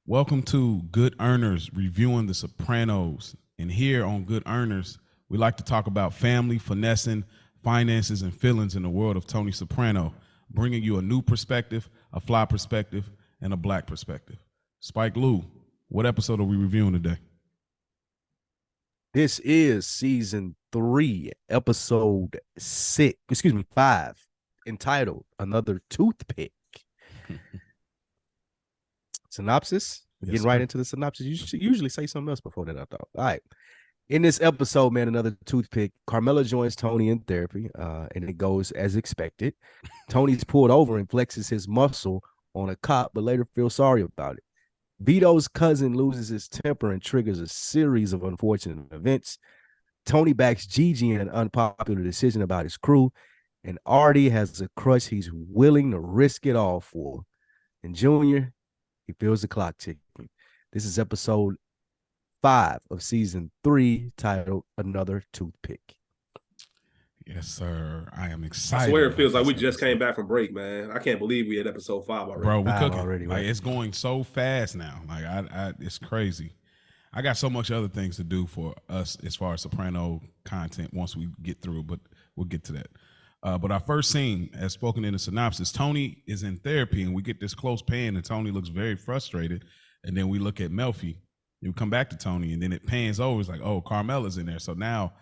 Welcome to Good Earners, reviewing The Sopranos. And here on Good Earners, we like to talk about family, finessing, finances, and feelings in the world of Tony Soprano, bringing you a new perspective, a fly perspective, and a black perspective. Spike Lou, what episode are we reviewing today? This is season 3, episode 5, entitled Another Toothpick. Synopsis? We're getting right into the synopsis. You should usually say something else before that, I thought. All right. In this episode, man, another toothpick, Carmella joins Tony in therapy, and it goes as expected. Tony's pulled over and flexes his muscle on a cop, but later feels sorry about it. Vito's cousin loses his temper and triggers a series of unfortunate events. Tony backs Gigi in an unpopular decision about his crew, and Artie has a crush he's willing to risk it all for. And Junior, he feels the clock ticking. This is episode 5 of season 3, titled Another Toothpick. Yes, sir. I am excited. I swear it feels like we just came back from break, man. I can't believe we had episode 5 already. Bro, we cooking already. Like, it's going so fast now. Like, it's crazy. I got so much other things to do for us as far as Soprano content once we get through, but we'll get to that. But our first scene, as spoken in the synopsis, Tony is in therapy, and we get this close pan, and Tony looks very frustrated. And then we look at Melfi, and we come back to Tony, and then it pans over. It's like, oh, Carmela's in there. So now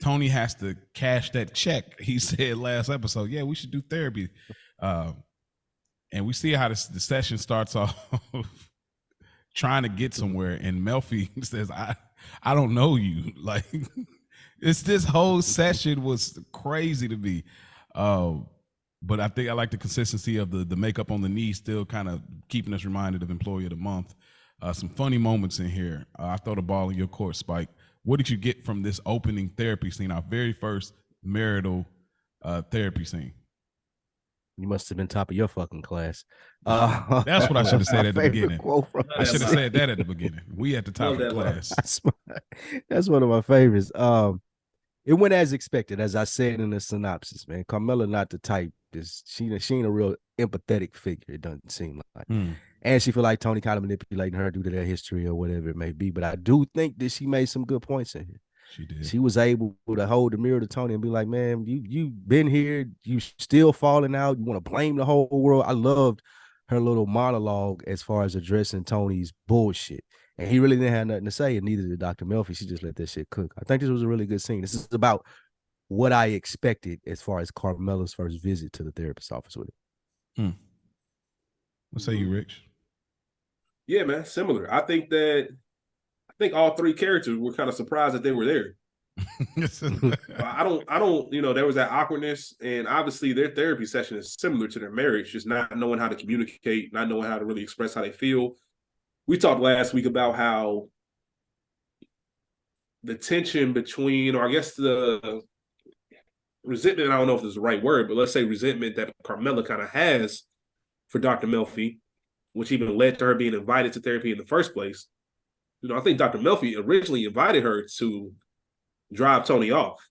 Tony has to cash that check. He said last episode, yeah, we should do therapy. And we see how the session starts off trying to get somewhere. And Melfi says, I don't know you. Like, this whole session was crazy to me. But I think I like the consistency of the makeup on the knee, still kind of keeping us reminded of Employee of the Month. Some funny moments in here. I throw the ball in your court, Spike. What did you get from this opening therapy scene, our very first marital therapy scene? You must have been top of your fucking class. That's what I should have said at the beginning. I should have said that at the beginning. We at the top of the class. That's one of my favorites. It went as expected, as I said in the synopsis, man. Carmella not the type. She ain't a real empathetic figure, it doesn't seem like. And she feel like Tony kind of manipulating her due to their history or whatever it may be. But I do think that she made some good points in here. She did. She was able to hold the mirror to Tony and be like, man, you've been here. You still falling out. You want to blame the whole world. I loved her little monologue as far as addressing Tony's bullshit. And he really didn't have nothing to say, and neither did Dr. Melfi. She just let that shit cook. I think this was a really good scene. This is about what I expected as far as Carmella's first visit to the therapist's office with it. What say you, Rich? Yeah, man, similar. I think all 3 characters were kind of surprised that they were there. I don't, there was that awkwardness, and obviously their therapy session is similar to their marriage, just not knowing how to communicate, not knowing how to really express how they feel. We talked last week about how the tension between, or I guess the resentment, I don't know if this is the right word, but let's say resentment that Carmella kind of has for Dr. Melfi, which even led to her being invited to therapy in the first place. I think Dr. Melfi originally invited her to drive Tony off.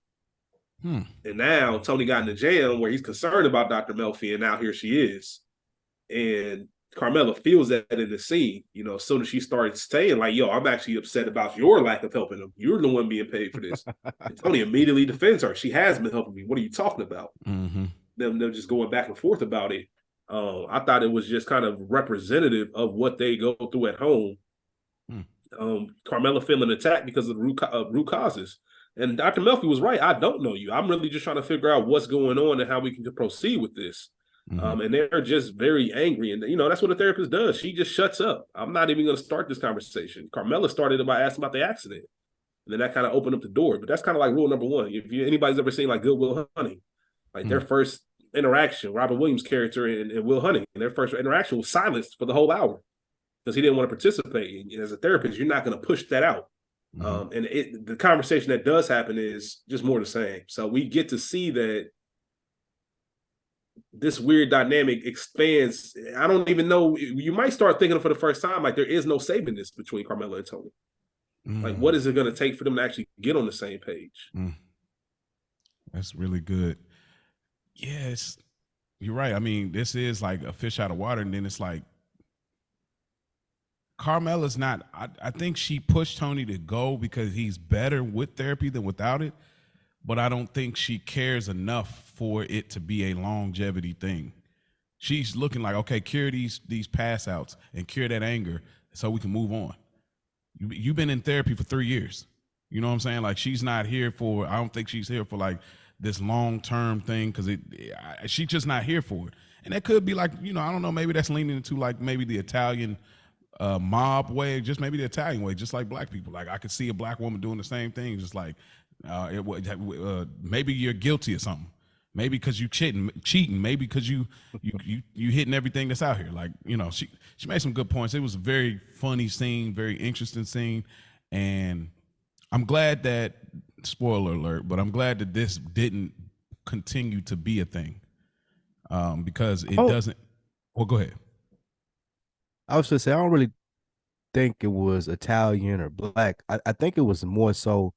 And now Tony got in the jam where he's concerned about Dr. Melfi, and now here she is. And Carmella feels that in the scene, as soon as she started saying, like, yo, I'm actually upset about your lack of helping him. You're the one being paid for this. And Tony immediately defends her. She has been helping me. What are you talking about? Them just going back and forth about it. I thought it was just kind of representative of what they go through at home. Carmella feeling attacked because of the root causes. And Dr. Melfi was right. I don't know you. I'm really just trying to figure out what's going on and how we can proceed with this. And they're just very angry. And, that's what a therapist does. She just shuts up. I'm not even going to start this conversation. Carmella started by asking about the accident. And then that kind of opened up the door. But that's kind of like rule number 1. If anybody's ever seen like Good Will Hunting, like their first interaction, Robert Williams' character and Will Hunting, their first interaction was silenced for the whole hour because he didn't want to participate. And as a therapist, you're not going to push that out. And the conversation that does happen is just more the same. So we get to see that this weird dynamic expands. I don't even know. You might start thinking for the first time, like there is no saving this between Carmella and Tony. Like, what is it going to take for them to actually get on the same page? That's really good. Yes, you're right. I mean, this is like a fish out of water, and then it's like Carmela's not. I think she pushed Tony to go because he's better with therapy than without it. But I don't think she cares enough for it to be a longevity thing. She's looking like, okay, cure these pass outs and cure that anger so we can move on. You've been in therapy for 3 years. You know what I'm saying? Like, she's not here for, I don't think she's here for like this long-term thing, because she's just not here for it. And that could be like, I don't know, maybe that's leaning into like maybe the Italian mob way, just maybe the Italian way, just like black people. Like, I could see a black woman doing the same thing, just like maybe you're guilty of something. Maybe because you cheating. Maybe because you hitting everything that's out here. Like, she made some good points. It was a very funny scene, very interesting scene, and I'm glad that, spoiler alert, but I'm glad that this didn't continue to be a thing, because it doesn't. Well, go ahead. I was just say I don't really think it was Italian or black. I think it was more so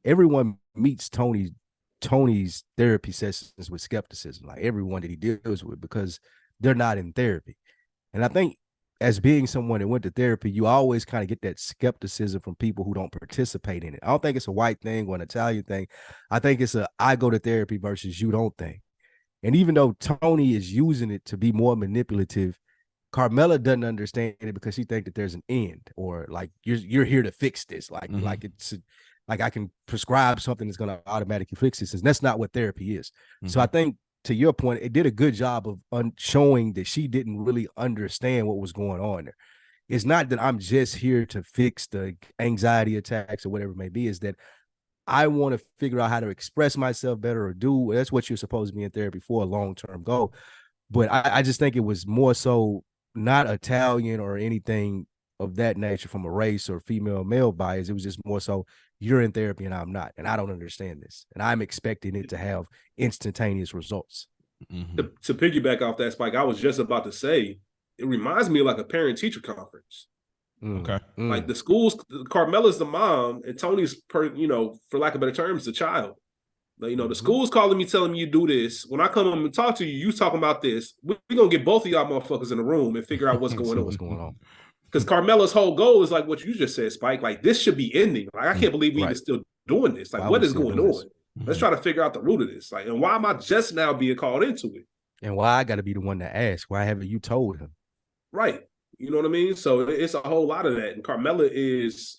everyone meets Tony's therapy sessions with skepticism, like everyone that he deals with, because they're not in therapy. And I think as being someone that went to therapy, you always kind of get that skepticism from people who don't participate in it. I don't think it's a white thing or an Italian thing. I think it's I go to therapy versus you don't thing. And even though Tony is using it to be more manipulative, Carmella doesn't understand it because she thinks that there's an end, or like you're here to fix this. Like, like it's like I can prescribe something that's going to automatically fix this. And that's not what therapy is. So I think, to your point, it did a good job of showing that she didn't really understand what was going on there. It's not that I'm just here to fix the anxiety attacks or whatever it may be. Is that I want to figure out how to express myself better or do. That's what you're supposed to be in therapy for, a long-term goal. But I just think it was more so not Italian or anything of that nature from a race or female male bias. It was just more so, you're in therapy and I'm not, and I don't understand this, and I'm expecting it to have instantaneous results. To piggyback off that, Spike, I was just about to say, it reminds me of like a parent-teacher conference. Okay. Like the schools, Carmela's the mom, and Tony's, for lack of better terms, the child. Like, the school's calling me, telling me you do this. When I come up and talk to you, you talking about this. We're going to get both of y'all motherfuckers in the room and figure out what's going on. Because Carmela's whole goal is like what you just said, Spike. Like, this should be ending. Like, I can't believe we even still doing this. Like, what is going on? Let's try to figure out the root of this. Like, and why am I just now being called into it? And why I got to be the one to ask? Why haven't you told him? Right. You know what I mean? So it's a whole lot of that. And Carmella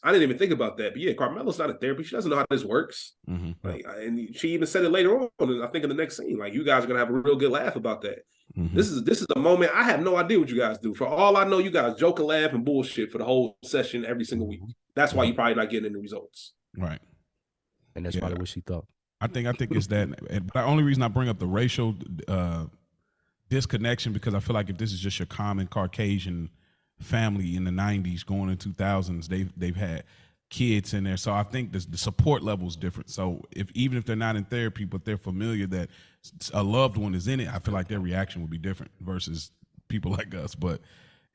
I didn't even think about that. But yeah, Carmella's not a therapist. She doesn't know how this works. Like, and she even said it later on, I think in the next scene. Like, you guys are going to have a real good laugh about that. This is a moment. I have no idea what you guys do. For all I know, you guys joke and laugh and bullshit for the whole session every single week. That's why you're probably not getting any results. Right. And that's probably what she thought. I think it's that. But the only reason I bring up the racial disconnection, because I feel like if this is just your common Caucasian family in the 90s going into 2000s, they've had kids in there. So I think the support level is different. So even if they're not in therapy, but they're familiar that a loved one is in it, I feel like their reaction would be different versus people like us. But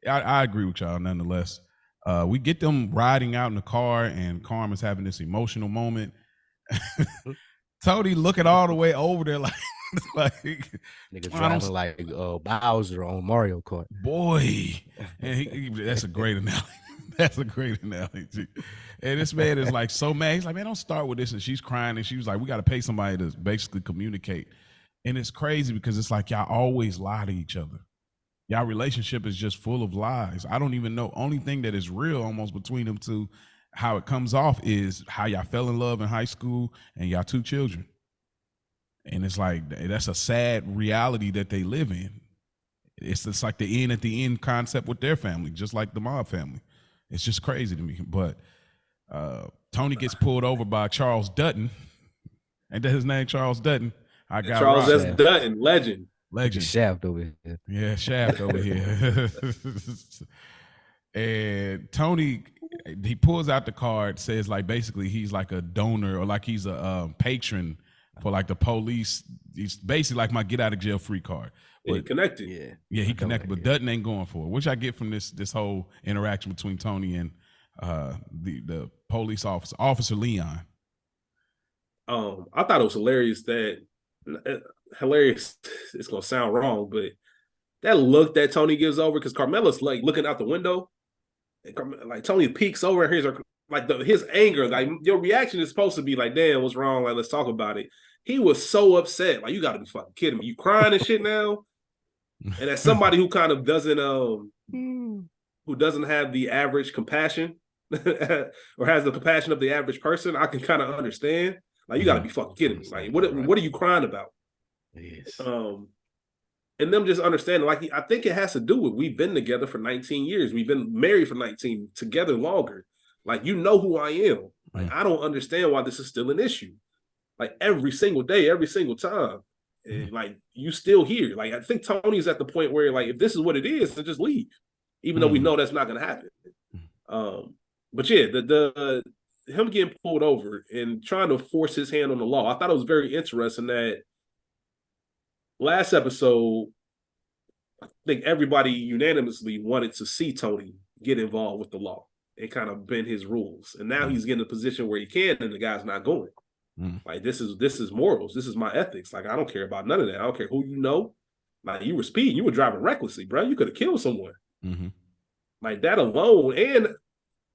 I agree with y'all nonetheless. We get them riding out in the car, and Carmen's having this emotional moment. Tony looking all the way over there like nigga driving like Bowser on Mario Kart. Boy, and that's a great analogy. That's a great analogy. And this man is like so mad. He's like, man, don't start with this. And she's crying, and she was like, we got to pay somebody to basically communicate. And it's crazy because it's like y'all always lie to each other. Y'all relationship is just full of lies. I don't even know. Only thing that is real almost between them two, how it comes off, is how y'all fell in love in high school and y'all 2 children. And it's like, that's a sad reality that they live in. It's just like the end at the end concept with their family, just like the mob family. It's just crazy to me. But Tony gets pulled over by Charles Dutton. Ain't that his name, Charles Dutton? Charles S. Dutton, legend. Shaft over here. Yeah, Shaft over here. And Tony, he pulls out the card, says like basically he's like a donor, or like he's a patron for like the police. He's basically like my get out of jail free card. But, he connected. Yeah, he connected, but Dutton ain't going for it, which I get from this whole interaction between Tony and the police officer Leon. I thought it was hilarious it's gonna sound wrong, but that look that Tony gives over, because Carmela's like looking out the window, like Tony peeks over his like his anger, like your reaction is supposed to be like, damn, what's wrong? Like, let's talk about it. He was so upset. Like, you gotta be fucking kidding me. You crying and shit now? And as somebody who kind of doesn't who doesn't have the average compassion or has the compassion of the average person, I can kind of understand. Like, you gotta be fucking kidding me. Like, what are you crying about? Yes. And them just understanding, like, I think it has to do with we've been together for 19 years. We've been married for 19, together longer. Like, you know who I am. Like, I don't understand why this is still an issue. Like, every single day, every single time. And, like, you still here. Like, I think Tony's at the point where, like, if this is what it is, then just leave. Even though we know that's not going to happen. But yeah, the him getting pulled over and trying to force his hand on the law, I thought it was very interesting that last episode, I think everybody unanimously wanted to see Tony get involved with the law and kind of bend his rules. And now he's getting a position where he can, and the guy's not going. Like, this is morals. This is my ethics. Like, I don't care about none of that. I don't care who you know. Like, you were speeding. You were driving recklessly, bro. You could have killed someone. Like, that alone. And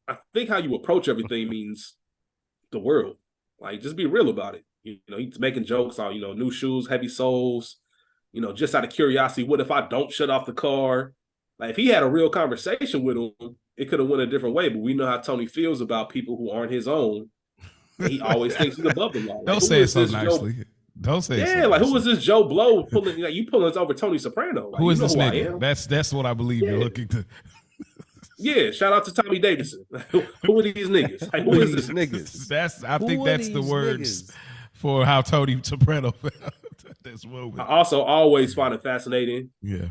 I think how you approach everything means the world. Like, just be real about it. You know, he's making jokes on, new shoes, heavy soles. Just out of curiosity, what if I don't shut off the car? Like, if he had a real conversation with him, it could have went a different way. But we know how Tony feels about people who aren't his own. He always thinks he's above the law. Like, don't say it so nicely. Don't say it so like, nicely. who was this Joe Blow pulling? Like, you pulling us over Tony Soprano? Like, who is this nigga? That's what I believe you're looking to. Yeah, shout out to Tommy Davidson. Who are these niggas? Like, who is this niggas? I think that's the words for how Tony Soprano felt. That's what I also always find it fascinating. Yeah.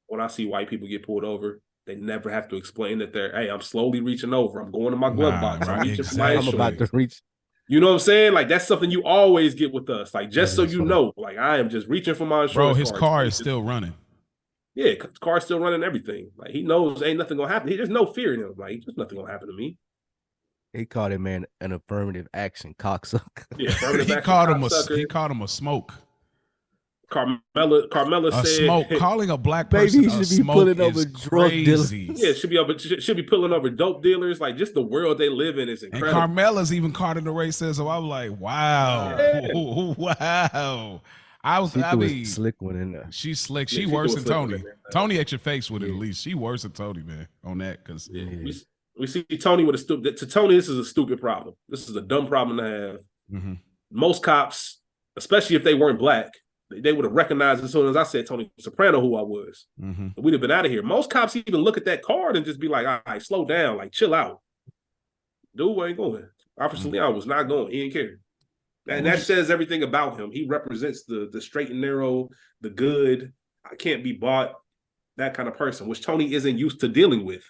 When I see white people get pulled over, they never have to explain that hey, I'm slowly reaching over. I'm going to my glove box. I'm reaching for my insurance. I'm about to reach. You know what I'm saying? Like, that's something you always get with us. Like, just so you know, like, I am just reaching for my insurance. Bro, his car is still running. Yeah, car's still running everything. Like, he knows ain't nothing gonna happen. There's no fear in him. Like, there's nothing gonna happen to me. He called him, man, an affirmative action cocksucker. Yeah, affirmative action he called him a smoke. Carmella a said smoke. Calling a black person he should a be smoke pulling over drug dealers. Yeah, should be pulling over dope dealers. Like, just the world they live in is incredible. And Carmelas even caught in the race. So I'm like, wow, wow. I mean, slick one in there. She's slick. She worse than Tony. Tony at your face with it at least. She worse than Tony, man, on that. Because we see Tony with a stupid. To Tony, this is a stupid problem. This is a dumb problem to have. Most cops, especially if they weren't black, they would have recognized as soon as I said Tony Soprano who I was. We'd have been out of here. Most cops even look at that card and just be like, all right, slow down, like, chill out. Dude ain't going. Officer Leon was not going. He didn't care. And that says everything about him. He represents the straight and narrow, the good. I can't be bought, that kind of person, which Tony isn't used to dealing with.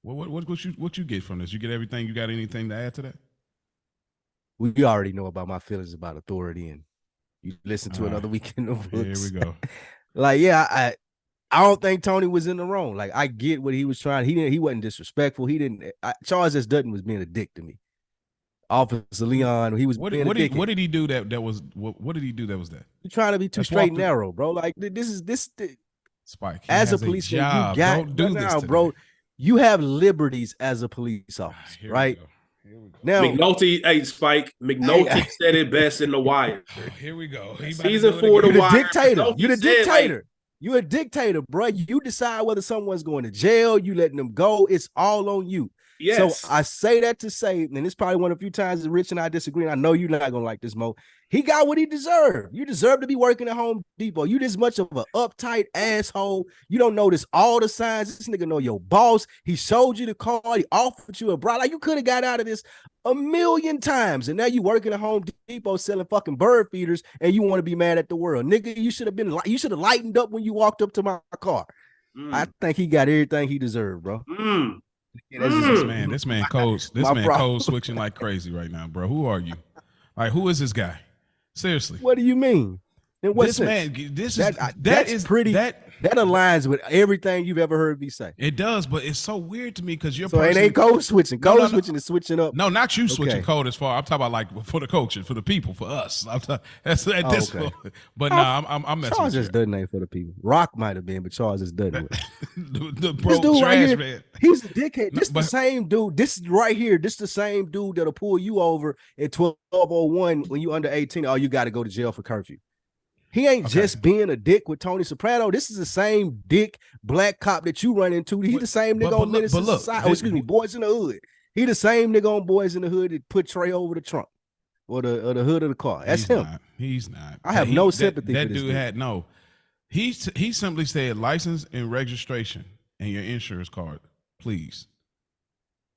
What you get from this? You get everything? You got anything to add to that? We already know about my feelings about authority, and you listen to another weekend of books. Here we go. Like, yeah, I don't think Tony was in the wrong. Like, I get what he was trying. He wasn't disrespectful. Charles S. Dutton was being a dick to me. Officer Leon, he was what did he do that was what did he do that was that? You're trying to be too straight and narrow, bro. Like, this is Spike. As a policeman, you got don't do this today. bro. You have liberties as a police officer, right? Now, McNulty, hey, Spike. McNulty said it best in The Wire. Here we go. Season 4 of The Wire. You're the dictator. You're a dictator, bro. You decide whether someone's going to jail. You letting them go. It's all on you. Yes. So I say that to say, and it's probably one of the few times that Rich and I disagree, and I know you're not going to like this, Mo. He got what he deserved. You deserve to be working at Home Depot. You this much of an uptight asshole. You don't notice all the signs. This nigga know your boss. He showed you the car. He offered you a bride. Like, you could have got out of this a million times, and now you working at Home Depot selling fucking bird feeders, and you want to be mad at the world. Nigga, you should have lightened up when you walked up to my car. I think he got everything he deserved, bro. This man code switching like crazy right now, bro. Who are you? Like, who is this guy? Seriously. What do you mean? That is pretty. That aligns with everything you've ever heard me say. It does, but it's so weird to me because you're. So it ain't code switching. Code switching is switching up. No, not you switching code as far. I'm talking about like for the coaches, for the people, for us. That's at this point. But nah, I'm messing Charles with just doesn't ain't for the people. Rock might have been, but Charles just doesn't. the bro trash right here, man. He's a dickhead. This the same dude. This right here. This the same dude that'll pull you over at 12:01 when you under 18. Oh, you got to go to jail for curfew. He ain't just being a dick with Tony Soprano. This is the same dick black cop that you run into. He the same nigga on Menace to Society. Oh, excuse me, Boys in the Hood. He the same nigga on Boys in the Hood that put Trey over the trunk or the hood of the car. That's him. He's not. I have no sympathy that for this dude. Had no. He simply said license and registration and your insurance card, please.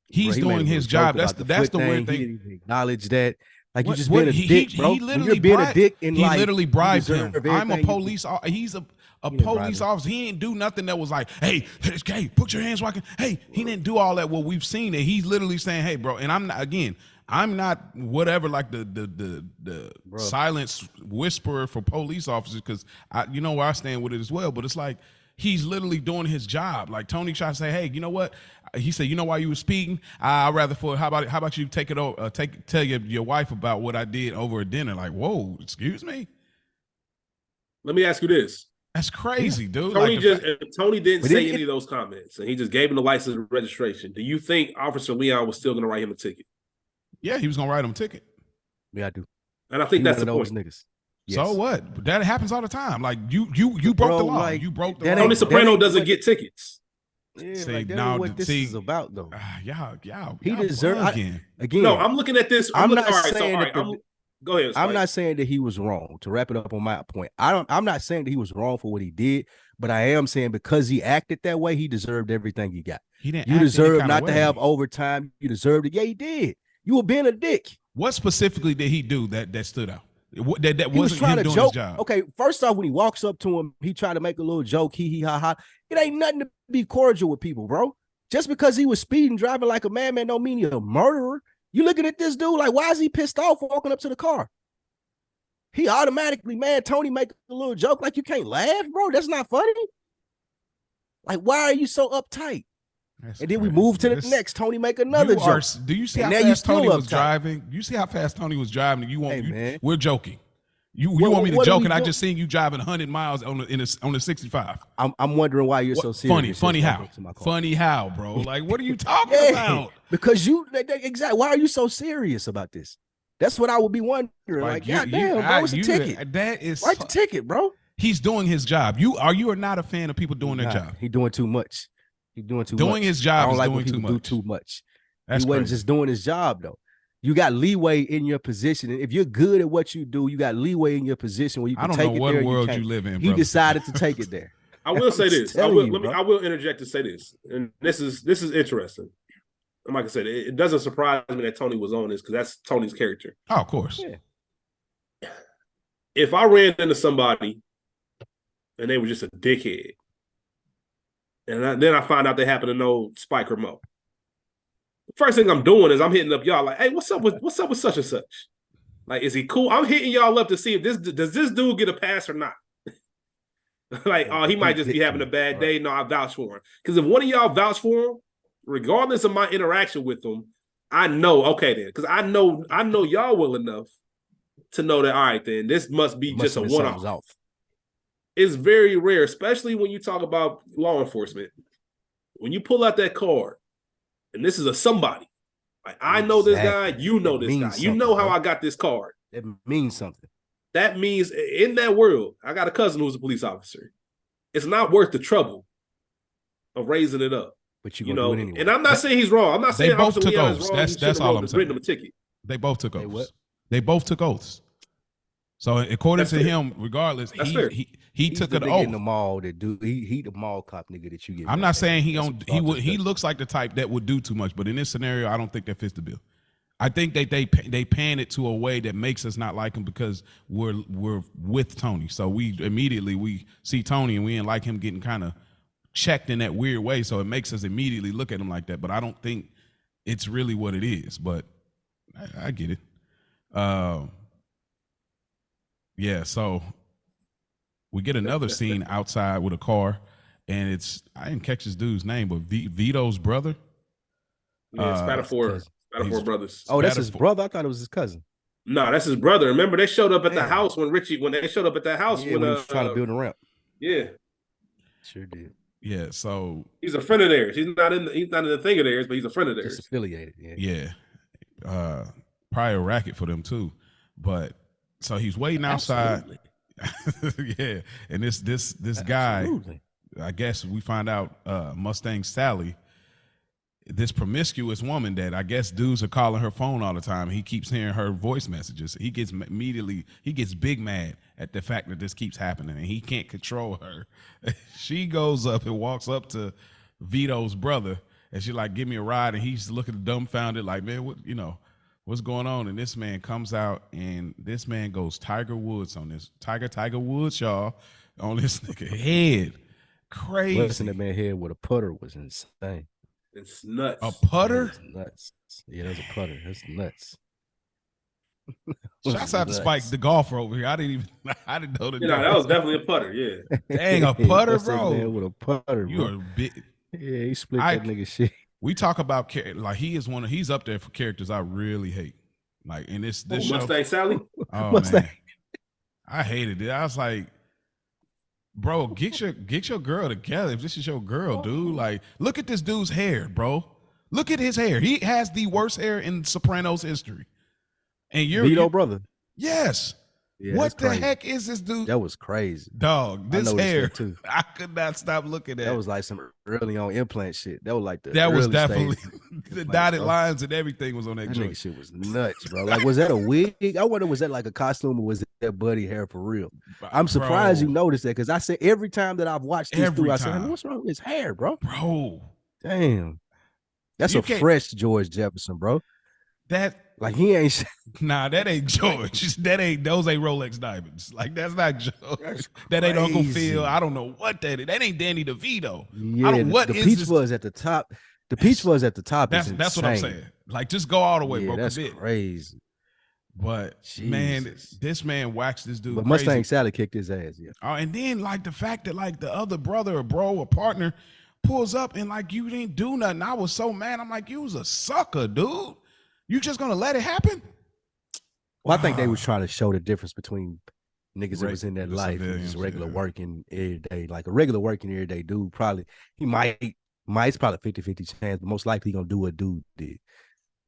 He's doing his job. That's the weird thing. He didn't acknowledge that. Like you just being a dick, bro. He literally you're being a dick in life. He literally bribed him. I'm a police. He's a police officer. He didn't do nothing that was like, hey, put your hands where I can. Hey, he didn't do all that. Well, we've seen it. He's literally saying, hey, bro. And I'm not whatever like the silence whisperer for police officers because you know where I stand with it as well. But it's like he's literally doing his job. Like Tony tried to say, hey, you know what? He said, you know why you were speeding? I'd rather how about you take it over, tell your wife about what I did over a dinner. Like, whoa, excuse me. Let me ask you this. That's crazy, dude. Tony didn't say any of those comments, and he just gave him the license and registration. Do you think Officer Leon was still going to write him a ticket? Yeah, he was going to write him a ticket. Yeah, I do. And I think that's the point. Niggas. Yes. So what? That happens all the time. Like you broke the law. Like, you broke the law. Tony Soprano doesn't get tickets. Yeah, see, like, now what this is about though. Y'all he deserved again. No, I'm looking at this. Go ahead. I'm not saying that he was wrong. To wrap it up on my point, I'm not saying that he was wrong for what he did, but I am saying because he acted that way, he deserved everything he got. He didn't. You deserve not to have overtime. You deserved it. Yeah, he did. You were being a dick. What specifically did he do that stood out? That he was trying to joke. His job. Okay, first off, when he walks up to him, he tried to make a little joke, hee hee ha ha. It ain't nothing to be cordial with people, bro. Just because he was speeding, driving like a madman, don't mean he's a murderer. You looking at this dude like, why is he pissed off walking up to the car? He automatically, Tony make a little joke like you can't laugh, bro. That's not funny. Like, why are you so uptight? That's and then crazy. We move to the next. Tony make another joke. Do you see how fast Tony was driving? You see how fast Tony was driving? We're joking. You want me to joke, and I just seen you driving 100 miles on the 65. I'm wondering why you're so serious. Funny how, bro? Like, what are you talking about? Because exactly. Why are you so serious about this? That's what I would be wondering. Like, goddamn, bro, it's a ticket. That is write the ticket, bro. He's doing his job. You are not a fan of people doing their job. He's doing too much. He's doing too much. Doing his job is doing too much. Do too much. He wasn't just doing his job though. You got leeway in your position, and if you're good at what you do, you got leeway in your position where you can take it there. I don't know what world you live in. He decided to take it there. I will say this. I will interject to say this, and this is interesting. And like I said, it doesn't surprise me that Tony was on this because that's Tony's character. Oh, of course. Yeah. If I ran into somebody and they were just a dickhead, and then I find out they happen to know Spike or Mo, the first thing I'm doing is I'm hitting up y'all like, hey, what's up with such and such? Like, is he cool? I'm hitting y'all up to see if does this dude get a pass or not? Like, oh, he might just be having a bad day. No, I vouch for him. Because if one of y'all vouch for him, regardless of my interaction with them, I know, okay then. Because I know y'all well enough to know that, all right, then, this must be just a one-off. It's very rare, especially when you talk about law enforcement. When you pull out that card, and this is a somebody. Like, I know this guy, you know this guy. You know how I got this card. It means something. That means in that world, I got a cousin who's a police officer. It's not worth the trouble of raising it up. But you know, anyway. And I'm not saying he's wrong. I'm not saying they both took oaths. That's all I'm saying. Written him a ticket. They both took oaths. They both took oaths. So according to him, regardless, he took an oath. In the mall that do he the mall cop nigga that you get. I'm not saying he looks like the type that would do too much, but in this scenario, I don't think that fits the bill. I think that they pan it to a way that makes us not like him because we're with Tony. So we immediately see Tony and we didn't like him getting kind of checked in that weird way. So it makes us immediately look at him like that. But I don't think it's really what it is. But I get it. Yeah. So We get another scene outside with a car, and I didn't catch this dude's name, but Vito's brother. Yeah, Spatafor brothers. Oh, that's his brother. I thought it was his cousin. No, that's his brother. Remember, they showed up at the house when they showed up at that house when he was trying to build a ramp. Yeah, sure did. Yeah, so he's a friend of theirs. He's not in the thing of theirs, but he's a friend of theirs. Just affiliated. Yeah. Probably a racket for them too. But so he's waiting outside. Yeah, and this guy, I guess we find out Mustang Sally, this promiscuous woman that I guess dudes are calling her phone all the time. He keeps hearing her voice messages. He gets big mad at the fact that this keeps happening and he can't control her. She goes up and walks up to Vito's brother and she's like, give me a ride. And he's looking dumbfounded like, man, what's going on? And this man comes out and this man goes Tiger Woods on this. Tiger Woods, y'all, on this nigga head. Crazy. Listen, that man head with a putter was insane. It's nuts. A putter? Nuts. Yeah, that's a putter. That's nuts. Shouts out to Spike, the golfer over here. I didn't know that. That was definitely a putter. Yeah. Dang, a putter, bro. Man with a putter, you bro. are big. Yeah, he split that nigga shit. We talk about like he's up there for characters I really hate. Like in this show, Mustang Sally. Oh man, I hated it. I was like, bro, get your girl together. If this is your girl, dude, like, look at this dude's hair, bro. Look at his hair. He has the worst hair in Sopranos history. And you're Vito brother. Yes. Yeah, what the heck is this dude? That was crazy. Dog, this hair too. I could not stop looking at. That was like some early on implant shit. That was like that was definitely the dotted lines and everything was on that joint. Nigga shit was nuts, bro. Like, was that a wig? I wonder, was that like a costume or was that buddy hair for real? I'm surprised you noticed that because I said every time that I've watched this dude, I said, what's wrong with his hair, bro? Bro, damn, that's a fresh George Jefferson, bro. That. Like he ain't. Nah, that ain't George. Those ain't Rolex diamonds. Like that's not George. That ain't Uncle Phil. I don't know what that is. That ain't Danny DeVito. Yeah, the peach fuzz at the top. The peach fuzz at the top. That's what I'm saying. Like just go all the way, bro. That's crazy. But Jesus. Man, this man waxed this dude. But Mustang Sally kicked his ass. Yeah. Oh, and then like the fact that like the other brother or bro or partner pulls up and like you didn't do nothing. I was so mad. I'm like, you was a sucker, dude. You just gonna let it happen? Well, I think they was trying to show the difference between niggas that was in that life and just regular working every day. Like a regular working every day dude, probably it's probably 50-50 chance, but most likely gonna do what dude did.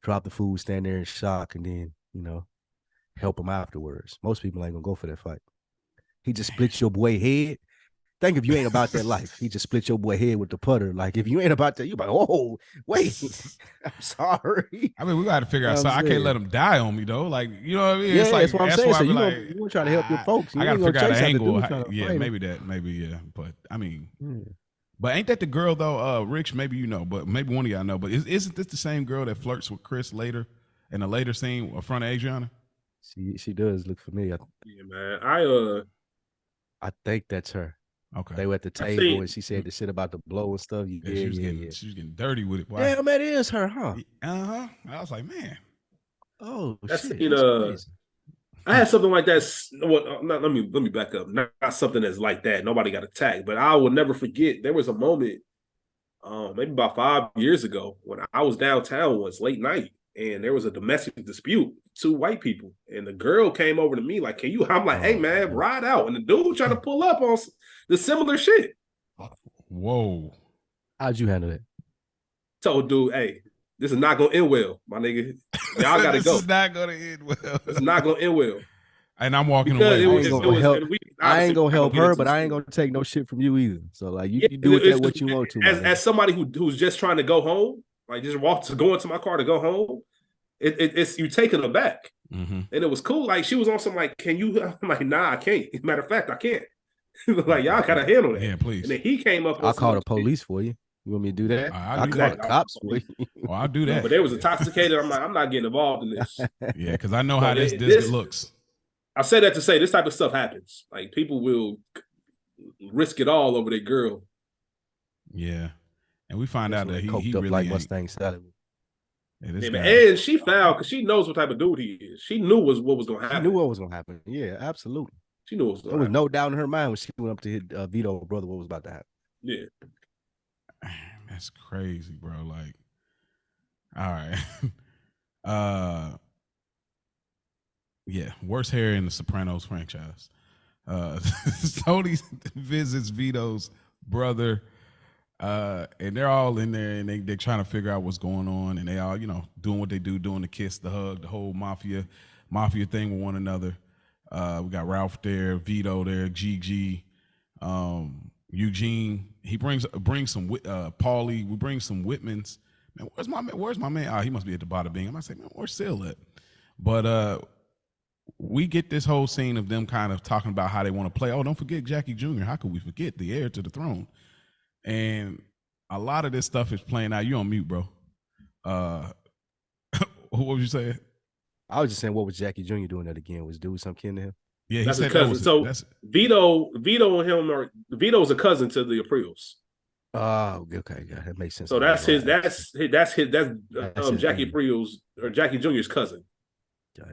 Drop the food, stand there in shock, and then, help him afterwards. Most people ain't gonna go for that fight. He just splits your boy head. Think if you ain't about that life, he just split your boy head with the putter. Like if you ain't about that, you like, oh wait, I'm sorry. I mean, we got to figure out. So I can't let him die on me though. Like you know what I mean? Yeah, it's like, that's what I'm saying. So you gonna try to help your folks. I got to figure out an angle. Yeah, maybe that. Maybe yeah. But I mean, but ain't that the girl though? Rich, maybe you know, but maybe one of y'all know. But isn't this the same girl that flirts with Chris later in a later scene in front of Adriana? She does look familiar. Yeah, man. I think that's her. Okay. They were at the table and she said the shit about the blow and stuff. Yeah, she was getting dirty with it. Damn, that is her, huh? Uh-huh. I was like, man. Oh, that's shit. That's I had something like that. Well, let me back up. Not something that's like that. Nobody got attacked, but I will never forget. There was a moment, maybe about 5 years ago, when I was downtown once late night, and there was a domestic dispute. 2 white people, and the girl came over to me like, "Can you?" I'm like, "Hey, man, ride out." And the dude tried to pull up on the similar shit. Whoa! How'd you handle it? Told dude, "Hey, this is not gonna end well, my nigga. Y'all gotta go. This is not gonna end well. It's not gonna end well." And I'm walking away. I ain't gonna help her, but I ain't gonna take no shit from you either. So like, you do with that what you want to. As somebody who's just trying to go home, like just go into my car to go home. It's you taking her back, and it was cool. Like she was on some like, "Can you?" I'm like, "Nah, I can't." Matter of fact, I can't. Like y'all gotta handle that. Yeah, please. And then he came up. I'll call the police for you. You want me to do that? I'll call the cops for you. Oh, I'll do that. But they was intoxicated. I'm like, I'm not getting involved in this. Yeah, because I know how this looks. I say that to say this type of stuff happens. Like people will risk it all over their girl. Yeah, and we find out that he really like Mustang Sally. And she fouled because she knows what type of dude he is. She knew what was going to happen. She knew what was going to happen. Yeah, absolutely. She knew what was There going was on. no doubt in her mind when she went up to hit Vito brother what was about to happen. Yeah. That's crazy, bro. Like, all right. Yeah, worst hair in the Sopranos franchise. Tony visits Vito's brother, and they're all in there, and they're trying to figure out what's going on, and they all, doing what they do, doing the kiss, the hug, the whole mafia thing with one another. We got Ralph there, Vito there, Gigi, Eugene. He brings some Paulie. We bring some Whitmans. Man, where's my man? Oh, he must be at the bottom being. I might say, man, where's Sil at? But we get this whole scene of them kind of talking about how they want to play. Oh, don't forget Jackie Jr. How could we forget the heir to the throne? And a lot of this stuff is playing out. You on mute, bro. What was you saying? I was just saying, what was Jackie Jr. doing that again? Was dude some kin to him? Yeah, that's his cousin. So Vito and him are Vito's a cousin to the Apriles. Oh, okay, yeah, that makes sense. So that's Jackie Aprile's or Jackie Jr.'s cousin.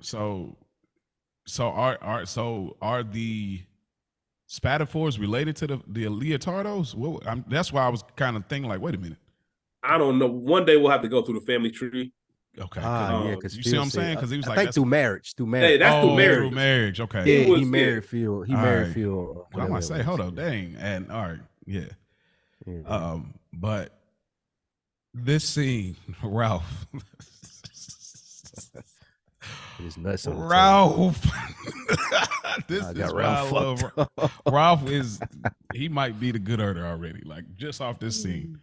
So are the Spatafores related to the Leotardos? That's why I was kind of thinking, like, wait a minute. I don't know. One day we'll have to go through the family tree. Okay. Yeah, because you see what I'm saying? Because he was like, I think through marriage. Hey, that's through marriage. Through marriage. Okay. Yeah, he married Phil. He married Phil. I might say, hold up, dang, and all right, yeah. But this scene, Ralph. It's nuts. Ralph. This is Ralph. Ralph he might be the good earner already, like just off this scene.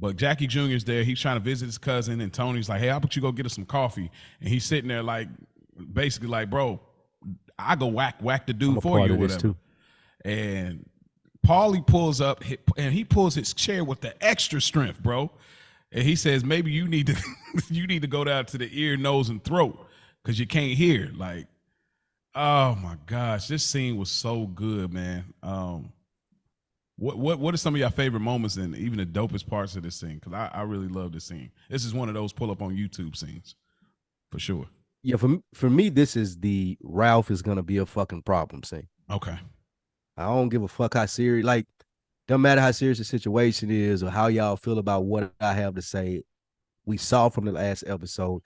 But Jackie Jr.'s there. He's trying to visit his cousin, and Tony's like, hey, how about you go get us some coffee? And he's sitting there like, basically like, bro, I go whack the dude for you or whatever. Too. And Paulie pulls up, and he pulls his chair with the extra strength, bro. And he says, maybe you need to go down to the ear, nose, and throat because you can't hear. Like, oh my gosh, this scene was so good, man. What are some of your favorite moments and even the dopest parts of this scene? Because I really love this scene. This is one of those pull up on YouTube scenes, for sure. Yeah, for me, this is the Ralph is gonna be a fucking problem scene. Okay. I don't give a fuck how serious, like, don't matter how serious the situation is or how y'all feel about what I have to say. We saw from the last episode,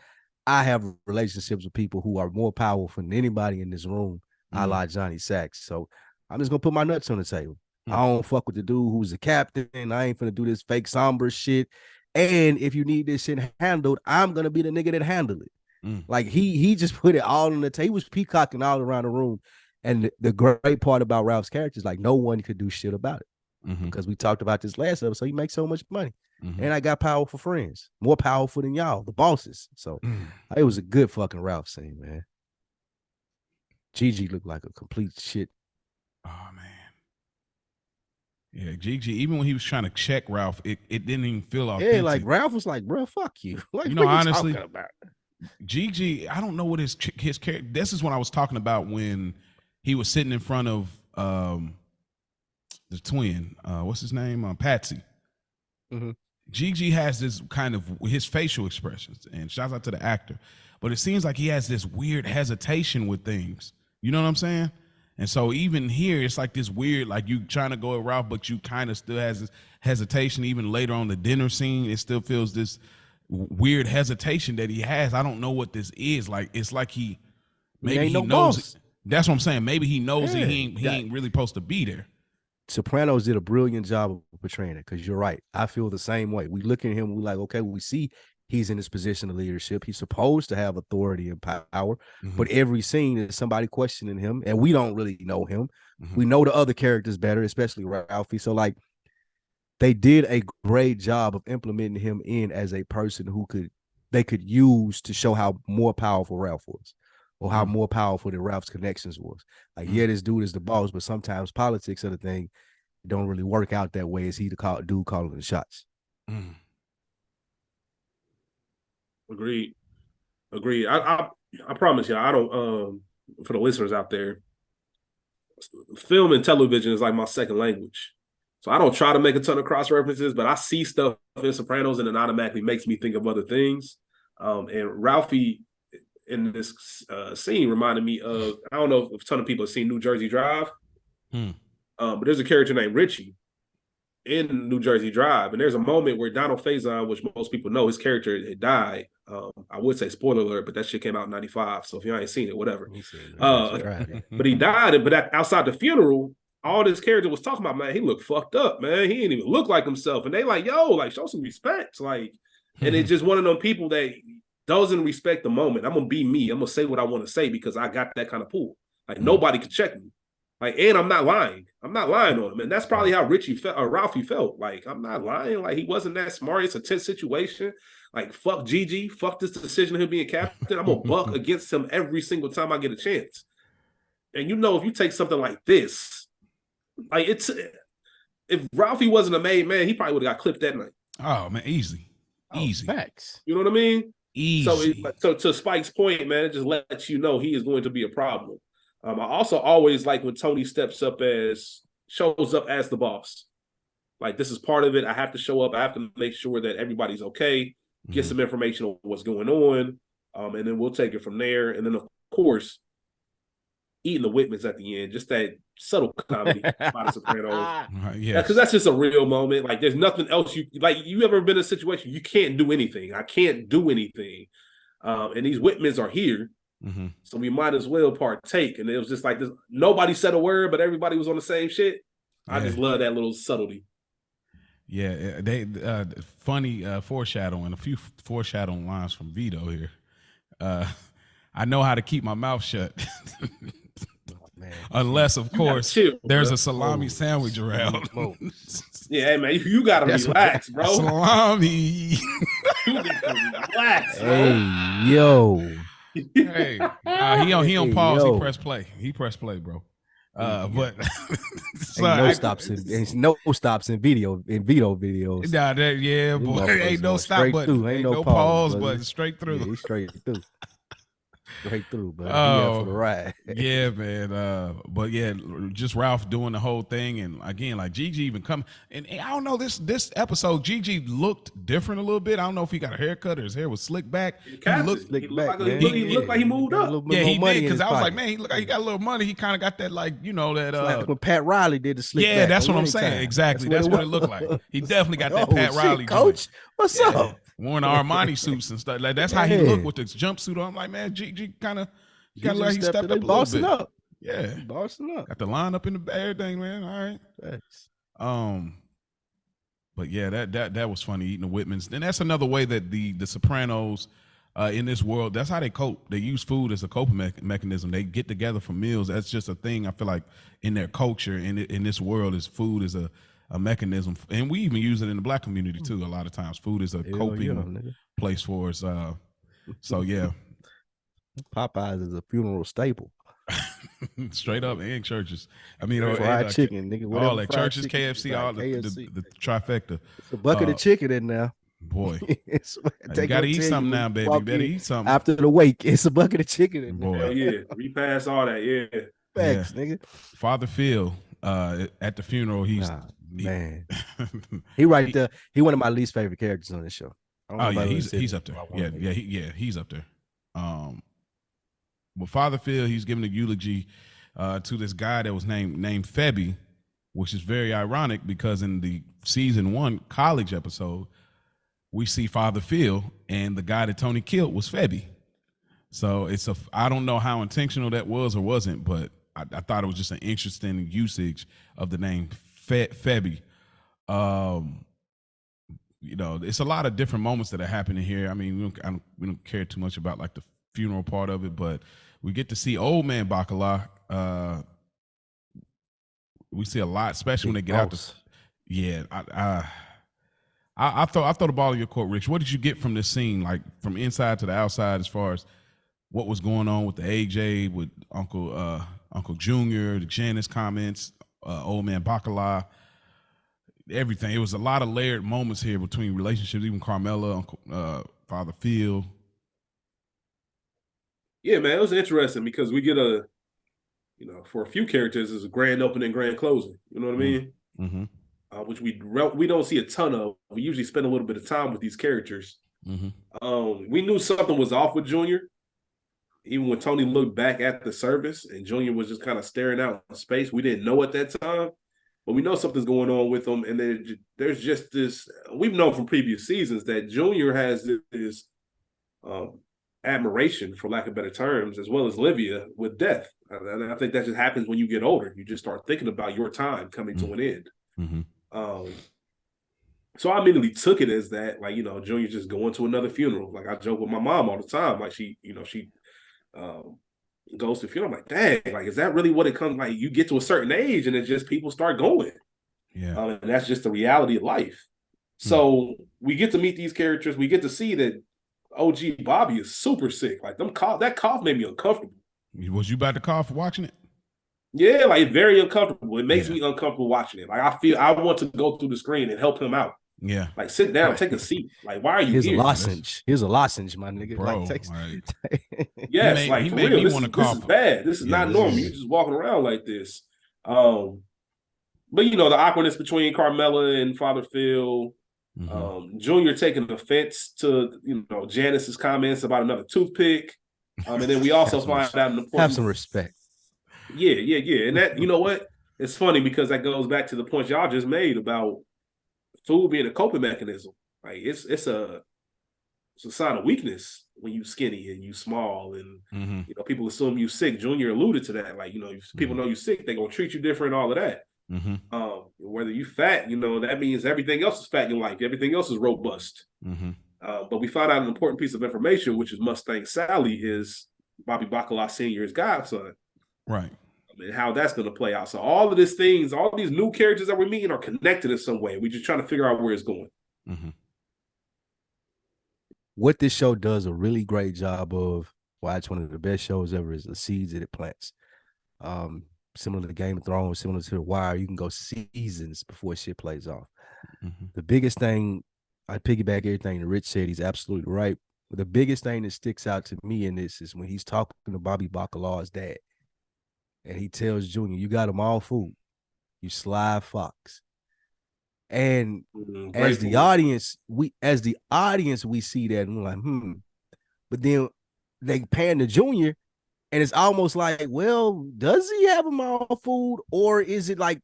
I have relationships with people who are more powerful than anybody in this room, a la Johnny Sacks. So I'm just gonna put my nuts on the table. I don't fuck with the dude who's the captain. I ain't finna do this fake somber shit. And if you need this shit handled, I'm gonna be the nigga that handle it. Like he just put it all on the table. He was peacocking all around the room. And the great part about Ralph's character is like no one could do shit about it. Because we talked about this last episode. He makes so much money. And I got powerful friends, more powerful than y'all, the bosses. So it was a good fucking Ralph scene, man. Gigi looked like a complete shit. Oh man. Yeah, Gigi, even when he was trying to check Ralph, it didn't even feel authentic. Yeah, like Ralph was like, bro, fuck you. Like, you know, honestly, talking about? Gigi, I don't know what his character. This is what I was talking about when he was sitting in front of the twin. What's his name? Patsy. Gigi has this kind of his facial expressions, and shouts out to the actor. But it seems like he has this weird hesitation with things. You know what I'm saying? And so even here, it's like this weird, like you trying to go at Ralph, but you kind of still has this hesitation. Even later on the dinner scene, it still feels this weird hesitation that he has. I don't know what this is. Like it's like he knows it. That's what I'm saying. Maybe he knows that he ain't really supposed to be there. Sopranos did a brilliant job of portraying it because you're right. I feel the same way. We look at him, we like, okay, we see he's in this position of leadership. He's supposed to have authority and power, but every scene is somebody questioning him, and we don't really know him. We know the other characters better, especially Ralphie. So, like, they did a great job of implementing him in as a person who they could use to show how more powerful Ralph was, or how more powerful than Ralph's connections was. Like, yeah, this dude is the boss, but sometimes politics of the thing don't really work out that way. Is he the dude calling the shots? Agreed. I promise you, I don't. For the listeners out there, film and television is like my second language. So I don't try to make a ton of cross references, but I see stuff in Sopranos and it automatically makes me think of other things. And Ralphie, in this scene reminded me of, I don't know if a ton of people have seen New Jersey Drive, but there's a character named Richie in New Jersey Drive, and there's a moment where Donald Faison, which most people know, his character had died. I would say spoiler alert, but that shit came out in '95, so if you ain't seen it, whatever. But he died, but outside the funeral, all this character was talking about, man, he looked fucked up, man. He didn't even look like himself, and they like, yo, like show some respect, like, and it's just one of them people that doesn't respect the moment. I'm gonna be me. I'm gonna say what I want to say because I got that kind of pull. Like nobody could check me. Like, and I'm not lying. I'm not lying on him. And that's probably how Richie felt, or Ralphie felt. Like, I'm not lying. Like, he wasn't that smart. It's a tense situation. Like, fuck Gigi. Fuck this decision of him being captain. I'm going to buck against him every single time I get a chance. And you know, if you take something like this, like, it's, if Ralphie wasn't a made man, he probably would have got clipped that night. Oh, man, easy. Easy. Facts. You know what I mean? Easy. So to Spike's point, man, it just lets you know he is going to be a problem. I also always like when Tony shows up as the boss. Like, this is part of it. I have to show up. I have to make sure that everybody's okay, get some information on what's going on, and then we'll take it from there. And then, of course, eating the Whitmans at the end, just that subtle comedy by the Sopranos. Yeah, because that's just a real moment. Like, there's nothing else you ever been in a situation you can't do anything. I can't do anything, and these Whitmans are here. So we might as well partake. And it was just like this. Nobody said a word, but everybody was on the same shit. I just love that little subtlety. Yeah, they funny foreshadowing, a few foreshadowing lines from Vito here. I know how to keep my mouth shut. Unless, of course, there's a salami sandwich around. Yeah, hey, man, you gotta relax, bro. Salami. Relax, bro. Hey, yo. Hey, he on pause. Yo. He press play. He press play, bro. But no stops in Vito videos. Nah, boy. Ain't no stop button. Ain't no pause button. Straight through. Yeah, straight through. Straight through, but for the ride. Yeah, man. But yeah, just Ralph doing the whole thing, and again, like Gigi even come, and I don't know, this episode, Gigi looked different a little bit. I don't know if he got a haircut or his hair was slicked back. He looked like he moved up. Yeah, he did, because I was like, man, he looked like he got a little money. He kind of got that, like, you know, that like when Pat Riley did the slick back. Yeah, that's what I'm saying. Exactly. That's what it looked like. He definitely got that Pat Riley. Coach, what's up? Wearing Armani suits and stuff. Like, that's how he looked with this jumpsuit on. I'm like, man, Gigi kind of like he stepped up a little bit. Up. Yeah, bossing up. Got the line up in the everything, man. All right. Thanks. But yeah, that was funny, eating the Whitmans. And that's another way that the Sopranos in this world, that's how they cope. They use food as a coping mechanism. They get together for meals. That's just a thing I feel like in their culture, in this world, is food is a mechanism. And we even use it in the Black community too. A lot of times food is a coping place for us. So yeah. Popeyes is a funeral staple. Straight up, and churches. I mean, fried chicken, nigga. All that churches, KFC, all the trifecta. It's a bucket of chicken in now. Boy, you gotta eat something now, baby. You better eat something. After the wake, it's a bucket of chicken in boy. there. Yeah, repass all that. Yeah, thanks, nigga. Father Phil, at the funeral, man. He right there. He one of my least favorite characters on this show. Oh yeah, he's up there. He's up there. But Father Phil, he's giving a eulogy to this guy that was named Febby, which is very ironic because in the season 1 college episode, we see Father Phil, and the guy that Tony killed was Febby. So I don't know how intentional that was or wasn't, but I thought it was just an interesting usage of the name Febby. You know, it's a lot of different moments that are happening here. I mean, we don't care too much about like the funeral part of it, but we get to see old man Bacala. We see a lot, especially when they get out. I throw the ball in your court, Rich. What did you get from this scene, like from inside to the outside, as far as what was going on with the AJ, with Uncle Junior, the Janice comments, old man Bacala, everything? It was a lot of layered moments here between relationships, even Carmella, Uncle Father Phil. Yeah, man, it was interesting because we get for a few characters, it's a grand opening, grand closing. You know what I mean? Mm-hmm. Which we don't see a ton of. We usually spend a little bit of time with these characters. Mm-hmm. We knew something was off with Junior. even when Tony looked back at the service and Junior was just kind of staring out in space, we didn't know at that time, but we know something's going on with him. And there's just this, we've known from previous seasons that Junior has this admiration, for lack of better terms, as well as Livia, with death. And I think that just happens when you get older. You just start thinking about your time coming to an end. Mm-hmm. So I immediately took it as that, like, Junior just going to another funeral. Like, I joke with my mom all the time. Like, she goes to funeral. I'm like, dang, like, is that really what it comes? Like, you get to a certain age and it's just people start going. Yeah. And that's just the reality of life. So we get to meet these characters. We get to see that OG Bobby is super sick. Like, that cough made me uncomfortable. Was you about to cough watching it? Yeah, like, very uncomfortable. It makes me uncomfortable watching it. Like, I feel I want to go through the screen and help him out. Yeah. Like, sit down, take a seat. Like, why are you Here's here? a lozenge. Here's a lozenge, my nigga. Bro, yes, he made me want to cough. This is bad. This is not normal. You just walking around like this. But the awkwardness between Carmella and Father Phil, Junior taking offense to Janice's comments about another toothpick. And then we also find out an important, have some respect. Yeah. And that, you know what? It's funny because that goes back to the point y'all just made about food being a coping mechanism. Like, it's a sign of weakness when you skinny and you small, and people assume you sick. Junior alluded to that. Like, if people know you sick, they're gonna treat you different, all of that. Whether you fat, that means everything else is fat in life. Everything else is robust. But we found out an important piece of information, which is Mustang Sally is Bobby Bacala Sr.'s godson. Right. And how that's going to play out. So all of these things, all these new characters that we're meeting are connected in some way. We're just trying to figure out where it's going. What this show does a really great job of, why it's one of the best shows ever, is the seeds that it plants. Similar to Game of Thrones, similar to The Wire, you can go seasons before shit plays off. The biggest thing, I piggyback everything that Rich said, he's absolutely right. But the biggest thing that sticks out to me in this is when he's talking to Bobby Bacala's dad. And he tells Junior, you got them all fooled. You sly fox. And as the audience, we see that and we're like, But then they pan to Junior, and it's almost like, well, does he have them all fooled? Or is it like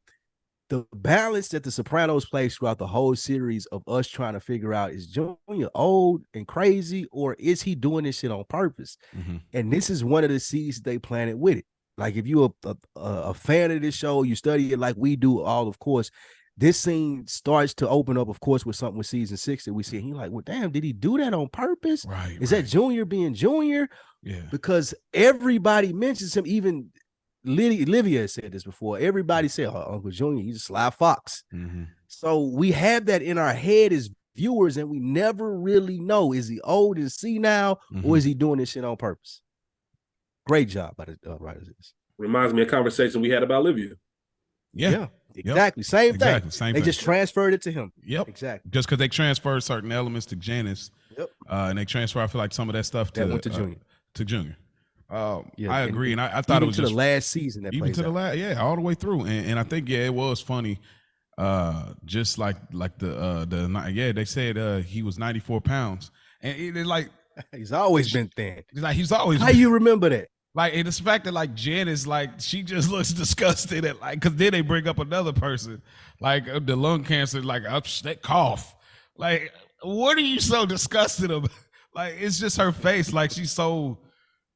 the balance that the Sopranos plays throughout the whole series of us trying to figure out, is Junior old and crazy, or is he doing this shit on purpose? And this is one of the seeds they planted with it. Like, if you're a fan of this show, you study it like we do, of course, this scene starts to open up, of course, with something with season 6 that we see. And you're like, well, damn, did he do that on purpose? Right. Is that Junior being Junior? Yeah. Because everybody mentions him. Even Livia said this before. Everybody said, Uncle Junior, he's a sly fox. So we have that in our head as viewers, and we never really know, is he old and senile, or is he doing this shit on purpose? Great job by the writers. Reminds me of a conversation we had about Livia. Yeah. Exactly. Same thing. Same they thing. just transferred it to him. Yep. Exactly. Just because they transferred certain elements to Janice. Yep. And they transfer, I feel like, some of that stuff to Junior. To Junior. I agree. And I thought it was to just the last season. That even to the last, all the way through. And I think, it was funny. Just like they said he was 94 pounds. And it like, he's always been thin. Like, he's always. How you remember that? Like, and it's the fact that, like, Janice, like, she just looks disgusted at, like, because then they bring up another person, like, the lung cancer, like, that cough. Like, what are you so disgusted about? Like, it's just her face. Like, she's so.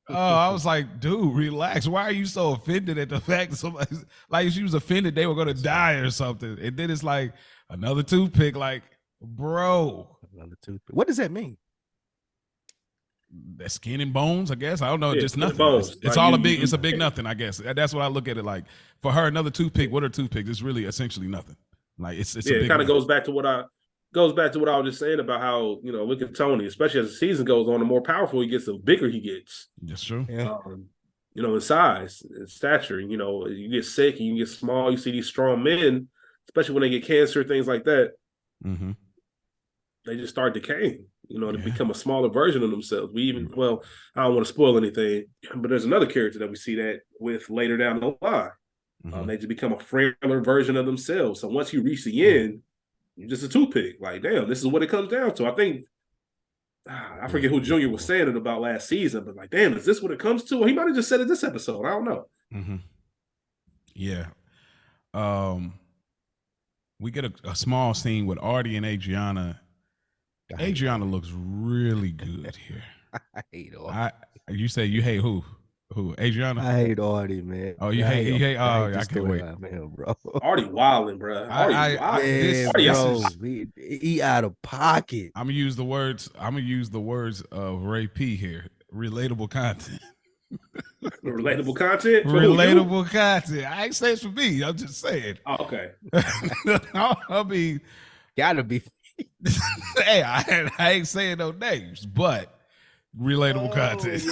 I was like, dude, relax. Why are you so offended at the fact that somebody, like, if she was offended, they were going to die or something? And then it's like another toothpick. Like, bro. Another toothpick. What does that mean? That skin and bones, I guess. I don't know. Yeah, just nothing. Bones. It's all it's a big nothing, I guess. That's what I look at it like. For her, another toothpick. What are toothpicks? It's really essentially nothing. Like, it's it kind of goes back to what I was just saying about how, look at Tony, especially as the season goes on, the more powerful he gets, the bigger he gets. That's true. Yeah. In size, in stature. You get sick and you get small. You see these strong men, especially when they get cancer, things like that. They just start decaying. To become a smaller version of themselves. I don't want to spoil anything, but there's another character that we see that with later down the line. They just become a frailer version of themselves. So once you reach the end, you're just a toothpick. Like, damn, this is what it comes down to. I think I forget who Junior was saying it about last season, but like, damn, is this what it comes to? Or he might have just said it this episode. I don't know. Mm-hmm. Yeah. We get a small scene with Artie and Adriana. Adriana looks really good here. I hate Artie. You say you hate who? Who? Adriana? I hate Artie, man. Oh, you hate. Oh, I can't wait. Man, bro. Artie wilding, bro. He out of pocket. I'm gonna use the words. Of Ray P here. Relatable content. Relatable content. Relatable content. I ain't saying it's for me. I'm just saying. Oh, okay. I mean, gotta be. Hey, I ain't saying no names, but relatable content.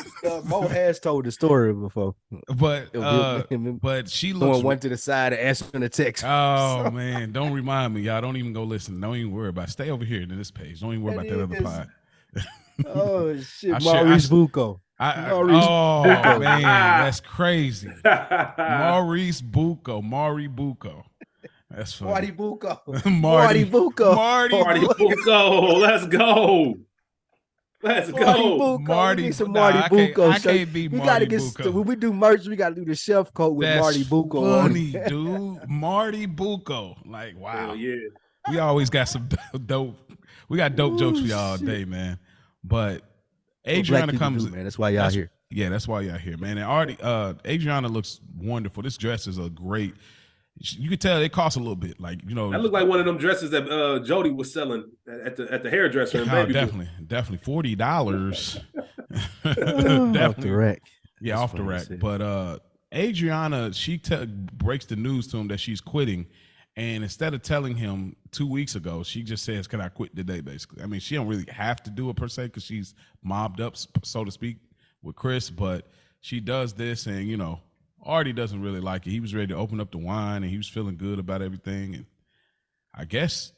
Mo has told the story before, but she looks one to the side and answering the text. Oh man, don't remind me, y'all. Don't even go listen. Don't even worry about it. Stay over here to this page. Don't even worry about that other pod. Oh shit, Maurice Bucco. Man, that's crazy. Maurice Bucco, Mari Bucco. That's funny. Marty Bucco. Marty Bucco. Marty Bucco. Let's go. Marty Bucco. I can't be Marty Bucco. When we do merch, we gotta do the chef coat with Marty Bucco. Funny, dude. Marty Bucco. Like, wow. Hell yeah. We always got some dope. We got dope jokes for y'all all day, man. But Adriana comes, man. That's why y'all here. Yeah, that's why y'all here, man. And Adriana looks wonderful. This dress is a great. You could tell it costs a little bit, like that looked like one of them dresses that Jody was selling at the hairdresser. Oh, definitely $40. Definitely off the rack. Yeah, off the rack. But Adriana, she breaks the news to him that she's quitting, and instead of telling him 2 weeks ago, she just says, "Can I quit today?" Basically, I mean, she don't really have to do it per se because she's mobbed up, so to speak, with Chris, but she does this, and Artie doesn't really like it. He was ready to open up the wine, and he was feeling good about everything. And I guess,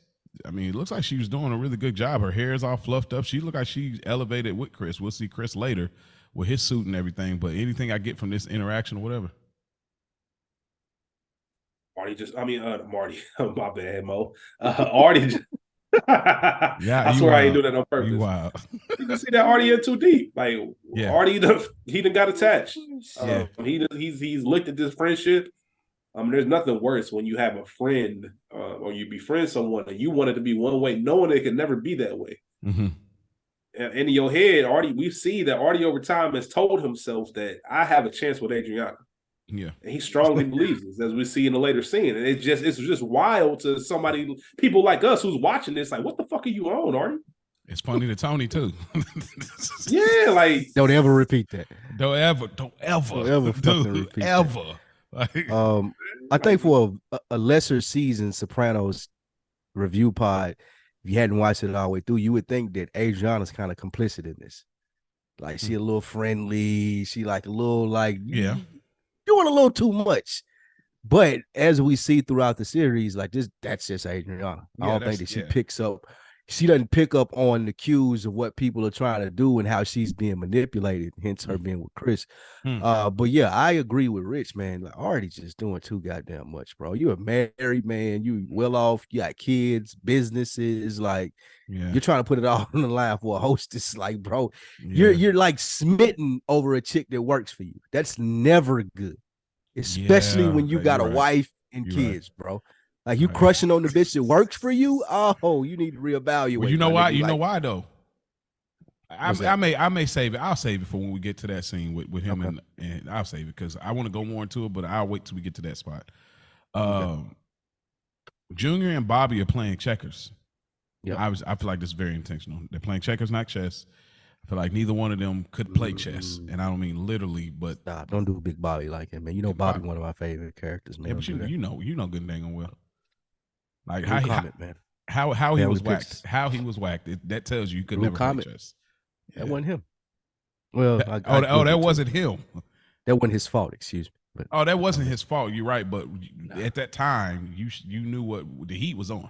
it looks like she was doing a really good job. Her hair is all fluffed up. She looked like she's elevated with Chris. We'll see Chris later with his suit and everything. But anything I get from this interaction or whatever? Marty. My bad, Mo. Artie. Yeah, I swear I ain't doing that on purpose. You wild. You can see that Artie in too deep. Like Artie, he done got attached. He's looked at this friendship. There's nothing worse when you have a friend or you befriend someone and you want it to be one way, knowing it can never be that way. Mm-hmm. And in your head, we see that Artie over time has told himself that I have a chance with Adriana. Yeah, and he strongly believes this, as we see in the later scene. And it's just wild to people like us who's watching this. Like, what the fuck are you on, Artie? It's funny to Tony too. Yeah, like don't ever repeat that. Don't ever repeat ever. Like, I think for a lesser season Sopranos review pod, if you hadn't watched it all the way through, you would think that Adriana's kind of complicit in this. Like, she a little friendly. She like a little doing a little too much. But as we see throughout the series, like that's just Adriana. I don't think that she doesn't pick up on the cues of what people are trying to do and how she's being manipulated, hence her being with Chris. But yeah, I agree with Rich, man. Like, Artie's just doing too goddamn much, bro. You're a married man, you well off, you got kids, businesses, like you're trying to put it all on the line for a hostess. Like, bro, you're like smitten over a chick that works for you. That's never good. Especially when you got a wife and kids, bro. Like, you crushing on the bitch that works for you. Oh, you need to reevaluate. Well, you know why? You know why though? I may save it. I'll save it for when we get to that scene with him and I'll save it because I want to go more into it, but I'll wait till we get to that spot. Junior and Bobby are playing checkers. Yeah, I feel like this is very intentional. They're playing checkers, not chess. I feel like neither one of them could play chess, and I don't mean literally, but stop. Don't do Big Bobby like him, man. You know Bobby, one of my favorite characters, man. Yeah, but you know good dang and well. Like man. How he was whacked. How he was whacked. That tells you could never play chess. Yeah. That wasn't him. Well, that wasn't him. That wasn't his fault. Excuse me. But that wasn't his fault. You're right, but at that time, you knew what the heat was on,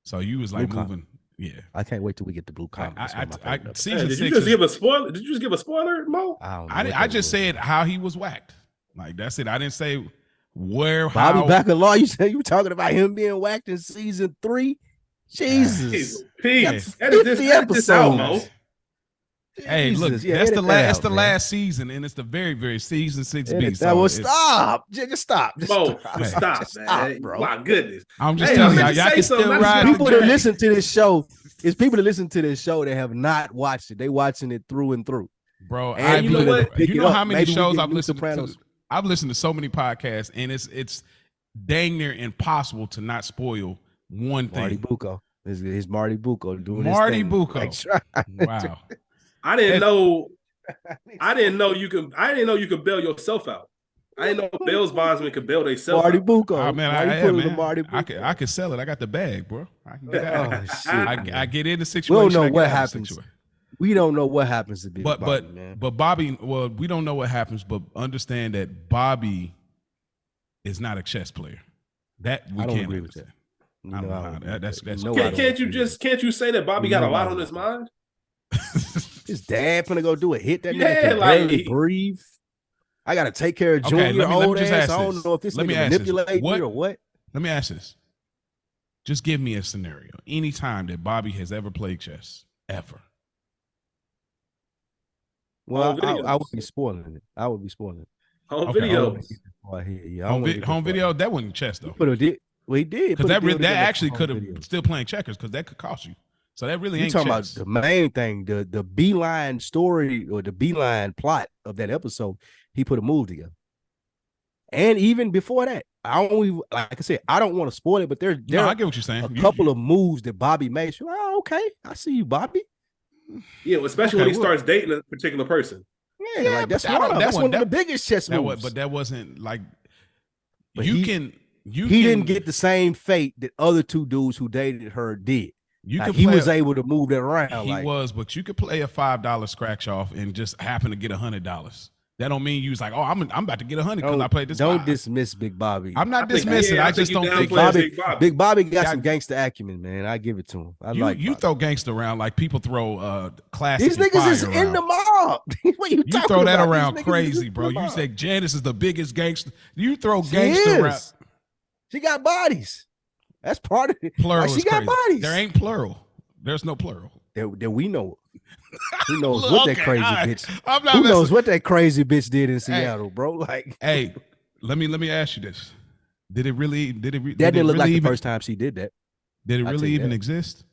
so you was like moving. Yeah, I can't wait till we get to Blue Comet. Did you just give a spoiler? Did you just give a spoiler, Mo? I just said how he was whacked. Like, that's it. I didn't say where. Bobby Bacalaw, you said you were talking about him being whacked in season 3. Jesus, peace. Edit this out, Mo. Hey, look, Jesus, yeah, that's edit the that last. out, It's the man. last season, and it's the very season 6B. Edit So that. Well, it's- stop. Just stop. Just Bro, stop. just Hey. stop, Just man. stop, bro. My goodness. I'm just Hey, telling I y'all, meant to y'all say can something. still I just ride got the People that journey. listen to this show, it's people that listen to this show that have not watched it. They watching it through and through. Bro, And I've you know li- what? Pick you it know up. how many Maybe we shows get I've new listened Sopranos. to? I've listened to so many podcasts, and it's dang near impossible to not spoil one Marty thing. Bucco. His Marty Bucco doing Marty his thing. Bucco. Like, try- Wow. I didn't It- know. I didn't know you could bail yourself out. I didn't know Bell's bondsmen could bail themselves Marty out. Bucco. Oh, man, Why you yeah, pulling the man. Marty I Bucco? could sell it. I got the bag, bro. I can get out. Oh, shit, I man. get in the We situation. don't know I get what out of the happens. situation. We don't know what happens to Big But Bobby, man. but Bobby, well, we don't know what happens, but understand that Bobby is not a chess player. That we I don't can't agree with that. understand. You I know, don't I know. don't agree with That's- that. that's- You know I Can't you say that Bobby got a lot on his mind? His dad finna go do a hit that Yeah, nigga can like- barely breathe. I gotta take care of Okay, Junior let me old just ass. ask I don't this. know if this Let me nigga ask this. manipulate me What- or what. Let me ask this. Just give me a scenario. Any time that Bobby has ever played chess, ever. Well, Home I videos. would be spoiling it. I would be spoiling it. Home Okay, videos. Home video, that wasn't chess though. Put a di- well, he did. Because put a that deal really, that together for actually home could have videos. still playing checkers because that could cost you. So that really You ain't talking chess. about the main thing, the beeline story or the beeline plot of that episode. He put a move together, and even before that, like I said, I don't want to spoil it, but there No, I are get what you're saying. a couple of moves that Bobby made. So, oh, okay, I see you, Bobby. Yeah, especially Okay, when he starts dating a particular person. Yeah, Yeah, like but that's that- one. that That's one- one of the that- biggest chess that moves. but that wasn't like But you he- can he didn't get the same fate that other two dudes who dated her did. you Like, can he play was a- able to move that around. he like, was, but you could play a $5 scratch off and just happen to get $100. That don't mean you was like, oh, I'm about to get 100 because I played this. Don't $5. dismiss Big Bobby. I'm not I think- dismissing. yeah, I I just think don't you think downplay Bobby, Big Bobby. Big Bobby got Yeah, some gangster acumen, man. I give it to him. I you like you Bobby. throw gangster around like people throw classic. These niggas fire is in around. the mob. What you You talking throw that about? These around niggas is crazy, in bro. the You mob. say Janice is the biggest gangster. You throw She gangster is. around. She got bodies. That's part of it. Plural Like, she is got crazy. bodies. There ain't plural. There's no plural. that we know. Who knows Look, what that okay, crazy all right. bitch? I'm not Who messing- knows what that crazy bitch did in Seattle, bro? Like, Hey, let me ask you this: Did it really? Did it? that didn't look like the even, first time she did that. Did it I'll really tell you even that. exist?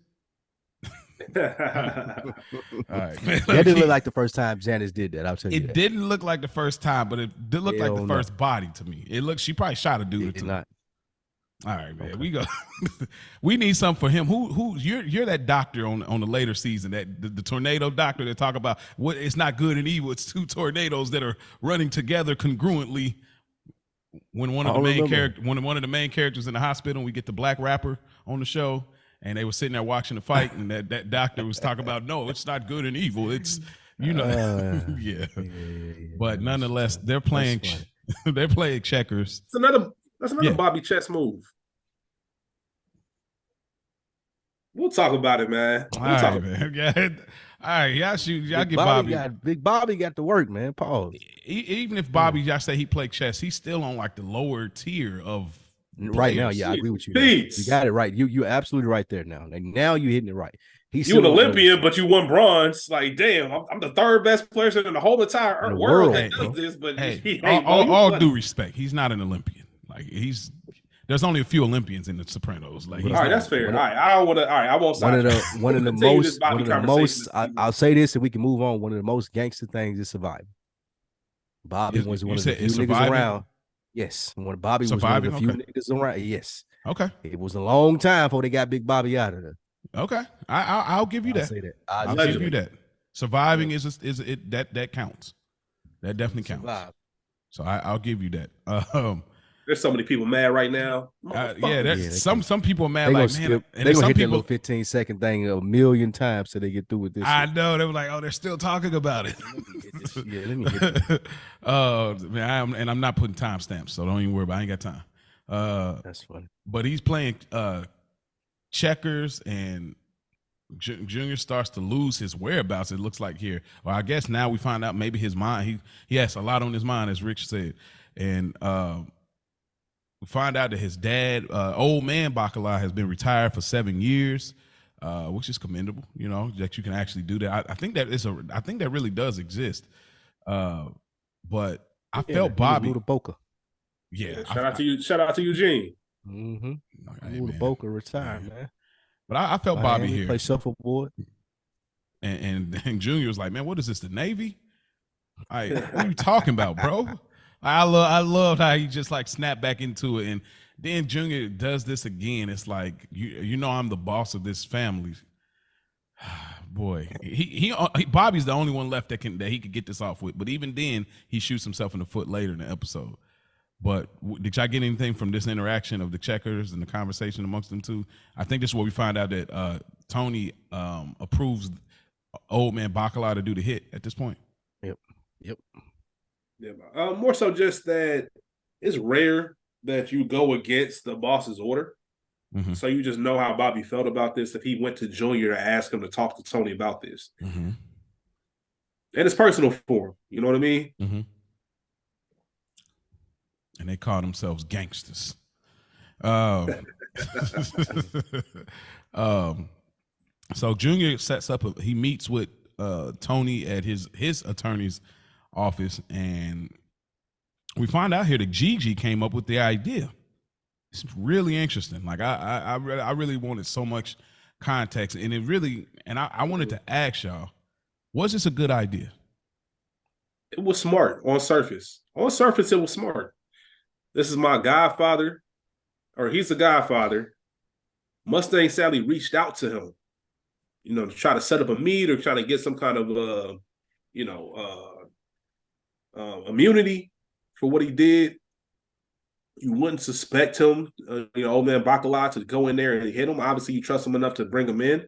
All right, man, That didn't look like the first time Janice did that. I'll tell you It that. didn't look like the first time, but it did look like Hell the no. first body to me. It looked. She probably shot a dude or It did two. not. All right, man. Okay. We go. We need something for him. Who you're that doctor on the later season, that the tornado doctor that talk about what it's not good and evil. It's two tornadoes that are running together congruently. When one of the main characters, one of the main characters in the hospital, we get the black rapper on the show, and they were sitting there watching the fight, and that doctor was talking about, no, it's not good and evil. It's yeah. But nonetheless, they're playing. They're playing checkers. That's another Bobby chess move. We'll talk about it, man. All We'll talk right, man. Yeah. All right, y'all shoot. Y'all Big get Bobby. Big Bobby got to work, man. Pause. Even if Bobby, y'all say he played chess, he's still on like the lower tier of Right now, players. yeah, I agree with you. Beats. You got it right. You're absolutely right there now. Like, now you're hitting it right. He's You an still on the- Olympian, but you won bronze. Like, damn, I'm the third best player in the whole entire In the world world, that bro. does this. But Hey, bro, you all won. due respect, he's not an Olympian. Like there's only a few Olympians in the Sopranos. Like, All he's right, not- that's fair. All right, I don't want to. All right, I won't. one of the sidetrack. one of the Continue this most Bobby one of the conversation most this I, evening. I'll say this and we can move on. One of the most gangster things is surviving. Bobby You was one of said the few it's niggas surviving? around. Yes, when Bobby was one of Surviving? the few Okay. niggas around. Yes, Okay, it was a long time before they got Big Bobby out of there. okay. I'll give you I'll that. say that. I'll just give you that. Surviving is it that counts. That definitely counts. survive. So I'll give you that. There's so many people mad right now. Yeah, Motherfucker. they some people are mad They gonna like, man, skip. and They then gonna some hit that people. little 15-second thing a million times till they get through with this. I shit. know they were like, oh, they're still talking about it. Yeah, let me hit this. Man, I'm not putting timestamps, so don't even worry about it. I ain't got time. That's funny. But he's playing checkers, and Junior starts to lose his whereabouts. It looks like here, or I guess now we find out maybe his mind. He has a lot on his mind, as Rich said, and we find out that his dad, old man Bacala, has been retired for 7 years. which is commendable. You know, that you can actually do that. I think that really does exist. But I felt Bobby. Boca. Yeah, shout out to you. Shout out to Eugene. Mm-hmm. Boca retired, man. But I felt Bobby here. Play shuffleboard. And Junior was like, man, what is this, the Navy? Like, what are you talking about, bro? I loved how he just like snapped back into it. And then Junior does this again. It's like, you know, I'm the boss of this family. Boy, he Bobby's the only one left that he could get this off with. But even then, he shoots himself in the foot later in the episode. But did y'all get anything from this interaction of the checkers and the conversation amongst them two? I think this is where we find out that Tony approves old man Bacala to do the hit at this point. Yep. Yeah, more so just that it's rare that you go against the boss's order. Mm-hmm. So you just know how Bobby felt about this if he went to Junior to ask him to talk to Tony about this. Mm-hmm. And it's personal for him. You know what I mean? Mm-hmm. And they call themselves gangsters. So Junior sets up. He meets with Tony at his attorney's office, and we find out here that Gigi came up with the idea. It's really interesting. Like I really wanted so much context, and I wanted to ask y'all, was this a good idea? It was smart on surface. On surface, it was smart. This is my godfather, or he's the godfather. Mustang Sally reached out to him, you know, to try to set up a meet or try to get some kind of, immunity for what he did. You wouldn't suspect him, old man Bacala, to go in there and hit him. Obviously, you trust him enough to bring him in.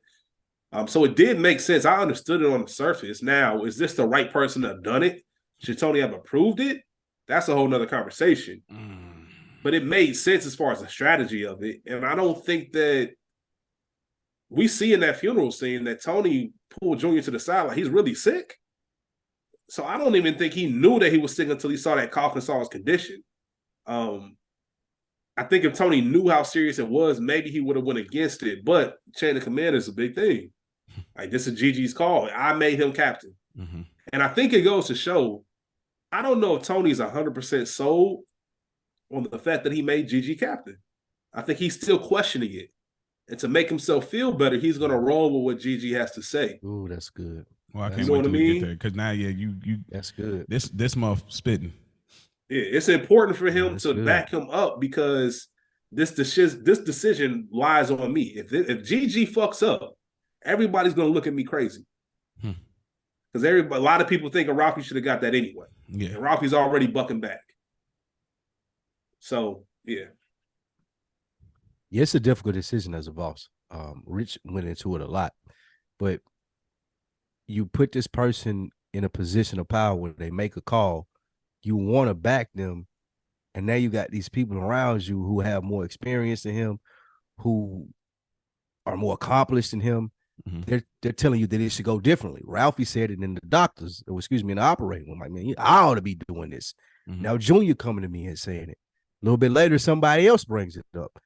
So it did make sense. I understood it on the surface. Now, is this the right person to have done it? Should Tony have approved it? That's a whole nother conversation. But it made sense as far as the strategy of it. And I don't think that we see in that funeral scene that Tony pulled Junior to the side like he's really sick. So I don't even think he knew that he was sick until he saw that cough and saw his condition. I think if Tony knew how serious it was, maybe he would have went against it. But chain of command is a big thing. Like, this is Gigi's call. I made him captain. Mm-hmm. And I think it goes to show, I don't know if Tony's 100% sold on the fact that he made Gigi captain. I think he's still questioning it. And to make himself feel better, he's going to roll with what Gigi has to say. Ooh, that's good. Well, I can't wait till we get there, because now, you that's good. This month spitting. Yeah, it's important for him to back him up, because this decision lies on me. If Gigi fucks up, everybody's going to look at me crazy. Because a lot of people think Ralphie should have got that anyway. Yeah, and Ralphie's already bucking back. So yeah, it's a difficult decision as a boss. Rich went into it a lot, but you put this person in a position of power where they make a call, you want to back them, and now you got these people around you who have more experience than him, who are more accomplished than him. Mm-hmm. They're telling you that it should go differently. Ralphie said it in the doctors, in the operating room. Like, man, I ought to be doing this. Mm-hmm. Now Junior coming to me and saying it. A little bit later, somebody else brings it up.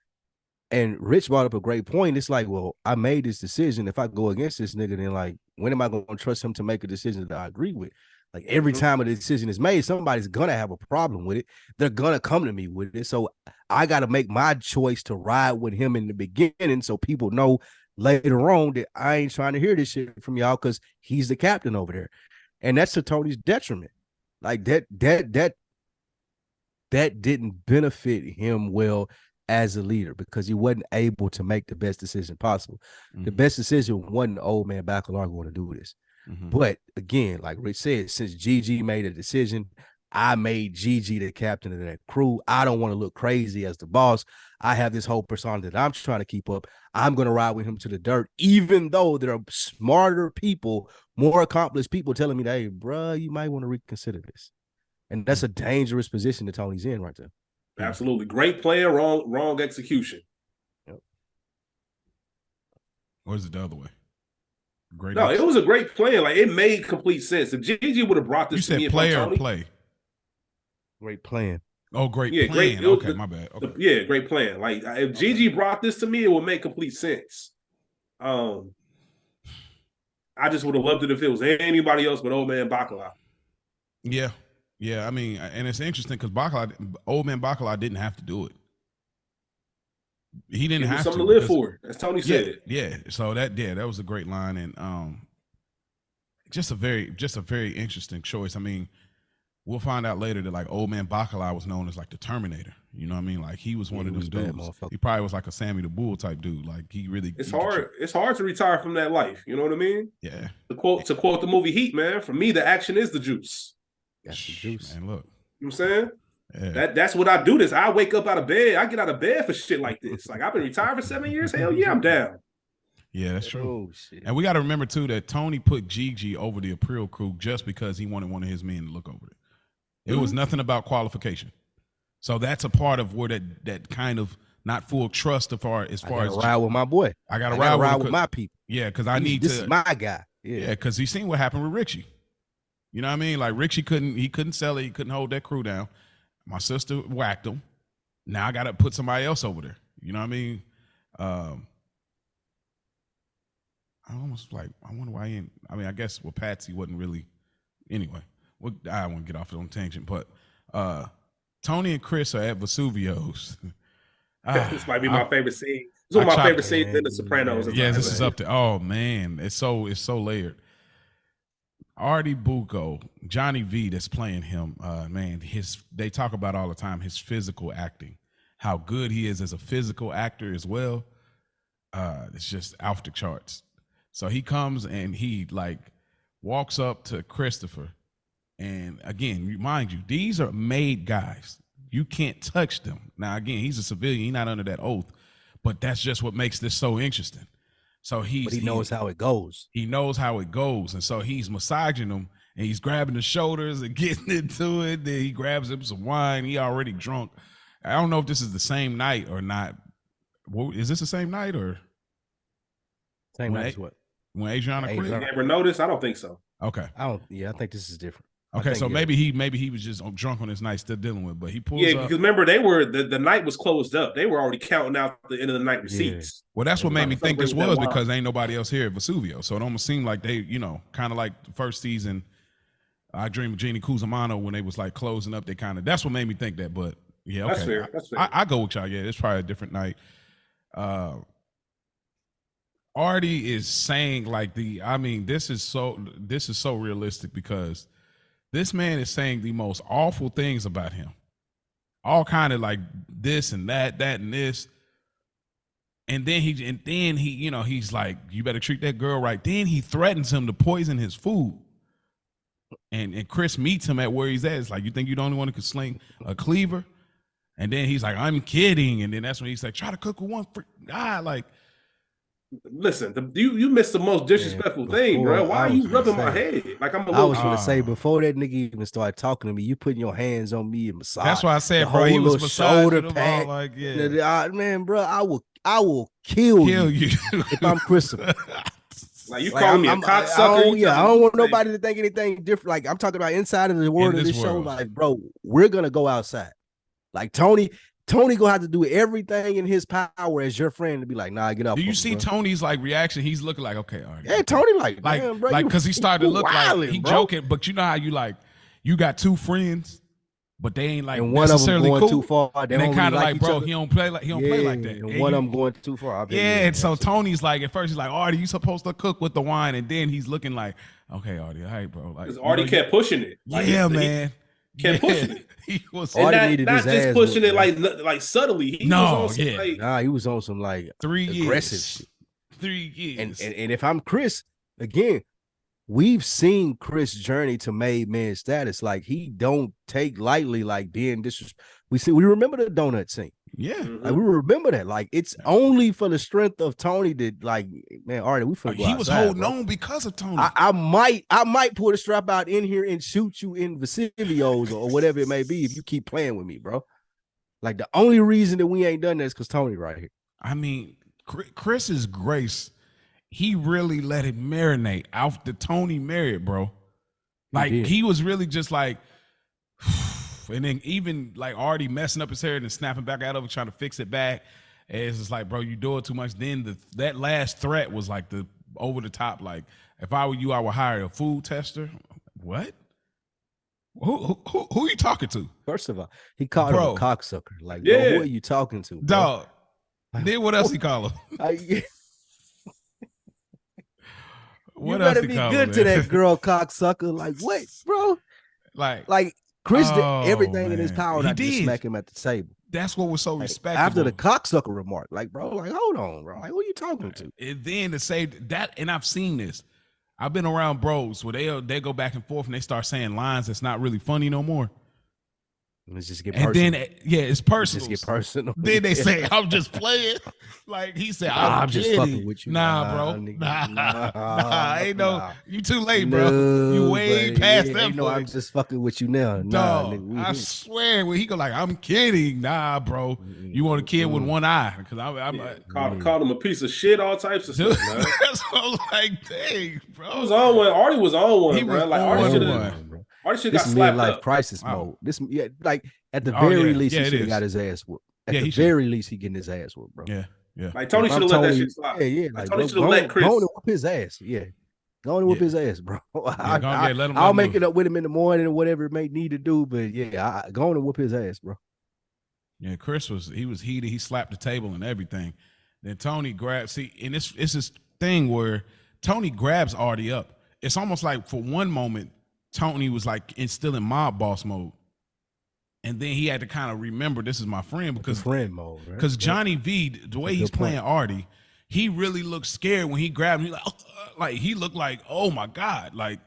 And Rich brought up a great point. It's like, well, I made this decision. If I go against this nigga, then like, when am I going to trust him to make a decision that I agree with? Like, every time a decision is made, somebody's going to have a problem with it. They're going to come to me with it. So I got to make my choice to ride with him in the beginning, so people know later on that I ain't trying to hear this shit from y'all, because he's the captain over there. And that's to Tony's detriment. Like, that didn't benefit him well as a leader, because he wasn't able to make the best decision possible. Mm-hmm. The best decision wasn't old man Bacala going to do this. Mm-hmm. But again, like Rich said, since Gigi made a decision, I made Gigi the captain of that crew. I don't want to look crazy as the boss. I have this whole persona that I'm trying to keep up. I'm going to ride with him to the dirt, even though there are smarter people, more accomplished people telling me, hey, bro, you might want to reconsider this. And that's a dangerous position that Tony's in right there. Absolutely. Great plan, wrong execution. Yep. Or is it the other way? It was a great plan. Like, it made complete sense. If Gigi would have brought this to me, play or play? Great plan. Oh, great plan. Okay, my bad. Okay. Great plan. Like, if Gigi brought this to me, it would make complete sense. I just would have loved it if it was anybody else but Old Man Bacala. Yeah. I mean, and it's interesting because Old Man Bacala didn't have to do it. He didn't have something to live for, as Tony said. Yeah. So that was a great line, and just a very interesting choice. I mean, we'll find out later that like Old Man Bacala was known as like the Terminator. You know what I mean? Like he was one of them dudes. He probably was like a Sammy the Bull type dude. Like he really. It's hard to retire from that life. You know what I mean? Yeah. To quote the movie Heat, man. For me, the action is the juice. That's the juice. Man, look. You know what I'm saying? Yeah. That's what I do. This. I wake up out of bed. I get out of bed for shit like this. Like I've been retired for 7 years. Hell yeah, I'm down. Yeah, that's true. Oh, shit. And we got to remember too that Tony put Gigi over the April crew just because he wanted one of his men to look over it. It was nothing about qualification. So that's a part of where that kind of not full trust as far as ride with my boy. I got to ride with my people. Yeah, because this is my guy. Yeah, because he seen what happened with Richie. You know what I mean? Like Richie couldn't sell it. He couldn't hold that crew down. My sister whacked him. Now I got to put somebody else over there. You know what I mean? I almost like, I wonder why he ain't. I mean, I guess Patsy wasn't really. Anyway, I don't want to get off on tangent, but Tony and Chris are at Vesuvio's. This might be my favorite scene. It's one of my favorite scenes in The Sopranos. Yeah, this is up there. Oh man, it's so layered. Artie Bucco, Johnny V that's playing him, man, they talk about all the time his physical acting, how good he is as a physical actor as well. It's just off the charts. So he comes and he like walks up to Christopher, and again, mind you, these are made guys. You can't touch them. Now again, he's a civilian, he's not under that oath, but that's just what makes this so interesting. So he knows how it goes. He knows how it goes. And so he's massaging them and he's grabbing the shoulders and getting into it. Then he grabs him some wine. He already drunk. I don't know if this is the same night or not. Is this the same night or? Same night as what? When Adriana quit? You never noticed? I don't think so. Okay. I think this is different. Okay, so maybe he was just drunk on his night, still dealing with, but he pulls up. Yeah, because remember they were the night was closed up. They were already counting out the end of the night receipts. Well, that's what made me think this was because ain't nobody else here at Vesuvio, so it almost seemed like they, kind of like the first season, I Dream of Jeannie Cusimano when they was like closing up. They that's what made me think that. But yeah, okay, that's fair. I go with y'all. Yeah, it's probably a different night. Artie is saying like this is so realistic because this man is saying the most awful things about him. All kind of like this and that and this. And then he he's like, you better treat that girl right. Then he threatens him to poison his food. And Chris meets him at where he's at. It's like, you think you're the only one who could sling a cleaver? And then he's like, I'm kidding. And then that's when he's like, try to cook with one guy. Like, listen, you missed the most disrespectful thing, bro. Why are you rubbing my head? Like I'm a little. I was going to say, before that nigga even started talking to me, you putting your hands on me and massage. That's why I said, bro, he was shoulder pad. Like, yeah. Man, bro, I will kill you if I'm Christopher. Like you calling me a cocksucker? I don't want nobody to think anything different. Like I'm talking about inside of the world of this show. Like, bro, we're gonna go outside. Like Tony gonna have to do everything in his power as your friend to be like, nah, get up. Do you see Tony's like reaction? He's looking like, okay, all right. Yeah, Tony like, man, bro, like because he started to look wildin', like he bro. joking, but you know how you got two friends, but they ain't like and one of them going cool. too far. They kind of like, bro, he don't play like that. And one of them going too far. And so Tony's like, at first he's like, Artie, you supposed to cook with the wine, and then he's looking like, okay, Artie, all right, bro. Like, because Artie kept pushing it. Like, yeah, man. Kept pushing it. He was not just pushing it like subtly. He was on some like 3 years. Aggressive shit. 3 years. And if I'm Chris, again, we've seen Chris' journey to made man status. Like he don't take lightly like being disrespectful. We remember the donut scene. Yeah. Like we remember that. Like it's only for the strength of Tony that like, man, Artie, we finna go he was outside, holding on because of Tony. I might pull the strap out in here and shoot you in Vesuvio's or whatever it may be if you keep playing with me, bro. Like the only reason that we ain't done that is because Tony right here. I mean, Chris's grace, he really let it marinate after Tony married, bro. Like he was really just like, and then even like Artie messing up his hair and then snapping back out of it, trying to fix it back. And it's just like, bro, you do it too much. Then that last threat was like the over the top. Like, if I were you, I would hire a food tester. What? Who are you talking to? First of all, he called him a cocksucker. Like, Yeah. bro, who are you talking to, bro? Dog. Then what else he call him? You better be good to that girl, cocksucker. Like, what, bro? Like Chris did everything in his power not to smack him at the table. That's what was so respectable. After the cocksucker remark, like, bro, like, hold on, bro. Like, who are you talking to? And then to say that, and I've seen this. I've been around bros where they go back and forth and they start saying lines that's not really funny no more. Let's just get personal. And then, it's personal. Just get personal. Then they say, I'm just playing. Like he said, I'm just fucking with you. Nah, bro. Nah, ain't no, you too late, bro. No, you way past that. No, I'm just fucking with you now. Dog, I swear, when he go like, I'm kidding. Nah, bro. You want a kid with one eye? Because called him a piece of shit, all types of stuff, man. That's what I was like, dang, bro. I was on one. Artie was on one, He bro. was Like on Artie should one. have. Artie should This got slapped midlife up. crisis mode. This, like at the very least, he should have got his ass whooped. At the very least, he getting his ass whooped, bro. Yeah. Like Tony should have let that shit slide. Yeah. Like Tony should have let Chris go on and whoop his ass. Yeah. Go on and whoop his ass, bro. I'll make it up with him in the morning or whatever it may need to do. But yeah, go on and whoop his ass, bro. Yeah, Chris was heated. He slapped the table and everything. Then Tony grabbed. And it's this thing where Tony grabs Artie up. It's almost like for one moment, Tony was like still in mob boss mode. And then he had to kind of remember this is my friend because friend mode, right? Because Johnny V, the way he's playing Artie, he really looked scared when he grabbed him. He looked like, oh my God. Like,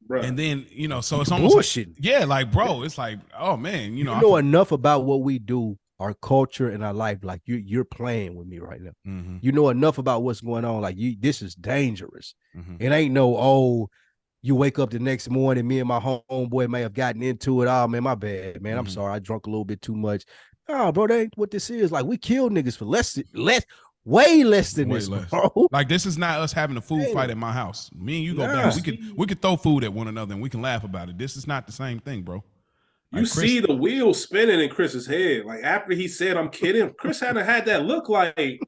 Bruh. And then, so it's almost bullshit. Like, bro, it's like, oh man, you know enough about what we do, our culture and our life. Like you're playing with me right now. Mm-hmm. You know enough about what's going on. Like this is dangerous. Mm-hmm. It ain't you wake up the next morning, me and my homeboy may have gotten into it. Oh, man, my bad, man. I'm sorry. I drunk a little bit too much. Oh, bro, that ain't what this is. Like, we kill niggas for way less than this, bro. Like, this is not us having a food fight at my house. Me and you go back. We could throw food at one another and we can laugh about it. This is not the same thing, bro. Like, you see the wheel spinning in Chris's head. Like, after he said, I'm kidding, Chris hadn't had that look like,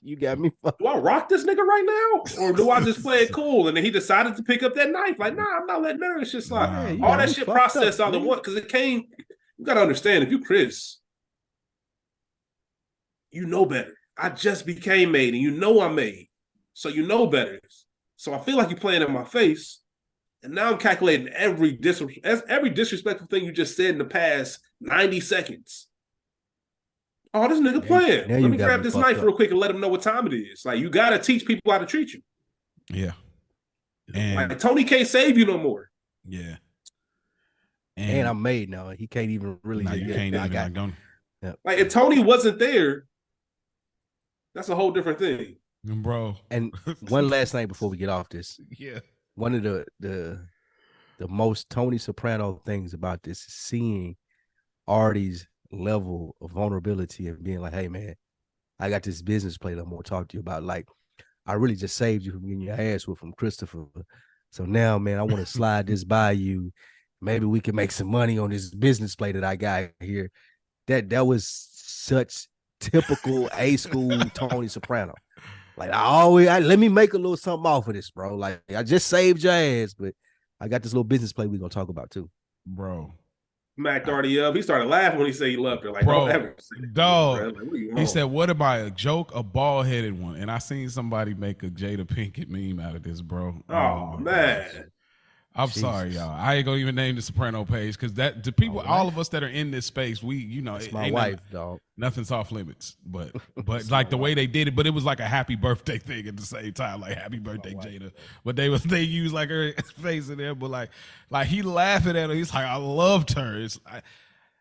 you got me fucked. Do I rock this nigga right now? Or do I just play it cool? And then he decided to pick up that knife. Like, nah, I'm not letting none of this shit slide. All that shit processed all at once. Because it came, you got to understand, if you Chris, you know better. I just became made and you know I'm made. So you know better. So I feel like you're playing in my face. And now I'm calculating every disrespectful thing you just said in the past 90 seconds. Oh, this nigga playing. Let me grab this knife real quick and let him know what time it is. Like, you got to teach people how to treat you. Yeah. And like, Tony can't save you no more. Yeah. And I'm made now. He can't even really. Like, if Tony wasn't there, that's a whole different thing. Bro. And one last thing before we get off this. Yeah. One of the most Tony Soprano things about this is seeing Artie's level of vulnerability and being like, hey man, I got this business play that I'm gonna talk to you about. Like, I really just saved you from getting your ass whipped from Christopher. So now, man, I want to slide this by you. Maybe we can make some money on this business play that I got here. That was such typical A school Tony Soprano. Like, let me make a little something off of this, bro. Like, I just saved your ass, but I got this little business play we're gonna talk about too. Bro. Smacked Artie up. He started laughing when he said he loved her. Like, bro, don't ever say that, dog. Like, he said, what am I, a joke, a bald-headed one? And I seen somebody make a Jada Pinkett meme out of this, bro. Oh man. Gosh. I'm sorry, y'all. I ain't gonna even name the Soprano page because the people, all of us that are in this space, it's my wife, dog. Nothing's off limits, but like the way they did it, but it was like a happy birthday thing at the same time, like happy birthday, Jada. But they used like her face in there, but like he laughing at her. He's like, I loved her.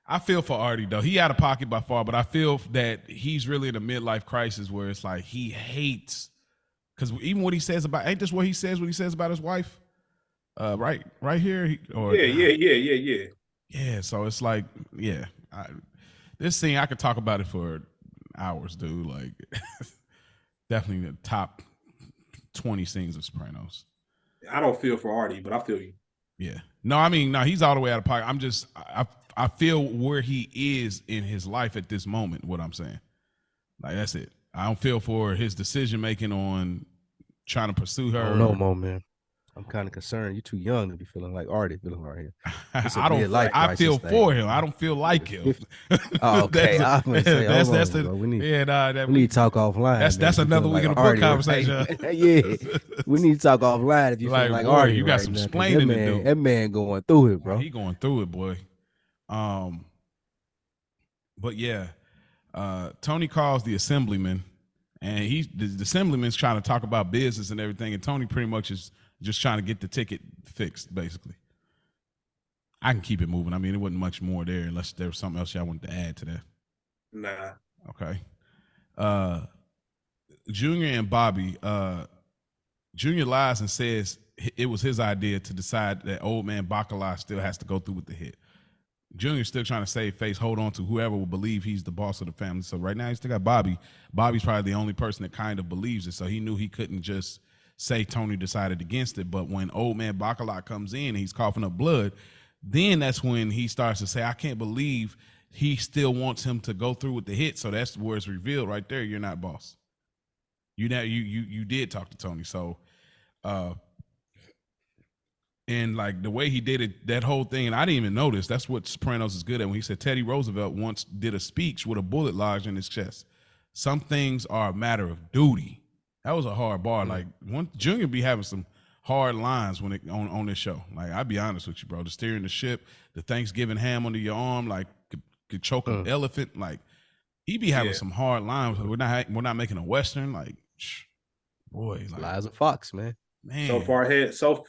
I feel for Artie though. He out of pocket by far, but I feel that he's really in a midlife crisis where it's like he hates because even what he says about ain't this what he says about his wife. Right here. Yeah. So it's like, this scene I could talk about it for hours, dude. Like, definitely the top 20 scenes of Sopranos. I don't feel for Artie, but I feel you. Yeah. No, I mean, no, he's all the way out of pocket. I'm just, I feel where he is in his life at this moment. What I'm saying, Like that's it. I don't feel for his decision making on trying to pursue her. I don't know, Mo, man. I'm kind of concerned. You're too young to be feeling like Artie feeling right here. I don't. I feel for him. I don't feel like him. Oh, okay. I'm gonna say, that's the. We need to talk offline. That's another week in the book conversation. Right? Yeah, we need to talk offline if you feel like Artie. You got some explaining to do. That man going through it, bro. He going through it, boy. But yeah, Tony calls the assemblyman, and the assemblyman's trying to talk about business and everything, and Tony pretty much is just trying to get the ticket fixed, basically. I can keep it moving. I mean, there wasn't much more there unless there was something else y'all wanted to add to that. Nah. Okay. Junior and Bobby, Junior lies and says it was his idea to decide that old man Bacala still has to go through with the hit. Junior's still trying to save face, hold on to whoever will believe he's the boss of the family. So right now, he still got Bobby. Bobby's probably the only person that kind of believes it. So he knew he couldn't just say Tony decided against it. But when old man Bacala comes in and he's coughing up blood, then that's when he starts to say, I can't believe he still wants him to go through with the hit. So that's where it's revealed right there. You're not boss. You did talk to Tony. So, and like the way he did it, that whole thing, and I didn't even notice, that's what Sopranos is good at when he said Teddy Roosevelt once did a speech with a bullet lodged in his chest. Some things are a matter of duty. That was a hard bar. Like Junior be having some hard lines when it on this show. Like, I'll be honest with you, bro. The steering the ship, the Thanksgiving ham under your arm, like could choke an elephant. Like, he be having some hard lines. We're not making a Western. Like, boy, like, Lies of Fox, man. So far ahead, so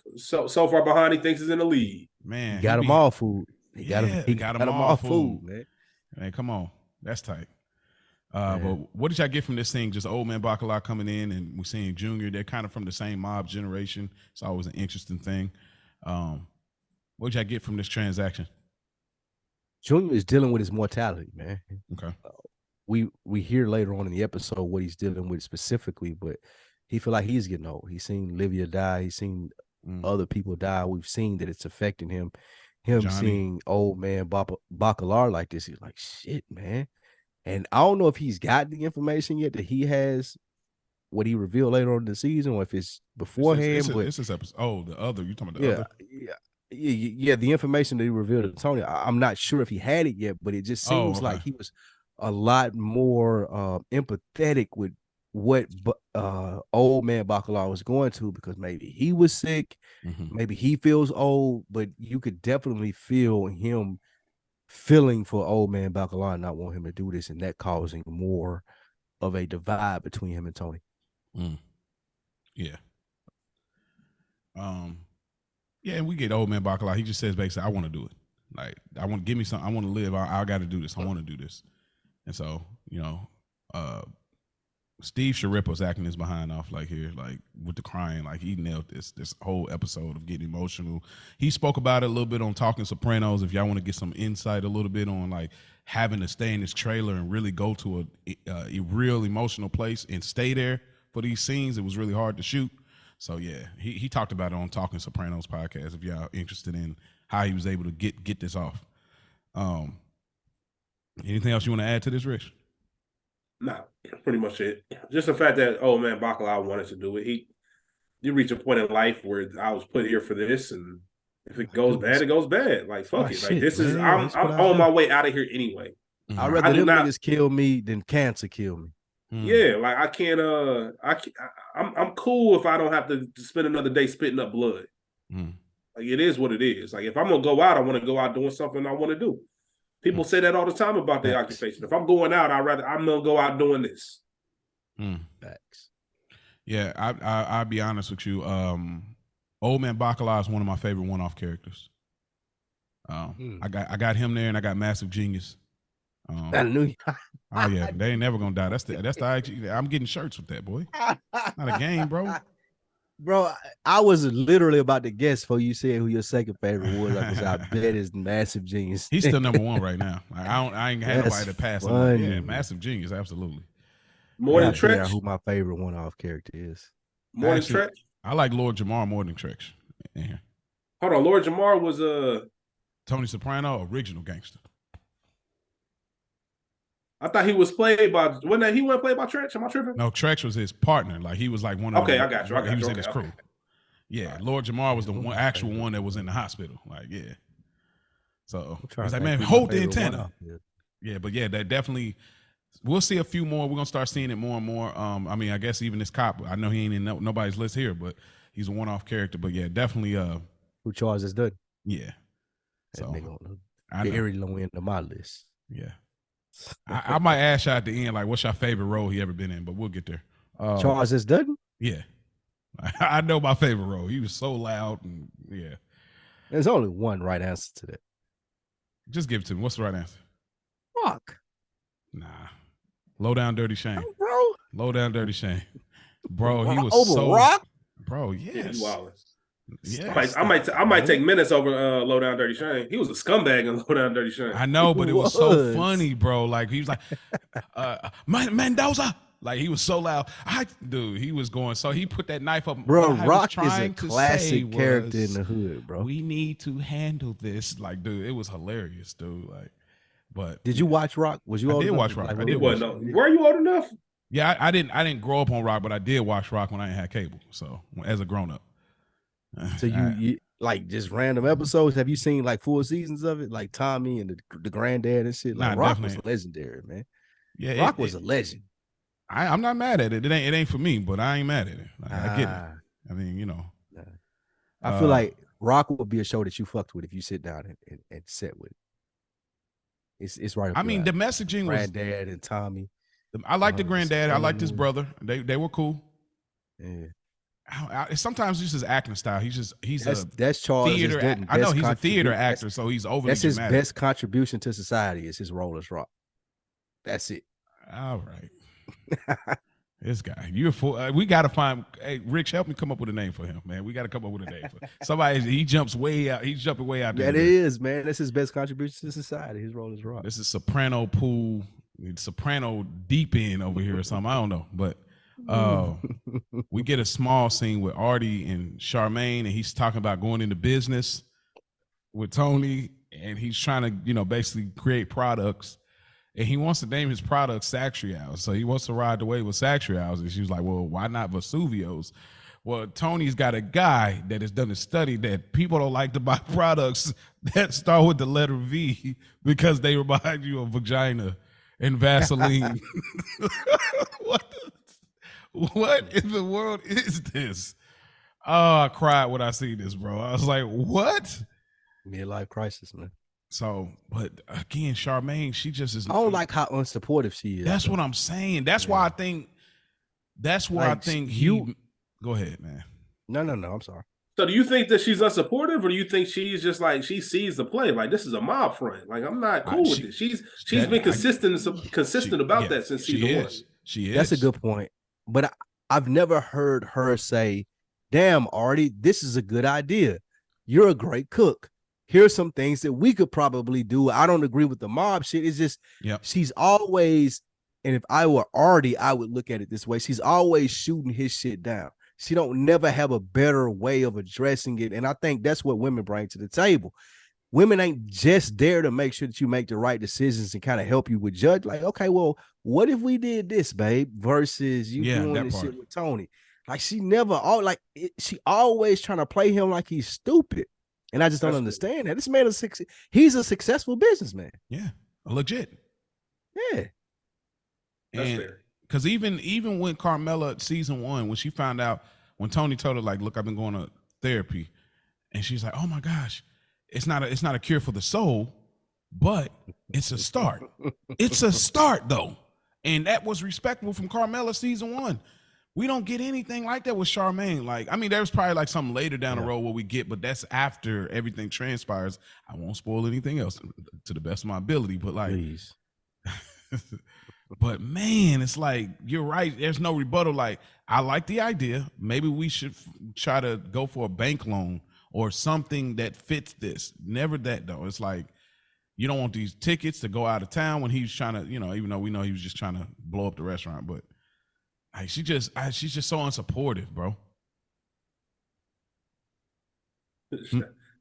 far behind, he thinks he's in the lead. Man, he got him all food. He got him all food, man. Man, come on, that's tight. But what did y'all get from this thing? Just old man Bacala coming in, and we're seeing Junior. They're kind of from the same mob generation. It's always an interesting thing. What did y'all get from this transaction? Junior is dealing with his mortality, man. Okay. We hear later on in the episode what he's dealing with specifically, but he feel like he's getting old. He's seen Livia die. He's seen other people die. We've seen that it's affecting him. Johnny. Seeing old man Bacala like this, he's like, shit, man. And I don't know if he's got the information yet that he has what he revealed later on in the season, or if it's beforehand. This is episode. Oh, the other. You talking about the other? Yeah. The information that he revealed to Tony, I'm not sure if he had it yet, but it just seems like he was a lot more empathetic with what old man Bacala was going to, because maybe he was sick, maybe he feels old, but you could definitely feel him feeling for old man Bacala and not want him to do this, and that causing more of a divide between him and Tony. Yeah. Yeah, and we get old man Bacala. He just says basically, I want to do it. Like, I want to give me something. I want to live. I got to do this. I want to do this. And so, Steve Sharippa's acting his behind off, like here, like with the crying, like he nailed this whole episode of getting emotional. He spoke about it a little bit on Talking Sopranos. If y'all want to get some insight a little bit on like having to stay in this trailer and really go to a real emotional place and stay there for these scenes, it was really hard to shoot. So yeah, he talked about it on Talking Sopranos podcast. If y'all interested in how he was able to get this off. Anything else you want to add to this, Rich? No, pretty much it. Just the fact that old man Bacala wanted to do it. You reach a point in life where I was put here for this, and if it goes bad, it goes bad. Like, fuck it. Like, this is I'm on my way out of here anyway. I'd rather them niggas kill me than cancer kill me. Yeah, like I can't. I'm cool if I don't have to spend another day spitting up blood. Like, it is what it is. Like, if I'm gonna go out, I want to go out doing something I want to do. People say that all the time about their occupation. If I'm going out, I'm gonna go out doing this. Facts. Yeah, I'll be honest with you. Old man Bacala is one of my favorite one-off characters. I got him there, and I got Massive Genius. I knew you. Oh yeah, they ain't never gonna die. That's the I'm getting shirts with that, boy. Not a game, bro. Bro, I was literally about to guess for you said who your second favorite was. I bet is Massive Genius. He's still number one right now. Like, I ain't had nobody to pass him. Like, yeah, Massive Genius, absolutely. More than Tretch. Who my favorite one-off character is? More than Tretch. I like Lord Jamar more than Tretch. Yeah. Hold on, Lord Jamar was Tony Soprano, original gangster. I thought he was played by. He wasn't played by Treach? Am I tripping? No, Trex was his partner. Like he was like one of. Okay, the, I got you. He was in okay, his okay. crew. Yeah, Lord Jamar was the actual one that was in the hospital. Like, yeah. So he's like, man, hold the antenna. Yeah, but yeah, that definitely. We'll see a few more. We're gonna start seeing it more and more. I mean, I guess even this cop. I know he ain't in nobody's list here, but he's a one-off character. But yeah, definitely. Who Charles Dutton? Yeah. That So nigga on the very low end of my list. Yeah. I might ask you at the end, like, what's your favorite role he ever been in? But we'll get there. Charles Dutton? Yeah. I know my favorite role. He was so loud and yeah. There's only one right answer to that. Just give it to me. What's the right answer? Rock. Nah. Low down dirty shame. Oh, bro. Low down dirty shame. Bro, he was over so Rock? Bro, yes. Yes. I might take minutes over Low Down Dirty Shame. He was a scumbag in Low Down Dirty Shame. I know, but it was so funny, bro. Like he was like Mendoza. Like he was so loud. He was going. So he put that knife up. Bro, Rock is a classic character in the hood, bro. We need to handle this. Like, dude, it was hilarious, dude. Like, but did you watch Rock? Was you? I did watch Rock. I did watch. Were you old enough? Yeah, I didn't grow up on Rock, but I did watch Rock when I didn't have cable. So as a grown up. So you like just random episodes? Have you seen like full seasons of it, like Tommy and the granddad and shit? Like Rock was legendary, man. Yeah, Rock was a legend. I'm not mad at it. It ain't for me, but I ain't mad at it. Like, I get it. I mean, you know. I feel like Rock would be a show that you fucked with if you sit down and sit with it. It's right. I mean, the messaging was granddad and Tommy. I like the granddad. I liked his brother. They were cool. Yeah. Sometimes it's his acting style. That's Charles theater. I know he's a theater actor, so he's overly That's his dramatic. best contribution to society is his role as Rock. That's it. All right. This guy, we got to find. Hey, Rich, help me come up with a name for him, man. We got to come up with a name for somebody. He jumps way out. He's jumping way out there. That is, man. That's his best contribution to society. His role as Rock. This is Soprano pool, Soprano deep end over here or something. I don't know, but. We get a small scene with Artie and Charmaine, and he's talking about going into business with Tony, and he's trying to, basically create products, and he wants to name his product Sacrials. So he wants to ride the wave with Sacrials, and she was like, well, why not Vesuvios? Well, Tony's got a guy that has done a study that people don't like to buy products that start with the letter V because they remind you of vagina and Vaseline. What in the world is this? Oh, I cried when I see this, bro. I was like, what? Midlife crisis, man. So, but again, Charmaine, she just is. I don't like how unsupportive she is. That's what I'm saying. That's why I think. That's why I think you. Go ahead, man. No. I'm sorry. So, do you think that she's unsupportive, or do you think she's just like she sees the play? Like, this is a mob front. Like, I'm not cool with it. She's been consistent about that since season one. She is. That's a good point. But I've never heard her say, damn, Artie, this is a good idea. You're a great cook. Here's some things that we could probably do. I don't agree with the mob shit. It's just, she's always, and if I were Artie, I would look at it this way. She's always shooting his shit down. She don't never have a better way of addressing it. And I think that's what women bring to the table. Women ain't just there to make sure that you make the right decisions and kind of help you with judge. Like, okay, well, what if we did this, babe? Versus you doing this shit with Tony. Like she always trying to play him like he's stupid. And I just don't understand that. This man he's a successful businessman. Yeah, legit. Yeah. And because even when Carmella season 1, when she found out, when Tony told her, like, look, I've been going to therapy, and she's like, oh my gosh. It's not a cure for the soul, but it's a start. It's a start, though. And that was respectable from Carmella season 1. We don't get anything like that with Charmaine. Like, I mean, there's probably like something later down the road where we get, but that's after everything transpires. I won't spoil anything else to the best of my ability, but like, please. But man, it's like, you're right. There's no rebuttal. Like, I like the idea. Maybe we should try to go for a bank loan or something that fits this. Never that, though. It's like, you don't want these tickets to go out of town when he's trying to, even though we know he was just trying to blow up the restaurant, but like, she's just so unsupportive, bro.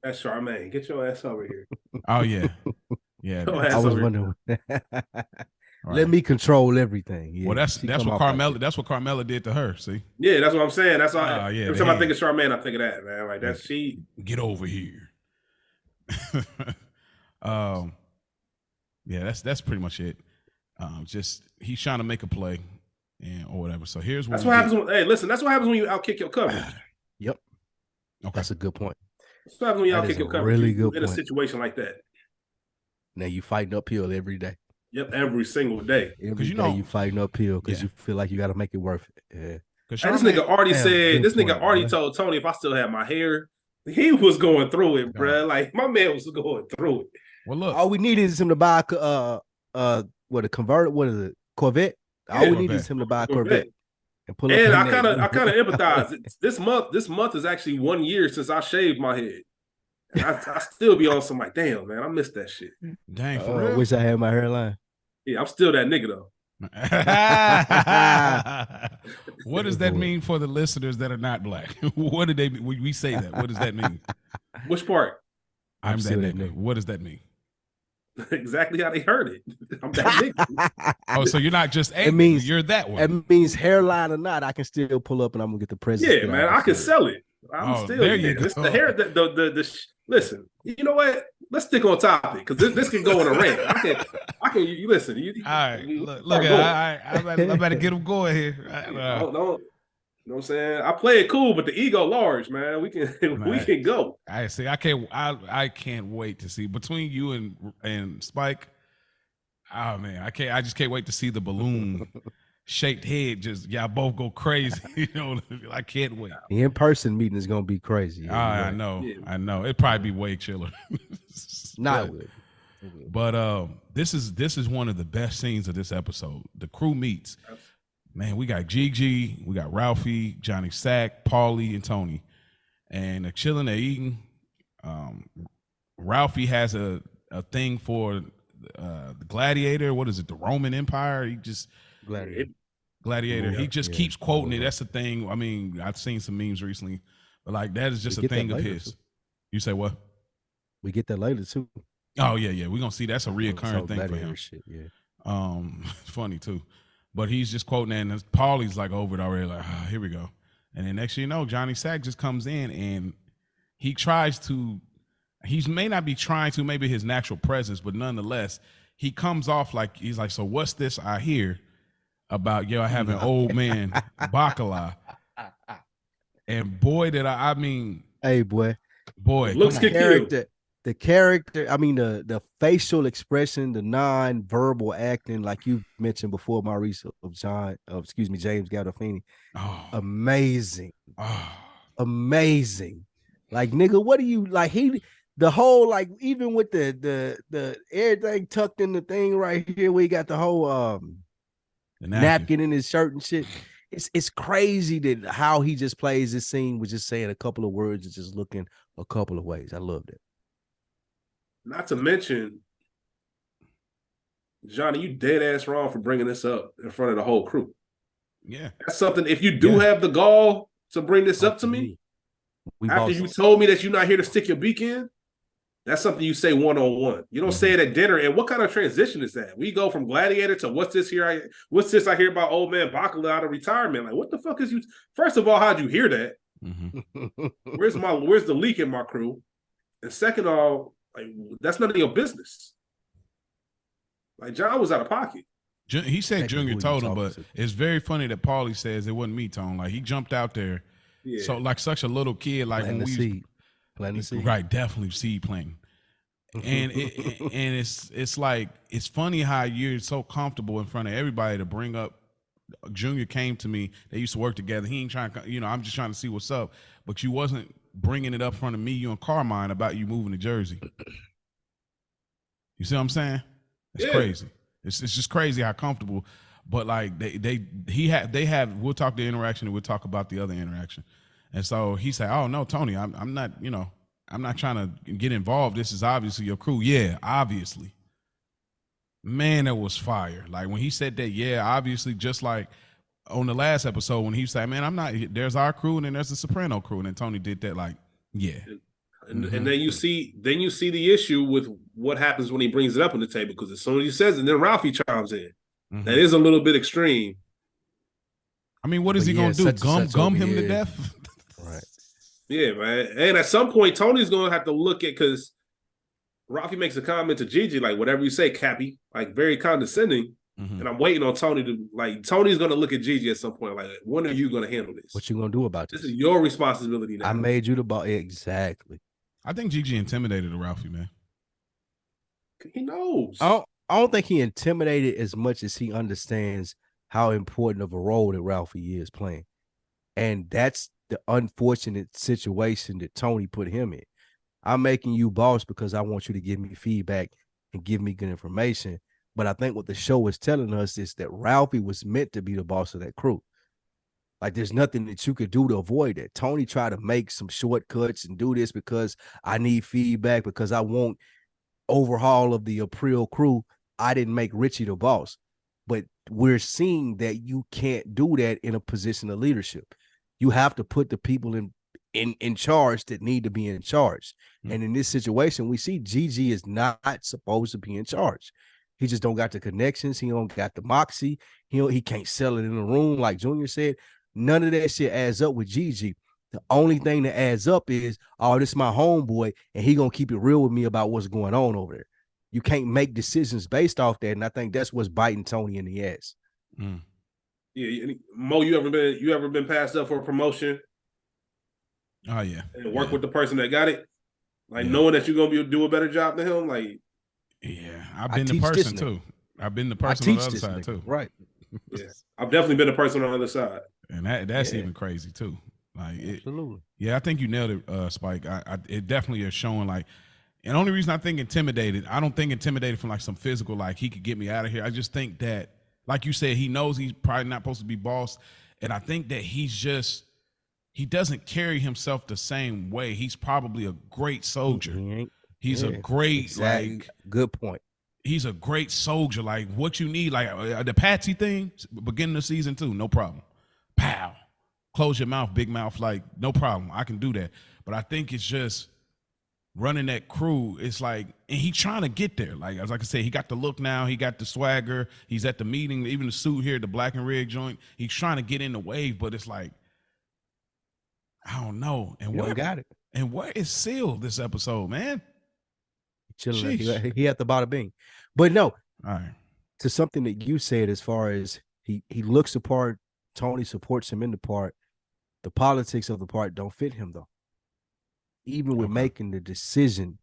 That's Charmaine. Get your ass over here. Oh, yeah. Yeah. I was wondering. Right. Let me control everything. Yeah, well, that's what Carmella. That's what Carmella did to her. See. Yeah, that's what I'm saying. That's all. Yeah, every time I think of Charmaine, I think of that, man. Like that's she. Get over here. Yeah, that's pretty much it. Just he's trying to make a play or whatever. So here's what that's what happens. Hey, listen, that's what happens when you outkick your coverage. Yep. Okay. That's a good point. That's what happens when you outkick your coverage. Really good in point. A situation like that. Now you fighting uphill every day. Yep, every single day. Every day you fighting uphill because you feel like you got to make it worth it. Yeah. Hey, this nigga Artie said. This nigga Artie told Tony if I still had my hair, he was going through it, bro. Like my man was going through it. Well, look, all we needed is him to buy a convertible? What is it? Corvette. All we need is him to buy a Corvette and pull up. And I kind of empathize. This month is actually 1 year since I shaved my head. I still be on some like, damn man, I missed that shit. Dang, for real. I wish I had my hairline. Yeah, I'm still that nigga though. What does that mean for the listeners that are not black? What did they? When we say that, what does that mean? Which part? I'm that nigga. What does that mean? Exactly how they heard it. I'm that nigga. Oh, so you're not just a nigga, you're that one. It means hairline or not, I can still pull up and I'm gonna get the present. Yeah, man, I can sell it. I'm still there. You go. It's the hair. Listen, you know what? Let's stick on topic because this can go on a rant. I can. You listen. All right, look I better get him going here. You know what I'm saying? I play it cool, but the ego large, man. We can go. I see. I can't wait to see between you and Spike. Oh man, I just can't wait to see the balloon shaped head. Just y'all both go crazy. You know, I can't wait. The in-person meeting is gonna be crazy. I know. It'd probably be way chiller. Not. But this is one of the best scenes of this episode. The crew meets. Man, we got Gigi, we got Ralphie, Johnny Sack, Paulie, and Tony, and they're chilling. They're eating. Ralphie has a thing for the gladiator. What is it? The Roman Empire. He just gladiator. He just keeps quoting it. That's the thing. I mean, I've seen some memes recently, but like that is just a thing of his. Too. You say what? We get that later too. Oh yeah. We're gonna see that's a reoccurring thing for him. Shit, yeah. Funny too. But he's just quoting that, and Paulie's like over it already, like, here we go. And then next thing you know, Johnny Sack just comes in and he may not be trying to, maybe his natural presence, but nonetheless, he comes off like, he's like, so what's this I hear about, I have an old man, Bacala. And boy, did I mean. Hey, boy. Looks good. The character, I mean, the facial expression, the non-verbal acting, like you mentioned before, Maurice, of James Gandolfini. Oh. Amazing. Oh. Amazing. Like, nigga, what do you like? The whole, like, even with the everything tucked in the thing right here, where he got the whole napkin in his shirt and shit. It's crazy that how he just plays this scene with just saying a couple of words and just looking a couple of ways. I loved it. Not to mention, Johnny, you dead ass wrong for bringing this up in front of the whole crew. Yeah. That's something, if you do have the gall to bring this up to me, after you told me that you're not here to stick your beak in, that's something you say one-on-one. You don't say it at dinner. And what kind of transition is that? We go from gladiator to what's this I hear about old man Bacala out of retirement? Like, what the fuck is you? First of all, how'd you hear that? Mm-hmm. Where's the leak in my crew? And second of all, like, that's none of your business. Like, John was out of pocket. He said Junior told him, but it's very funny that Paulie says it wasn't me, Tone. Like, he jumped out there. Yeah. So, like, such a little kid, like planting the seed. Right, definitely seed planting. And it's like, it's funny how you're so comfortable in front of everybody to bring up. Junior came to me. They used to work together. He ain't trying to, I'm just trying to see what's up. But you wasn't bringing it up in front of me, you and Carmine about you moving to Jersey. You see what I'm saying? It's crazy. It's just crazy how comfortable. But like they have. We'll talk the interaction and we'll talk about the other interaction. And so he said, "Oh no, Tony, I'm not. I'm not trying to get involved. This is obviously your crew. Yeah, obviously. Man, it was fire. Like when he said that, yeah, obviously, just like on the last episode when he said, man, I'm not, there's our crew and then there's the Soprano crew. And then Tony did that, like, yeah. And then you see the issue with what happens when he brings it up on the table, because as soon as he says it, then Ralphie chimes in. That is a little bit extreme. I mean, what is he gonna do? Gum him to death? Right. Yeah, man. And at some point, Tony's gonna have to look at, because Ralphie makes a comment to Gigi, like, whatever you say, Cappy, like very condescending. And I'm waiting on Tony to, like, Tony's gonna look at Gigi at some point, like, when are you gonna handle this? What you gonna do about this? This is your responsibility now. I made you the boss. Exactly. I think Gigi intimidated Ralphie, man. He knows. I don't think he intimidated as much as he understands how important of a role that Ralphie is playing. And that's the unfortunate situation that Tony put him in. I'm making you boss because I want you to give me feedback and give me good information. But I think what the show is telling us is that Ralphie was meant to be the boss of that crew. Like, there's nothing that you could do to avoid it. Tony tried to make some shortcuts and do this because I need feedback, because I want overhaul of the April crew. I didn't make Richie the boss. But we're seeing that you can't do that in a position of leadership. You have to put the people in charge that need to be in charge. And in this situation, we see Gigi is not supposed to be in charge. He just don't got the connections. He don't got the moxie. He can't sell it in the room, like Junior said. None of that shit adds up with Gigi. The only thing that adds up is, oh, this is my homeboy, and he gonna keep it real with me about what's going on over there. You can't make decisions based off that, and I think that's what's biting Tony in the ass. Yeah, Mo, you ever been passed up for a promotion? Oh yeah, and work with the person that got it, like knowing that you're gonna do a better job than him. Like, yeah, I've been the person too. I've been the person on the other side too. Right. Yeah, I've definitely been the person on the other side, and that's even crazy too. Like, absolutely. Yeah, I think you nailed it, Spike. It definitely is showing, like, and the only reason I think intimidated, I don't think intimidated from like some physical, like he could get me out of here. I just think that, like you said, he knows he's probably not supposed to be boss, and I think that he doesn't carry himself the same way. He's probably a great soldier. He's a great, like, good point. He's a great soldier. Like, what you need, like the Patsy thing, beginning of season 2, no problem. Pow. Close your mouth, big mouth, like, no problem. I can do that. But I think it's just running that crew. It's like, and he trying to get there. Like, as I said, he got the look now. He got the swagger. He's at the meeting. Even the suit here, the black and red joint. He's trying to get in the wave, but it's like, I don't know. And what got it? And where is Seal this episode, man? Chilling. He at the bada bing. But no, all right. To something that you said, as far as he looks the part, Tony supports him in the part. The politics of the part don't fit him though. Even with making the decision,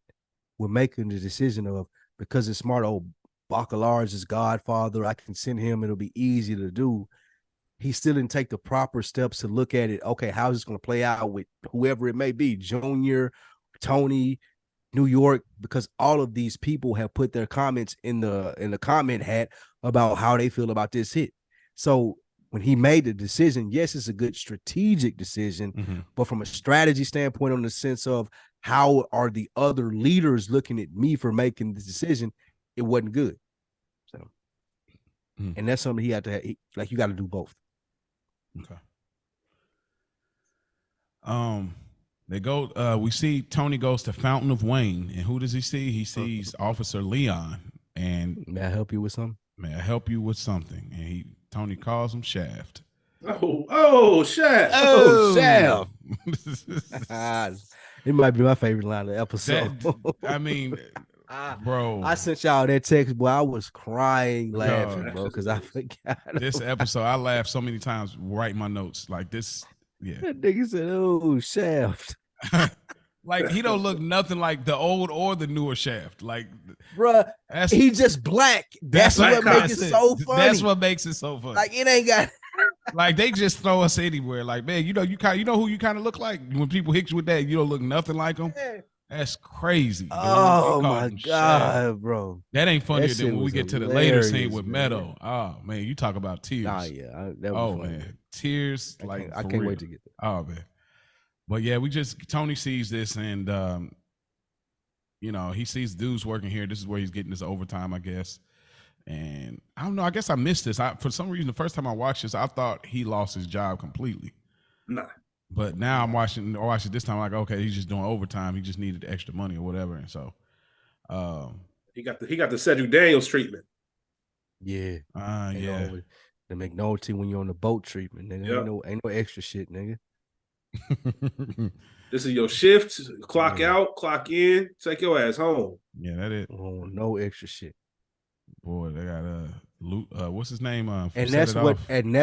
of, because it's smart old Bacalar's his godfather, I can send him, it'll be easy to do. He still didn't take the proper steps to look at it. Okay, how's this going to play out with whoever it may be, Junior, Tony, New York, because all of these people have put their comments in the comment hat about how they feel about this hit. So when he made the decision, yes, it's a good strategic decision, but from a strategy standpoint, on the sense of how are the other leaders looking at me for making this decision, it wasn't good. So, and that's something he had to have, like, you got to do both. Okay. They go. We see Tony goes to Fountain of Wayne, and who does he see? He sees Officer Leon. And may I help you with something? May I help you with something? And Tony calls him Shaft. Oh, Shaft. Oh, Shaft. It might be my favorite line of the episode. I mean, bro, I sent y'all that text, boy. I was crying, laughing, bro, because I forgot. This episode, I laughed so many times writing my notes. Like this, yeah. That nigga said, "Oh, Shaft." Like, he don't look nothing like the old or the newer Shaft. Like, bruh, he just black. That's what makes it so funny. That's what makes it so funny. Like, it ain't got. Like, they just throw us anywhere. Like, man, you know who you kind of look like when people hit you with that. You don't look nothing like them. That's crazy. Oh my god, bro. That ain't funnier than when we get to the later scene with Meadow. Oh man, you talk about tears. Oh yeah, man, tears. I can't wait to get there. Oh man, but yeah, Tony sees this, and he sees dudes working here. This is where he's getting this overtime, I guess. And I don't know. I guess I missed this. For some reason, the first time I watched this, I thought he lost his job completely. Nah. But now I'm watching this time, like, okay, he's just doing overtime. He just needed extra money or whatever. And so he got the Cedric Daniels treatment. Yeah. Yeah. The McNulty when you're on the boat treatment, nigga. Yep. Ain't no extra shit, nigga. This is your shift. Clock Yeah. out, clock in, take your ass home. Yeah, that it. Oh, no extra shit. Boy, they got what's his name? And that's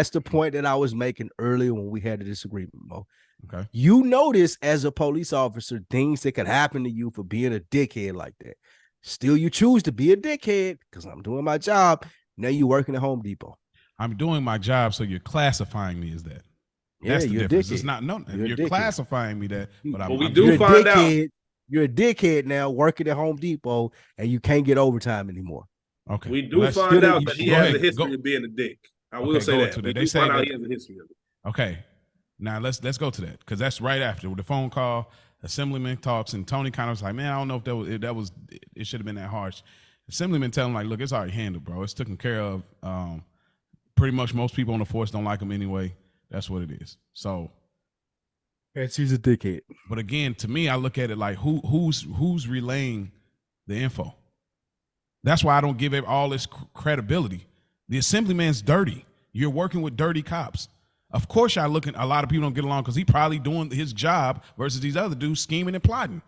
the point that I was making earlier when we had a disagreement, Mo. Okay. You notice as a police officer things that could happen to you for being a dickhead like that. Still, you choose to be a dickhead because I'm doing my job. Now you working at Home Depot. I'm doing my job, so you're classifying me as that. Yeah, That's the you're difference. a dickhead. It's not you're classifying me that, but we I'm do find out you're a dickhead now working at Home Depot and you can't get overtime anymore. Okay. we do find out that he go has ahead. a history of being a dick. I will say go that. to We that. They do say find out that- he has a history of it. Okay. Now let's go to that because that's right after with the phone call. Assemblyman talks and Tony kind of was like, "Man, I don't know if it should have been that harsh." Assemblyman tell him like, "Look, it's already handled, bro. It's taken care of. Pretty much most people on the force don't like him anyway. That's what it is." So, He's a dickhead. but again, to me, I look at it like who's relaying the info. That's why I don't give it all this credibility. The Assemblyman's dirty. You're working with dirty cops. Of course, a lot of people don't get along because he probably doing his job versus these other dudes scheming and plotting.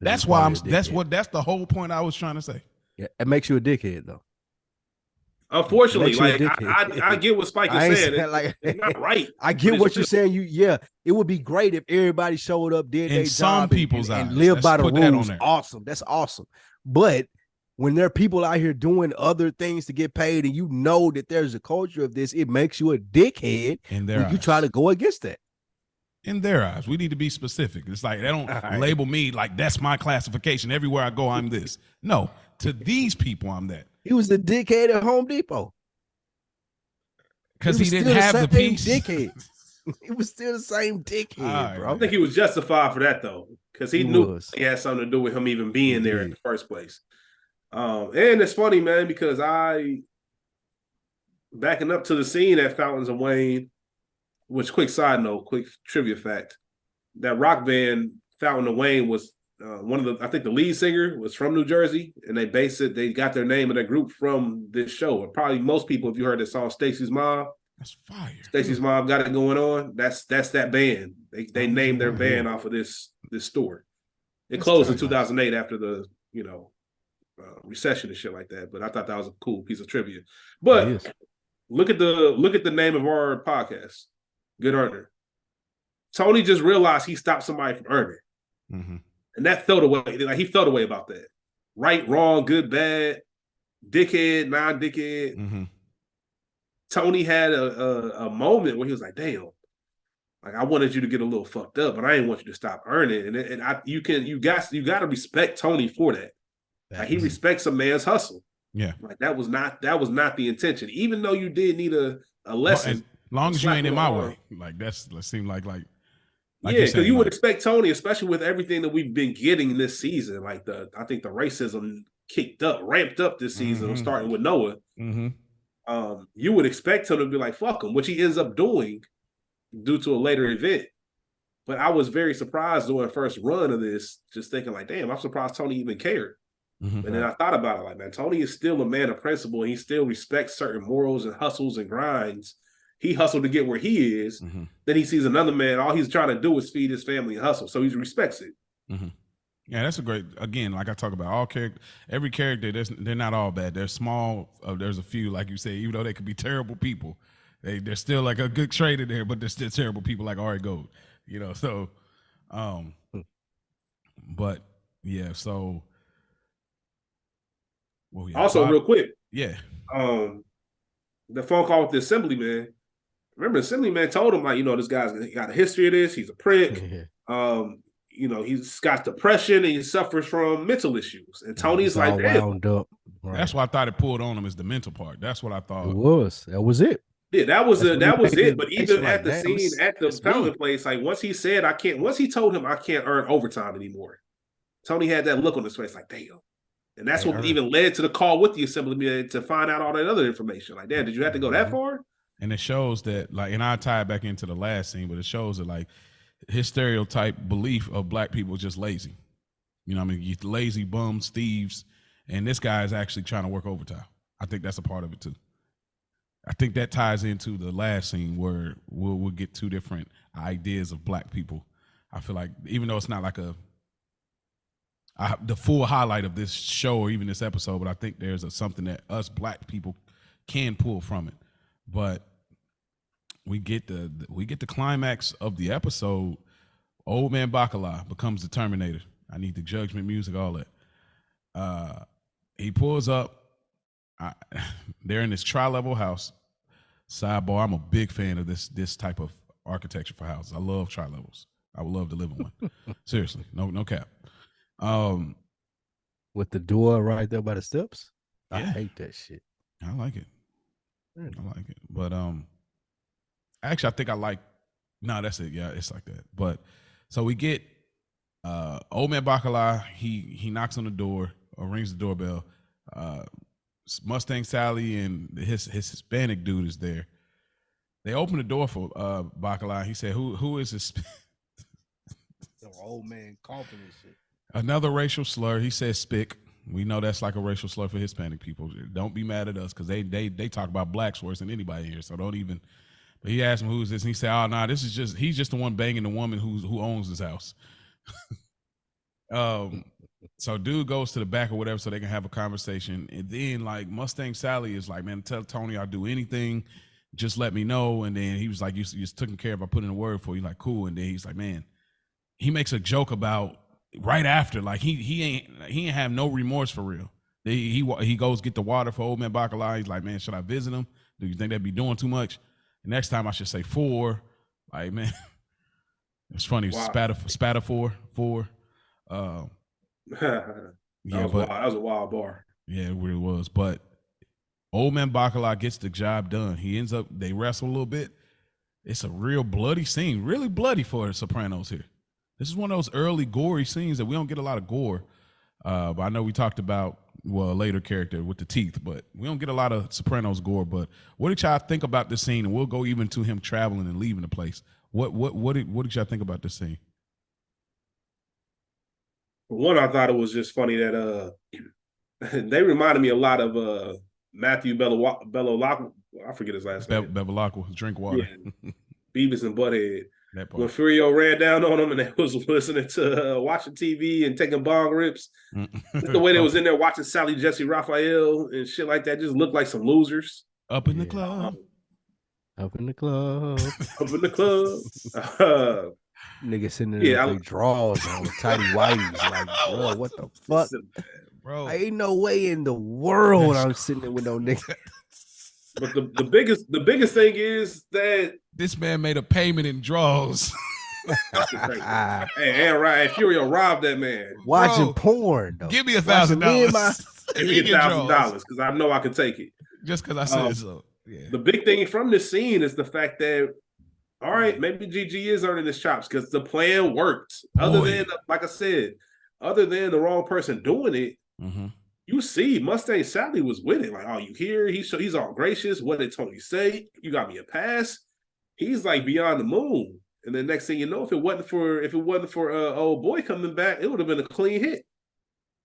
That's the whole point I was trying to say. Yeah, it makes you a dickhead though. Unfortunately, like I get what Spike is saying. It's not right. I get what you're saying. It would be great if everybody showed up, did their job, and live by the rules. Awesome. That's awesome. But when there are people out here doing other things to get paid, and you know that there's a culture of this, it makes you a dickhead. In their eyes. You try to go against that. In their eyes, we need to be specific. It's like they don't label me like that's my classification. Everywhere I go, I'm this. No, to these people, I'm that. He was a dickhead at Home Depot because he didn't have the piece. Dickhead. It was still the same dickhead, bro. I think he was justified for that though, because he knew it had something to do with him even being there in the first place. And it's funny, man, because backing up to the scene at Fountains of Wayne, which quick side note, quick trivia fact, that rock band Fountain of Wayne was I think the lead singer was from New Jersey, and they got their name of their group from this show. Probably most people, if you heard the song Stacy's Mom, that's fire. Stacy's Mom got it going on. That's that band. They named their band off of this store. It closed in 2008 after the recession and shit like that. But I thought that was a cool piece of trivia. But look at the name of our podcast, Good Earner. Tony just realized he stopped somebody from earning. Mm-hmm. And that felt away. Like he felt away about that. Right, wrong, good, bad, dickhead, non-dickhead. Mm-hmm. Tony had a moment where he was like, damn, like I wanted you to get a little fucked up, but I didn't want you to stop earning. And you got to respect Tony for that. Like he respects a man's hustle. Yeah. Like that was not the intention. Even though you did need a lesson. As long as you ain't in my way. Like that seemed like yeah, because you would expect Tony, especially with everything that we've been getting this season. Like I think the racism ramped up this season, starting with Noah. Mm-hmm. You would expect him to be like, fuck him, which he ends up doing due to a later event. But I was very surprised during the first run of this, just thinking like, damn, I'm surprised Tony even cared. Mm-hmm. And then I thought about it like, man, Tony is still a man of principle, and he still respects certain morals and hustles and grinds. He hustled to get where he is. Mm-hmm. Then he sees another man. All he's trying to do is feed his family and hustle. So he respects it. Mm-hmm. Yeah, that's a great. Again, like I talk about, every character. They're not all bad. They're small. There's a few, like you say, even though they could be terrible people, they're still like a good trait in there, but they're still terrible people, like Ari Gold. So, but yeah. So, also, real quick, yeah. The phone call with the assemblyman. Remember, the assemblyman told him, like, this guy's got a history of this. He's a prick. He's got depression and he suffers from mental issues. And Tony's like, wound up. Right. That's why I thought it pulled on him is the mental part. That's what I thought. It was. That was it. Yeah, that was it. But even at the scene at the fountain place, like once he told him I can't earn overtime anymore, Tony had that look on his face, like, damn. And that's what even led to the call with the assemblyman to find out all that other information. Like, damn, did you have to go that far? And it shows that, like, and I tie it back into the last scene, but it shows that, like, his stereotype belief of black people is just lazy. You lazy bums, thieves, and this guy is actually trying to work overtime. I think that's a part of it too. I think that ties into the last scene where we'll get two different ideas of black people. I feel like even though it's not like the full highlight of this show or even this episode, but I think there's something that us black people can pull from it. But we get the climax of the episode. Old man Bacala becomes the Terminator. I need the Judgment music, all that. He pulls up. They're in this tri-level house. Sidebar, I'm a big fan of this type of architecture for houses. I love tri-levels. I would love to live in one. Seriously, no cap. With the door right there by the steps. Yeah. I hate that shit. I like it. But actually, I think I like. No, that's it. Yeah, it's like that. But so we get old man Bacala. He knocks on the door or rings the doorbell. Mustang Sally and his Hispanic dude is there. They open the door for Bacala. He said, "Who is this?" The old man coughing and shit. Another racial slur. He says "spick." We know that's like a racial slur for Hispanic people. Don't be mad at us because they talk about blacks worse than anybody here. So don't even. But he asked him who is this, and he said, "Oh no, this is he's just the one banging the woman who owns this house." So dude goes to the back or whatever so they can have a conversation, and then like Mustang Sally is like, "Man, tell Tony I'll do anything, just let me know." And then he was like, "You just taken care of. I put in a word for you." Like, cool. And then he's like, "Man," he makes a joke about right after, like he ain't have no remorse for real. He goes get the water for old man Bacala. He's like, "Man, should I visit him? Do you think that'd be doing too much? Next time I should say 4." Like, man, it's funny. Wow. Spatter 4. That was a wild bar. Yeah, it really was. But old man Bacala gets the job done. He ends up, they wrestle a little bit. It's a real bloody scene, really bloody for Sopranos here. This is one of those early gory scenes that we don't get a lot of gore. But I know we talked about, well, a later character with the teeth, but we don't get a lot of Sopranos gore. But what did y'all think about this scene? And we'll go even to him traveling and leaving the place. What did y'all think about this scene? One, I thought it was just funny that they reminded me a lot of Matthew Bevilacqua. I forget his last name. Bevilacqua, drink water. Yeah. Beavis and Butthead. When Furio ran down on them and they was listening to watching TV and taking bong rips. The way they was in there watching Sally Jesse Raphael and shit like that just looked like some losers. Up in the club. Up in the club. Up in the club. Nigga sitting there with drawers on with tighty whities. Like, bro, what the fuck? Bro, ain't no way in the world I'm sitting there with no nigga. But the biggest thing is that this man made a payment in draws. Hey, right, Furio robbed that man. Watching porn, though. Give me $1,000. Give me $1,000 because I know I can take it. Just because I said so. Yeah. The big thing from this scene is the fact that, all right, maybe Gigi is earning his chops because the plan worked. Other than, like I said, other than the wrong person doing it, you see Mustang Sally was with it. Like, oh, you hear? He's all gracious. What did Tony say? You got me a pass. He's like beyond the moon. And then next thing you know, if it wasn't for old boy coming back, it would have been a clean hit.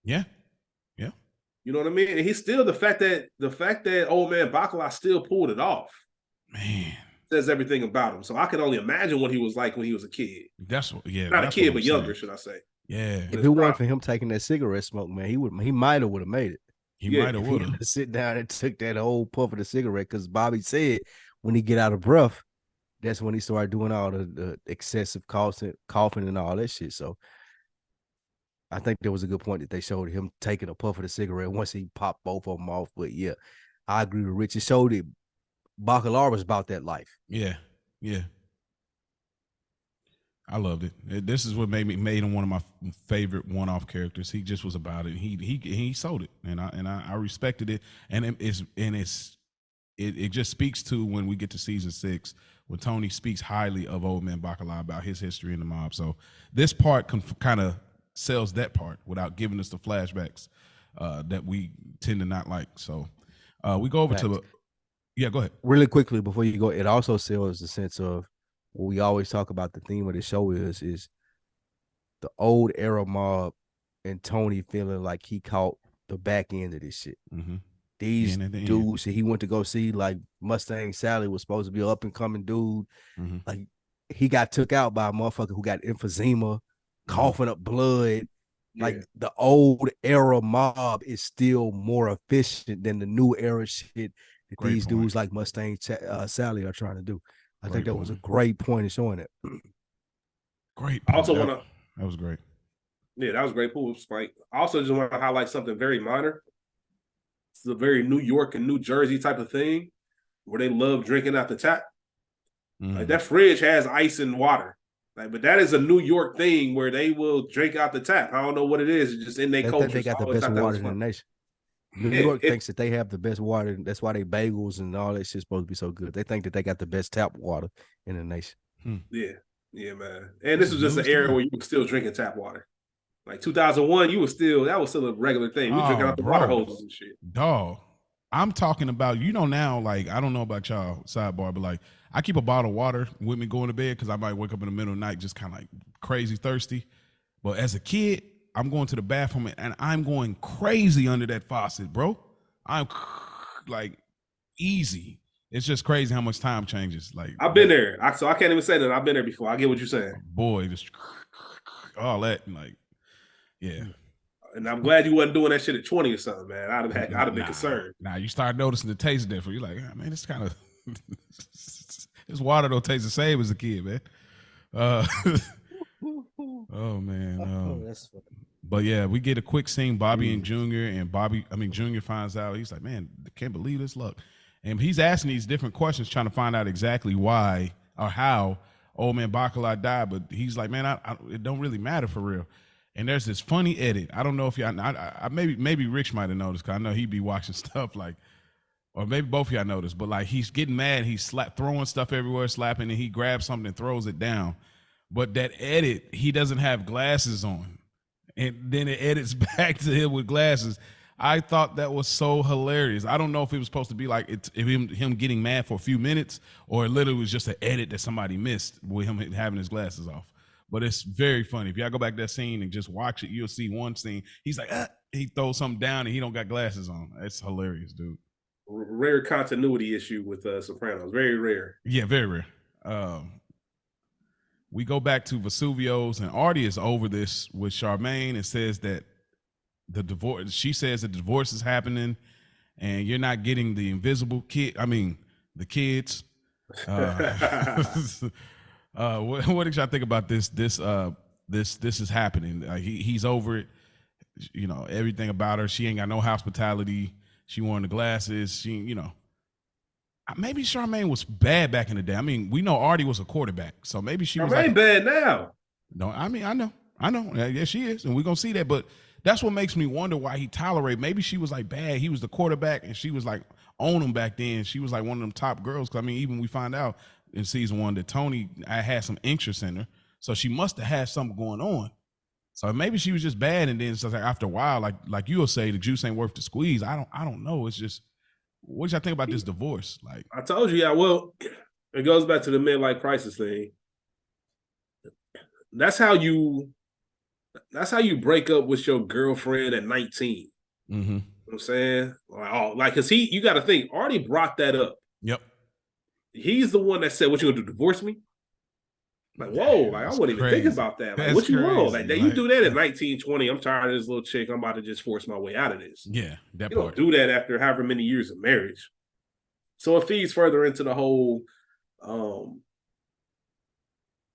Yeah. You know what I mean? And he's still the fact that old man Bacala still pulled it off. Man, says everything about him. So I can only imagine what he was like when he was a kid. That's what, yeah. Not a kid, but younger, should I say? Yeah. If it wasn't for him taking that cigarette smoke, man, he might have made it. He might have would have sit down and took that whole puff of the cigarette because Bobby said when he get out of breath, that's when he started doing all the excessive coughing and all that shit. So I think there was a good point that they showed him taking a puff of the cigarette once he popped both of them off. But yeah, I agree with Rich. It showed that Bacala was about that life. Yeah. I loved it. This is what made him one of my favorite one-off characters. He just was about it. He sold it, and I respected it. And it just speaks to when we get to season 6, when Tony speaks highly of old man Bacala about his history in the mob. So this part kind of sells that part without giving us the flashbacks that we tend to not like. So we go over to go ahead. Really quickly before you go, it also sells the sense of what we always talk about. The theme of the show is the old era mob and Tony feeling like he caught the back end of this shit. these dudes that he went to go see, like Mustang Sally was supposed to be an up and coming dude. Like he got took out by a motherfucker who got emphysema, coughing up blood. Like the old era mob is still more efficient than the new era shit that these dudes like Mustang Sally are trying to do. I think that was a great point in showing it. Great. I also want to. That was great. Yeah, that was great pool, Spike. I also just want to highlight something very minor. It's a very New York and New Jersey type of thing where they love drinking out the tap. Like that fridge has ice and water. Like, but that is a New York thing where they will drink out the tap. I don't know what it is. It's just in their culture. They got the best water in the nation. New York thinks that they have the best water. That's why they bagels and all that shit's supposed to be so good. They think that they got the best tap water in the nation. Yeah, man. And this was just an era where you were still drinking tap water. Like 2001, that was still a regular thing. We drinking out the water hoses and shit. Dog, I'm talking about, now, like, I don't know about y'all, sidebar, but like, I keep a bottle of water with me going to bed because I might wake up in the middle of the night just kind of like crazy thirsty. But as a kid, I'm going to the bathroom and I'm going crazy under that faucet, bro. I'm like easy. It's just crazy how much time changes. Like I've been there, so I can't even say that I've been there before. I get what you're saying. Boy, just all that, like, yeah. And I'm glad you wasn't doing that shit at 20 or something, man. I'd have been concerned. Nah, you start noticing the taste different. You're like, man, it's kind of this water don't taste the same as a kid, man. Oh man. That's funny. But yeah, we get a quick scene. Bobby and Junior, and Junior finds out. He's like, man, I can't believe this luck. And he's asking these different questions, trying to find out exactly why or how old man Bacala died. But he's like, man, it don't really matter for real. And there's this funny edit. I don't know if y'all, maybe Rich might have noticed, because I know he'd be watching stuff like, or maybe both of y'all noticed, but like he's getting mad, he's throwing stuff everywhere, slapping, and he grabs something and throws it down. But that edit, he doesn't have glasses on. And then it edits back to him with glasses. I thought that was so hilarious. I don't know if it was supposed to be like him getting mad for a few minutes, or it literally was just an edit that somebody missed with him having his glasses off. But it's very funny. If y'all go back to that scene and just watch it, you'll see one scene. He's like, he throws something down and he don't got glasses on. It's hilarious, dude. Rare continuity issue with Sopranos. Very rare. Yeah, very rare. We go back to Vesuvio's, and Artie is over this with Charmaine and says that the divorce. She says that the divorce is happening, and you're not getting the invisible kid. I mean, the kids. What did y'all think about this? This is happening. He's over it. You know, everything about her. She ain't got no hospitality. She wearing the glasses. She, maybe Charmaine was bad back in the day. I mean, we know Artie was a quarterback, so maybe she was like, bad now. No, I mean, I know. Yeah, she is, and we're gonna see that. But that's what makes me wonder why he tolerated. Maybe she was like bad. He was the quarterback, and she was like on him back then. She was like one of them top girls. Cause I mean, even we find out in season 1 that Tony, I had some interest in her, so she must have had something going on. So maybe she was just bad, and then it's just like after a while, like you'll say, the juice ain't worth the squeeze. I don't know. It's just, what do y'all think about this divorce? Like I told you, yeah. Well, it goes back to the midlife crisis thing. That's how you break up with your girlfriend at 19. Mm-hmm. You know what I'm saying? Cause you got to think, Artie brought that up. Yep. He's the one that said, "What, you gonna do, divorce me?" Like, whoa, like I wasn't even thinking about that. Like, what you want? Like, you do that at 19, 20. I'm tired of this little chick. I'm about to just force my way out of this. Yeah, that you don't do that after however many years of marriage. So it feeds further into the whole,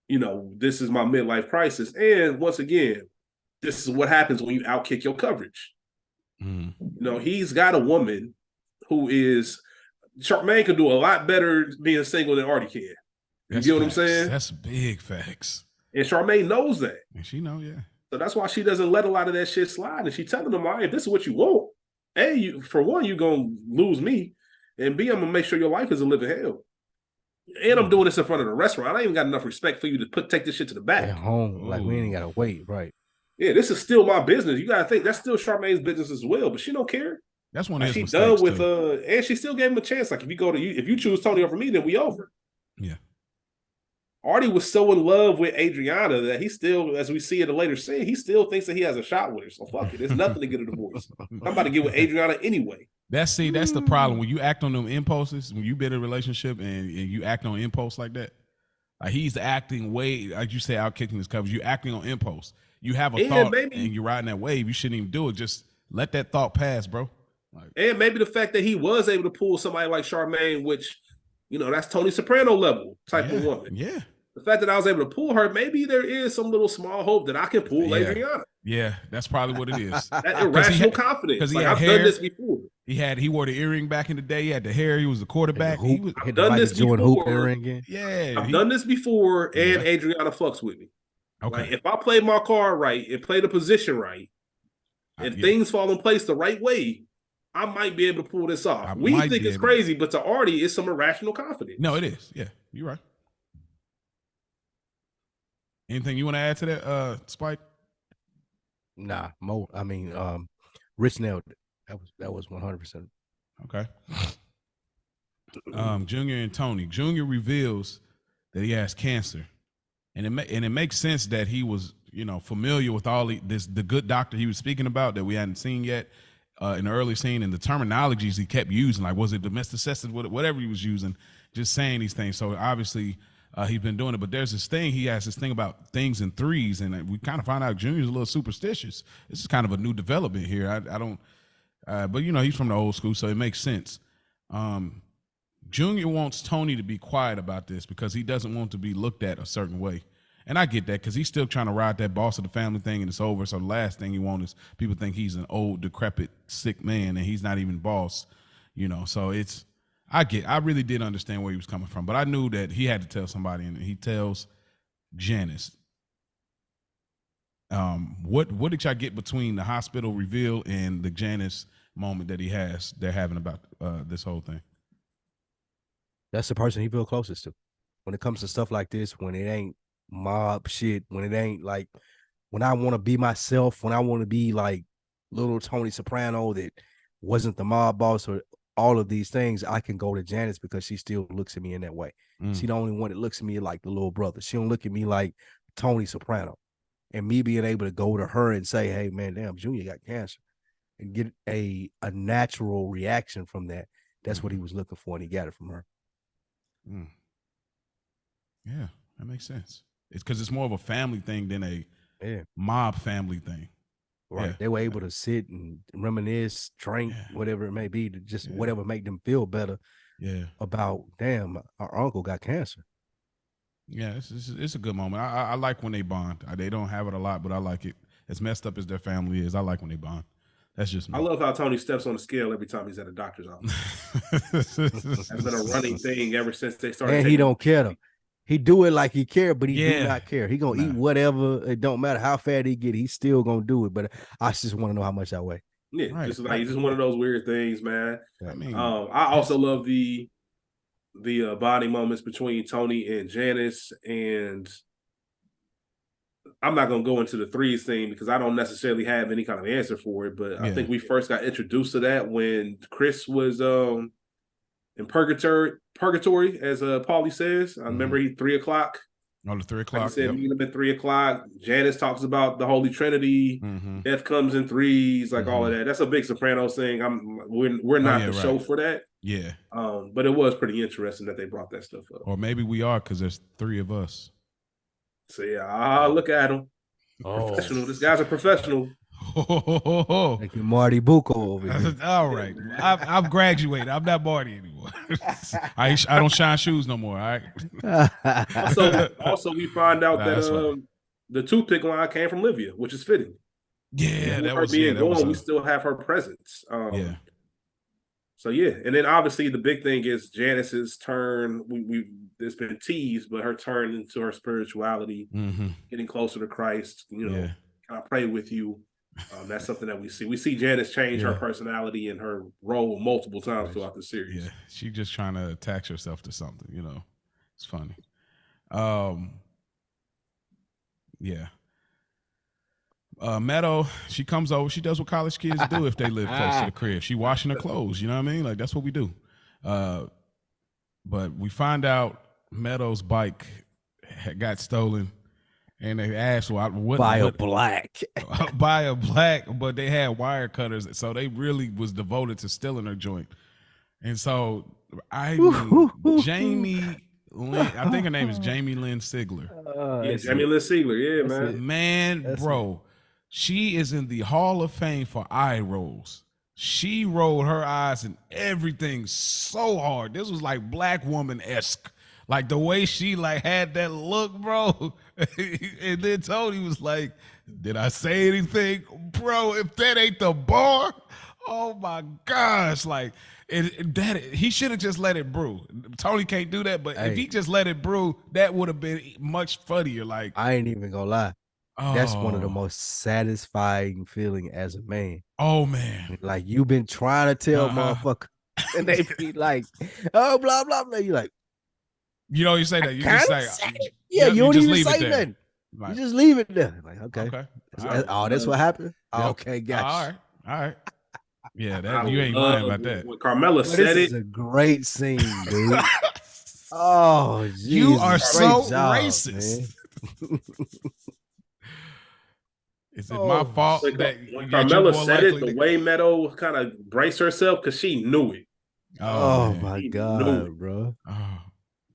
this is my midlife crisis. And once again, this is what happens when you outkick your coverage. Mm. He's got a woman who is, Charmaine could do a lot better being single than Artie can. You get what I'm saying? That's big facts. And Charmaine knows that. And she know, yeah. So that's why she doesn't let a lot of that shit slide. And she telling them, all right, if this is what you want, A, for one, you're going to lose me. And B, I'm going to make sure your life is a living hell. And I'm doing this in front of the restaurant. I ain't even got enough respect for you to take this shit to the back. At home. Like, we ain't got to wait, right? Yeah, this is still my business. You got to think that's still Charmaine's business as well, but she don't care. That's one of his mistakes. She done with, and she still gave him a chance. Like, if you choose Tony over me, then we over. Yeah. Artie was so in love with Adriana that he still, as we see in a later scene, he still thinks that he has a shot with her. So fuck it. There's nothing to get a divorce. I'm about to get with Adriana anyway. That's the problem. When you act on them impulses, when you been in a relationship and you act on impulse like that, like he's acting way, like you say, out kicking his covers. You acting on impulse. You have a thought and you're riding that wave. You shouldn't even do it. Just let that thought pass, bro. Like, and maybe the fact that he was able to pull somebody like Charmaine, which, you know, that's Tony Soprano level type of woman. Yeah. The fact that I was able to pull her, maybe there is some little small hope that I can pull Adriana. Yeah, that's probably what it is. That irrational confidence. Because like, I've done this before. He wore the earring back in the day. He had the hair. He was the quarterback. I've done this before. Yeah, I've done this before, and Adriana fucks with me. Okay. Like, if I play my card right and play the position right, and things fall in place the right way, I might be able to pull this off. We think it's crazy, but to Artie, it's some irrational confidence. No, it is. Yeah, you're right. Anything you want to add to that, Spike? Nah, Mo. I mean, Rich nailed it. That was 100%. Okay. Junior and Tony. Junior reveals that he has cancer, and it makes sense that he was, you know, familiar with all the good doctor he was speaking about that we hadn't seen yet in the early scene, and the terminologies he kept using, like was it domesticity, whatever he was using, just saying these things. So obviously. He's been doing it, but there's this thing. He has this thing about things in threes, and we kind of find out Junior's a little superstitious. This is kind of a new development here. I don't, but you know, he's from the old school, so it makes sense. Junior wants Tony to be quiet about this because he doesn't want to be looked at a certain way, and I get that because he's still trying to ride that boss of the family thing, and it's over. So the last thing he wants is people think he's an old, decrepit, sick man, and he's not even boss, you know. So it's. I really did understand where he was coming from, but I knew that he had to tell somebody, and he tells Janice. What did y'all get between the hospital reveal and the Janice moment that they're having about this whole thing? That's the person he feels closest to. When it comes to stuff like this, when it ain't mob shit, when it ain't like, when I want to be myself, when I want to be like little Tony Soprano that wasn't the mob boss or all of these things, I can go to Janice because she still looks at me in that way. She the only one that looks at me like the little brother. She don't look at me like Tony Soprano. And me being able to go to her and say, hey, man, damn, Junior got cancer, and get a natural reaction from that. That's what he was looking for, and he got it from her. Yeah, that makes sense. It's because it's more of a family thing than a mob family thing. Right. Yeah. They were able to sit and reminisce, drink, whatever it may be, to just whatever make them feel better. Yeah. About, damn, our uncle got cancer. Yeah, it's a good moment. I like when they bond. They don't have it a lot, but I like it. As messed up as their family is, I like when they bond. That's just me. I love how Tony steps on the scale every time he's at a doctor's office. That's been a running thing ever since they started. And he don't care though. He do it like he care, but he do not care. He gonna eat whatever. It don't matter how fat he get. He's still gonna do it. But I just want to know how much I weigh. Yeah, right. Just one of those weird things, man. I mean, I also love the bonding moments between Tony and Janice, and I'm not gonna go into the threes thing because I don't necessarily have any kind of answer for it. But I think we first got introduced to that when Chris was in purgatory, as Paulie says. I remember 3 o'clock. Oh, the 3 o'clock. Like I said, meet him at 3 o'clock. Janice talks about the Holy Trinity. Death comes in threes, like all of that. That's a big Sopranos thing. We're not the show for that. Yeah. But it was pretty interesting that they brought that stuff up. Or maybe we are because there's 3 of us. So look at him. Professional. This guy's a professional. Like you Marty Bucco over here. All right. I've graduated. I'm not Marty anymore. I don't shine shoes no more. All right. Also, we find out that the toothpick line came from Livia, which is fitting. Yeah, that was being gone. We still have her presence. So and then obviously the big thing is Janice's turn. It's been teased, but her turn into her spirituality, getting closer to Christ. You know, can I pray with you? That's something that we see. We see Janice change her personality and her role multiple times throughout the series. Yeah, she's just trying to attach herself to something. You know, it's funny. Meadow, she comes over. She does what college kids do if they live close to the crib. She washing her clothes. You know what I mean? Like that's what we do. But we find out Meadow's bike got stolen, and they asked what By a black. by a black, but they had wire cutters, so they really was devoted to stealing her joint. And so I mean, Jamie Lynn, I think her name is Jamie Lynn Sigler. Yeah, Jamie Lynn Sigler. Yeah, man. Man, bro, she is in the Hall of Fame for eye rolls. She rolled her eyes and everything so hard. This was like Black Woman-esque. Like the way she like had that look, bro. And then Tony was like, did I say anything? Bro, if that ain't the bar, oh my gosh. Like he should have just let it brew. Tony can't do that, but if he just let it brew, that would have been much funnier. Like I ain't even gonna lie. That's one of the most satisfying feeling as a man. Oh man. Like you've been trying to tell motherfucker, and they be like, oh, blah, blah, blah. You like, you know, you say that. You just say, yeah, you don't just even say nothing. Right. You just leave it there. Like, okay. Right. Oh, that's what happened? Yep. Okay, gotcha. All right. Yeah, that you ain't lying about that. When Carmella said this is a great scene, dude. Oh, geez, you are so job, racist. Is it my fault that when Carmella said it, the way Meadow kind of braced herself because she knew it. Oh my God, bro. Oh,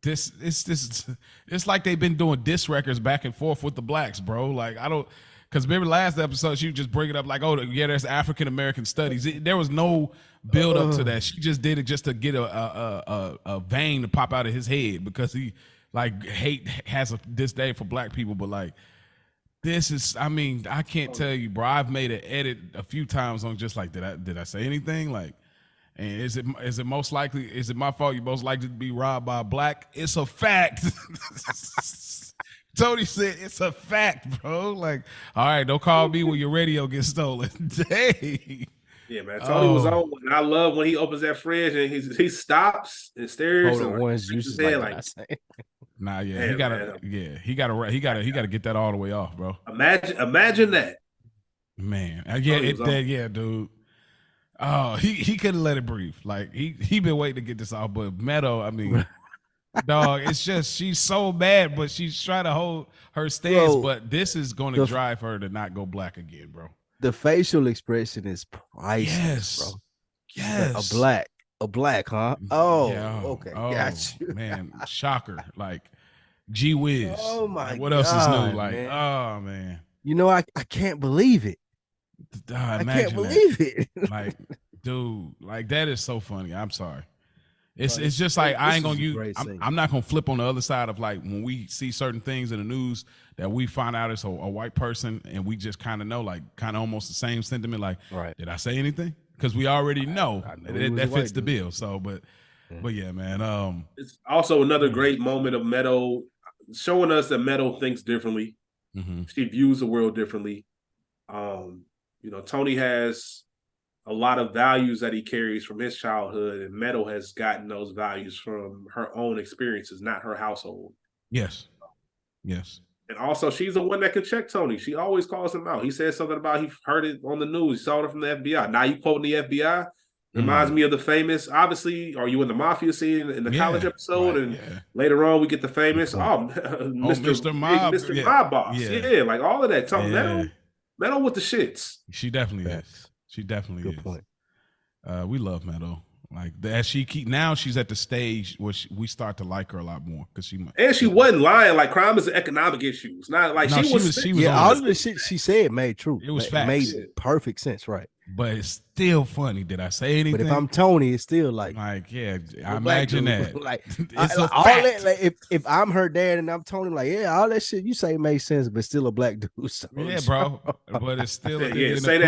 it's like they've been doing diss records back and forth with the blacks, bro. Like I don't, because remember last episode she would just bring it up like, oh yeah, there's African American studies. There was no build up to that. She just did it just to get a vein to pop out of his head because he like has a disdain for black people, but like. This is, I mean, I can't tell you, bro. I've made an edit a few times on just like, did I say anything? Like, and is it most likely, is it my fault? You most likely to be robbed by a black? It's a fact. Tony said it's a fact, bro. Like, all right, don't call me when your radio gets stolen. Dang. Yeah, man. Tony was on. And I love when he opens that fridge and he stops and stares. Oh, the ones you said, like nah, yeah, he gotta get that all the way off, bro. Imagine that, man. Yeah, dude. Oh, he couldn't let it breathe. Like he been waiting to get this off, but Meadow, I mean, dog, it's just she's so mad, but she's trying to hold her stance. But this is going to drive her to not go black again, bro. The facial expression is priceless, bro. Yes, a black, huh? Oh, yeah. Okay, got you, man. Shocker, like, gee whiz. Oh my! What else is new? Like, man. oh man. You know, I can't believe it. I can't believe it. Like, dude, like that is so funny. I'm sorry. It's just like I ain't gonna use. I'm not gonna flip on the other side of like when we see certain things in the news that we find out it's a white person and we just kind of know, like, kind of almost the same sentiment. Like, did I say anything? Because we already know that fits the bill. So, but yeah, man. It's also another great moment of Meadow showing us that Meadow thinks differently. Mm-hmm. She views the world differently. You know, Tony has a lot of values that he carries from his childhood, and Meadow has gotten those values from her own experiences, not her household. Yes. And also, she's the one that can check Tony. She always calls him out. He said something about he heard it on the news. He saw it from the FBI. Now you quoting the FBI. Reminds me of the famous, obviously, are you in the mafia scene in the college episode? Right, and later on, we get the famous, Mr. Mob Boss. Yeah, like all of that. Tony Meadow with the shits. She definitely is. She definitely is. Good point. We love Meadow. Like as now she's at the stage where we start to like her a lot more because she wasn't lying. Like crime is an economic issue. It's not like she was. All of the shit she said made true. It was facts. Made perfect sense, right? But it's still funny. Did I say anything? But if I'm Tony, it's still like yeah, I imagine that. Like, all that, like if I'm her dad and I'm Tony, like, yeah, all that shit you say makes sense, but still a black dude. So, yeah, bro. But it's still say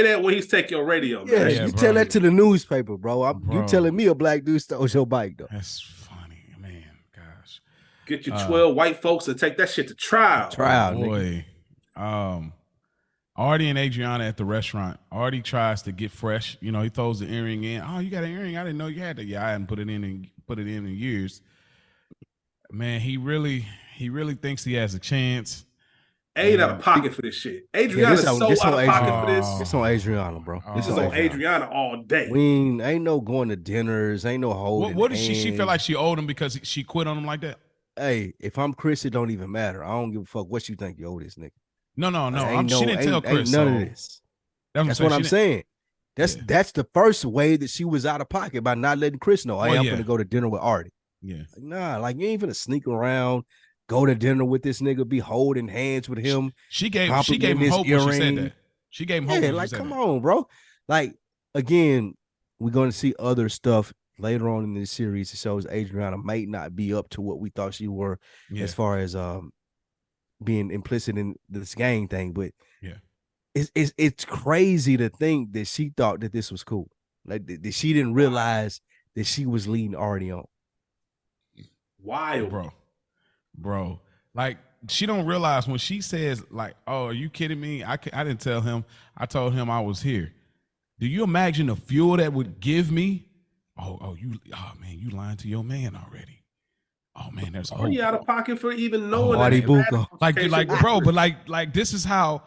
that when he's taking your radio. Man. Yeah, you tell that to the newspaper, bro. You telling me a black dude stole your bike, though. That's funny, man. Gosh. Get your 12 white folks to take that shit to trial. Boy. Nigga. Artie and Adriana at the restaurant. Artie tries to get fresh. You know, he throws the earring in. Oh, you got an earring? I didn't know you had that. Yeah, I hadn't put it in years. Man, he really thinks he has a chance. Ain't out of pocket for this shit. Adriana's so out of pocket for this. It's on Adriana, bro. This is on Adriana all day. Ain't no going to dinners. Ain't no holding. What did she feel like she owed him because she quit on him like that? Hey, if I'm Chris, it don't even matter. I don't give a fuck what you think you owe this nigga. No. Ain't She didn't tell Chris. Ain't none of this. That's what I'm saying. That's the first way that she was out of pocket by not letting Chris know. Hey, I'm gonna go to dinner with Artie. Yeah. Like, nah, like you ain't gonna sneak around, go to dinner with this nigga, be holding hands with him. She gave him hope when she said that. She gave him hope. Yeah, like come on, bro. Like again, we're gonna see other stuff later on in this series. It shows Adriana might not be up to what we thought she were as far as being implicit in this gang thing, but it's crazy to think that she thought that this was cool. Like that she didn't realize that she was leading Artie on. Wild, bro. Like she don't realize when she says like, "Oh, are you kidding me? I didn't tell him. I told him I was here." Do you imagine the fuel that would give me? Oh man, you lying to your man already. Oh man, there's Artie out of pocket for even knowing Artie that. Like, bro, but like this is how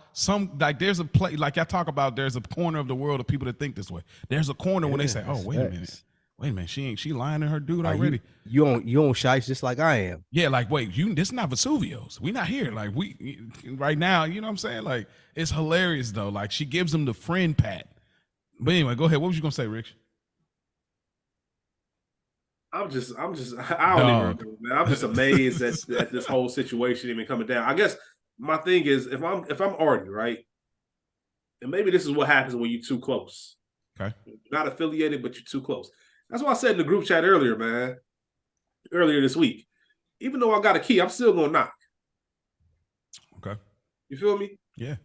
there's a play like I talk about. There's a corner of the world of people that think this way. There's a corner when they say, "Oh, wait a minute, she lying to her dude already." You on shites just like I am. Yeah, like wait, this is not Vesuvio's. We not here. Like we right now, you know what I'm saying? Like it's hilarious though. Like she gives him the friend pat. But anyway, go ahead. What was you gonna say, Rich? I don't even remember, man. I'm just amazed at this whole situation even coming down. I guess my thing is if I'm Artie, right? And maybe this is what happens when you're too close. Okay. You're not affiliated, but you're too close. That's what I said in the group chat earlier, man. Earlier this week. Even though I got a key, I'm still gonna knock. Okay. You feel me? Yeah.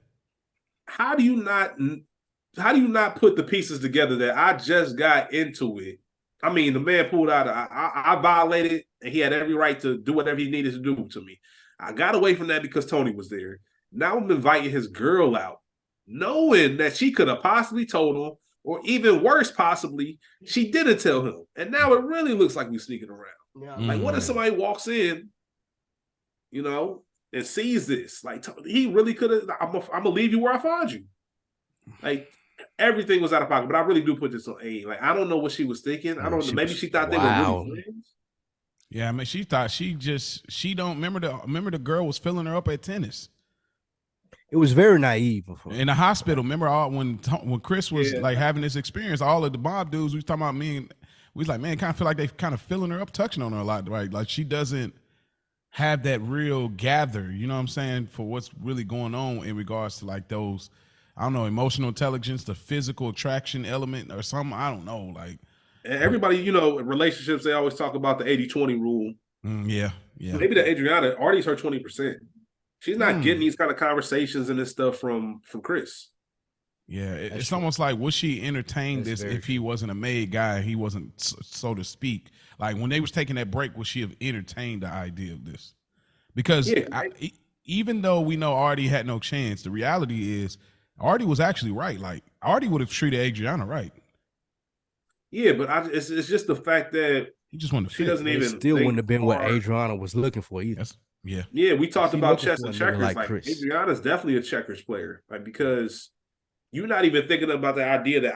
How do you not put the pieces together that I just got into it? I mean, the man pulled out. I violated, and he had every right to do whatever he needed to do to me. I got away from that because Tony was there. Now I'm inviting his girl out, knowing that she could have possibly told him, or even worse, possibly, she didn't tell him. And now it really looks like we're sneaking around. Yeah. Like, what if somebody walks in, and sees this? Like, he really could have, I'm going to leave you where I found you. Like, everything was out of pocket, but I really do put this on A. Like, I don't know what she was thinking. I don't know. Maybe she thought they were really friends. Yeah, I mean, she thought she don't remember the girl was filling her up at tennis. It was very naive. In the hospital, remember when Chris was like having this experience, all of the mob dudes, we was talking about me, and we was like, man, kind of feel like they kind of filling her up, touching on her a lot, right? Like she doesn't have that real gather, you know what I'm saying, for what's really going on in regards to like those, I don't know, emotional intelligence, the physical attraction element or something. I don't know. Like everybody, in relationships, they always talk about the 80-20 rule. Yeah. Maybe the Adriana, Artie's her 20%. She's not getting these kind of conversations and this stuff from Chris. Yeah, it's almost like, would she entertain this if he wasn't a made guy? He wasn't, so to speak. Like when they was taking that break, would she have entertained the idea of this? Because even though we know Artie had no chance, the reality is Artie was actually right. Like Artie would have treated Adriana right. Yeah, but it's just the fact that he just wanted to she doesn't even still wouldn't have been what Adriana was looking for either. Yeah, we talked about chess and checkers. Like Adriana's definitely a checkers player, like because you're not even thinking about the idea that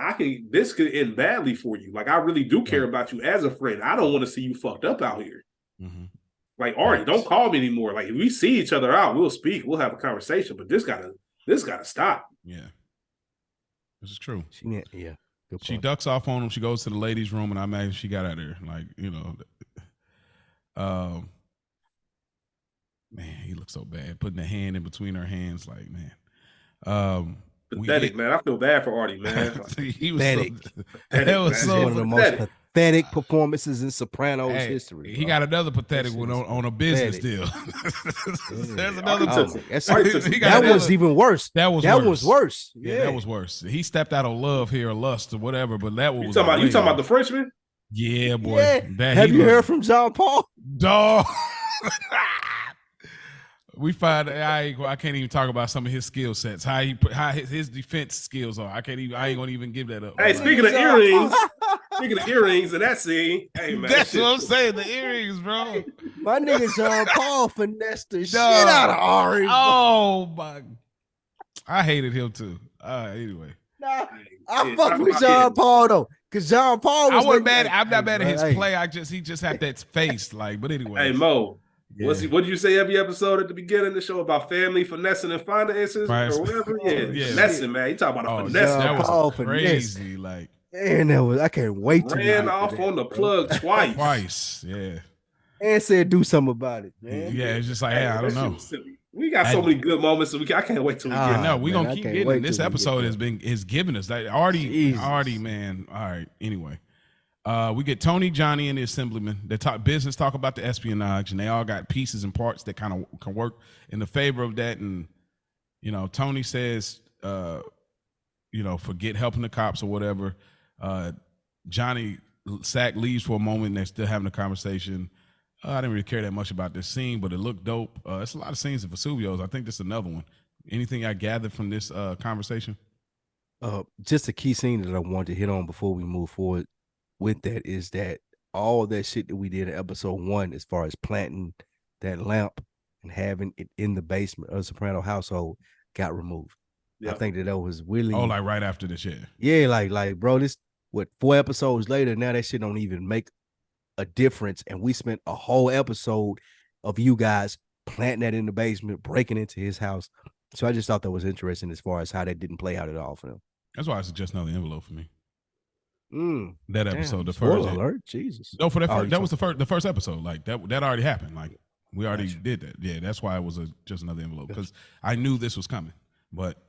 this could end badly for you. Like I really do care about you as a friend. I don't want to see you fucked up out here. Mm-hmm. Like Artie, don't call me anymore. Like if we see each other out, we'll speak, we'll have a conversation. But this gotta stop. Yeah, this is true. She ducks off on him. She goes to the ladies' room, and I imagine she got out of there. Like man, he looks so bad. Putting the hand in between her hands, like man. Pathetic, man. I feel bad for Artie, man. He was pathetic. That was so one of the most pathetic performances in Sopranos history. He got another pathetic one on a business deal. There's another. That was even worse. That was worse. Yeah, that was worse. He stepped out of love here or lust or whatever, but that was. You talking about the Frenchman? Yeah, boy. Yeah. Have you heard from John Paul? Dog. We find I can't even talk about some of his skill sets. How his defense skills are. I ain't gonna even give that up. Hey, speaking of earrings, in that scene, hey man, that's what I'm saying. The earrings, bro. My nigga John Paul finessed the shit out of Ari. Oh my! I hated him too. Anyway, I fuck with John Paul though, because John Paul was. I'm not mad at his play. He just had that face. Like, but anyway. Hey Mo. Yeah. What did you say every episode at the beginning of the show about family finessing and finances or whatever? Yeah, finessing, man. You talking about a finesse? That Paul was crazy. Like, and that was I can't wait to ran off on the plug twice. Twice, yeah. And said do something about it, man. Yeah, it's just like, hey, I don't know. We got so many good moments, so I can't wait till we get. No, we're gonna keep getting it. This episode is giving us that. Artie, man. All right. Anyway, we get Tony, Johnny, and the assemblyman. They talk business, talk about the espionage, and they all got pieces and parts that kind of can work in the favor of that. And Tony says, forget helping the cops or whatever. Johnny Sack leaves for a moment, and they're still having a conversation. I didn't really care that much about this scene, but it looked dope. It's a lot of scenes in Vesuvio's. I think this is another one. Anything I gathered from this conversation? Just a key scene that I wanted to hit on before we move forward with that is that all that shit that we did in episode 1, as far as planting that lamp and having it in the basement of the Soprano household, got removed. Yep. I think that was really like right after this shit. Yeah, like bro, this 4 episodes later, now that shit don't even make a difference, and we spent a whole episode of you guys planting that in the basement, breaking into his house. So I just thought that was interesting as far as how that didn't play out at all for them. That's why I suggest another envelope for me. That episode, the spoiler first alert, Jesus. No, for that that was the first episode. Like that already happened. Like we already did that. Yeah, that's why it was just another envelope, because I knew this was coming. But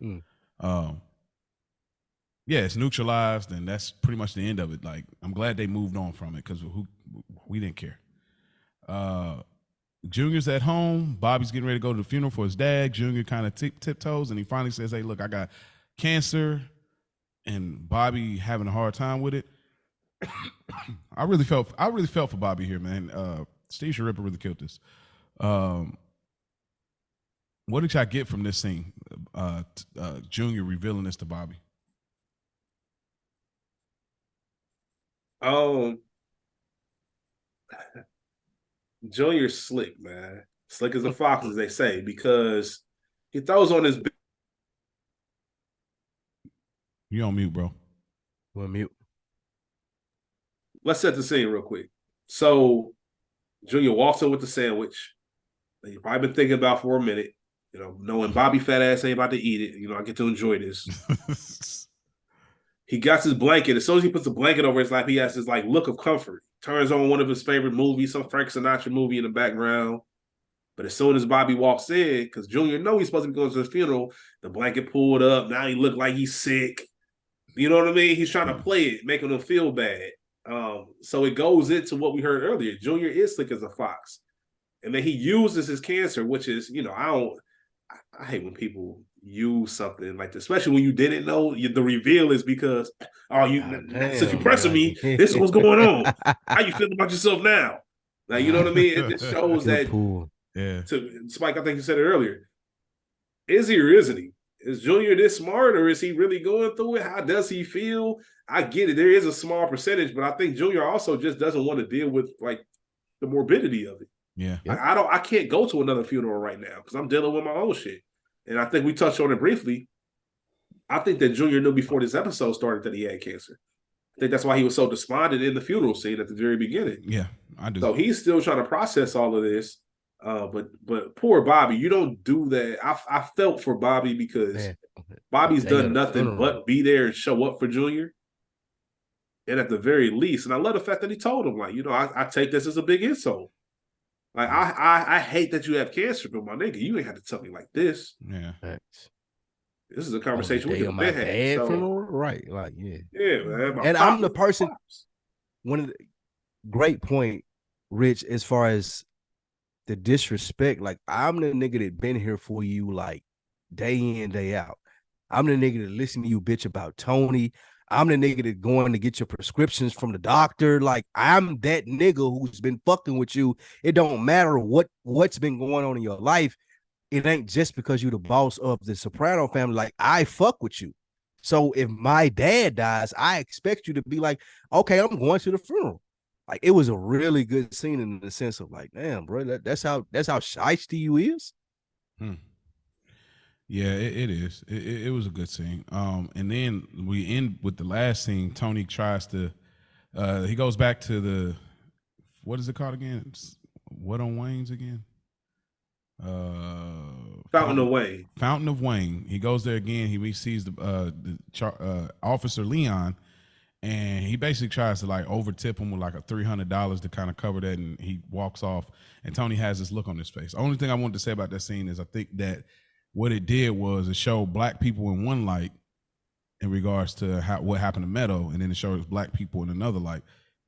yeah, it's neutralized, and that's pretty much the end of it. Like, I'm glad they moved on from it, because we didn't care. Junior's at home. Bobby's getting ready to go to the funeral for his dad. Junior kind of tiptoes, and he finally says, "Hey, look, I got cancer," and Bobby having a hard time with it. I really felt for Bobby here, man. Steve Sharippa really killed this. What did y'all get from this scene? Junior revealing this to Bobby. Junior's slick, man. Slick as a fox, as they say, because he throws on his. You on mute, bro. We're on mute. Let's set the scene real quick. So, Junior walks in with the sandwich that you've probably been thinking about for a minute. Knowing Bobby fat ass ain't about to eat it. I get to enjoy this. He got his blanket. As soon as he puts the blanket over his lap, he has this look of comfort. Turns on one of his favorite movies, some Frank Sinatra movie in the background. But as soon as Bobby walks in, because Junior knows he's supposed to be going to the funeral, the blanket pulled up. Now he look like he's sick. You know what I mean? He's trying to play it, making him feel bad. So it goes into what we heard earlier. Junior is slick as a fox. And then he uses his cancer, which is, I hate when people use something like this, especially when you didn't know. The reveal is because, since you pressing me, this is what's going on. How you feel about yourself now? Like, you know what I mean? It just shows that. Yeah. To Spike, I think you said it earlier. Is he or isn't he? Is Junior this smart, or is he really going through it? How does he feel? I get it. There is a small percentage, but I think Junior also just doesn't want to deal with the morbidity of it. Yeah. I can't go to another funeral right now because I'm dealing with my own shit. And I think we touched on it briefly. I think that Junior knew before this episode started that he had cancer. I think that's why he was so despondent in the funeral scene at the very beginning. Yeah, I do. So he's still trying to process all of this. But poor Bobby, you don't do that. I felt for Bobby because Bobby's done nothing but be there and show up for Junior. And at the very least, and I love the fact that he told him, I take this as a big insult. I hate that you have cancer, but my nigga, you ain't had to tell me like this. Yeah. This is a conversation we could have had. Right. Yeah, man. And I'm the person, one of the great point, Rich, as far as the disrespect, I'm the nigga that been here for you day in, day out. I'm the nigga that listen to you bitch about Tony. I'm the nigga that going to get your prescriptions from the doctor. I'm that nigga who's been fucking with you. It don't matter what's been going on in your life. It ain't just because you the boss of the Soprano family. I fuck with you. So if my dad dies, I expect you to be okay, I'm going to the funeral. It was a really good scene in the sense of damn, bro, that's how shiesty you is. Yeah, it is. It was a good scene. And then we end with the last scene. Tony tries to, he goes back to the, what is it called again? What on Wayne's again? Fountain of Wayne. Fountain of Wayne. He goes there again. He sees the Officer Leon, and he basically tries to like overtip him with like a $300 to kind of cover that, and he walks off. And Tony has this look on his face. Only thing I wanted to say about that scene is I think that what it did was it showed black people in one light in regards to what happened to Meadow, and then it shows black people in another light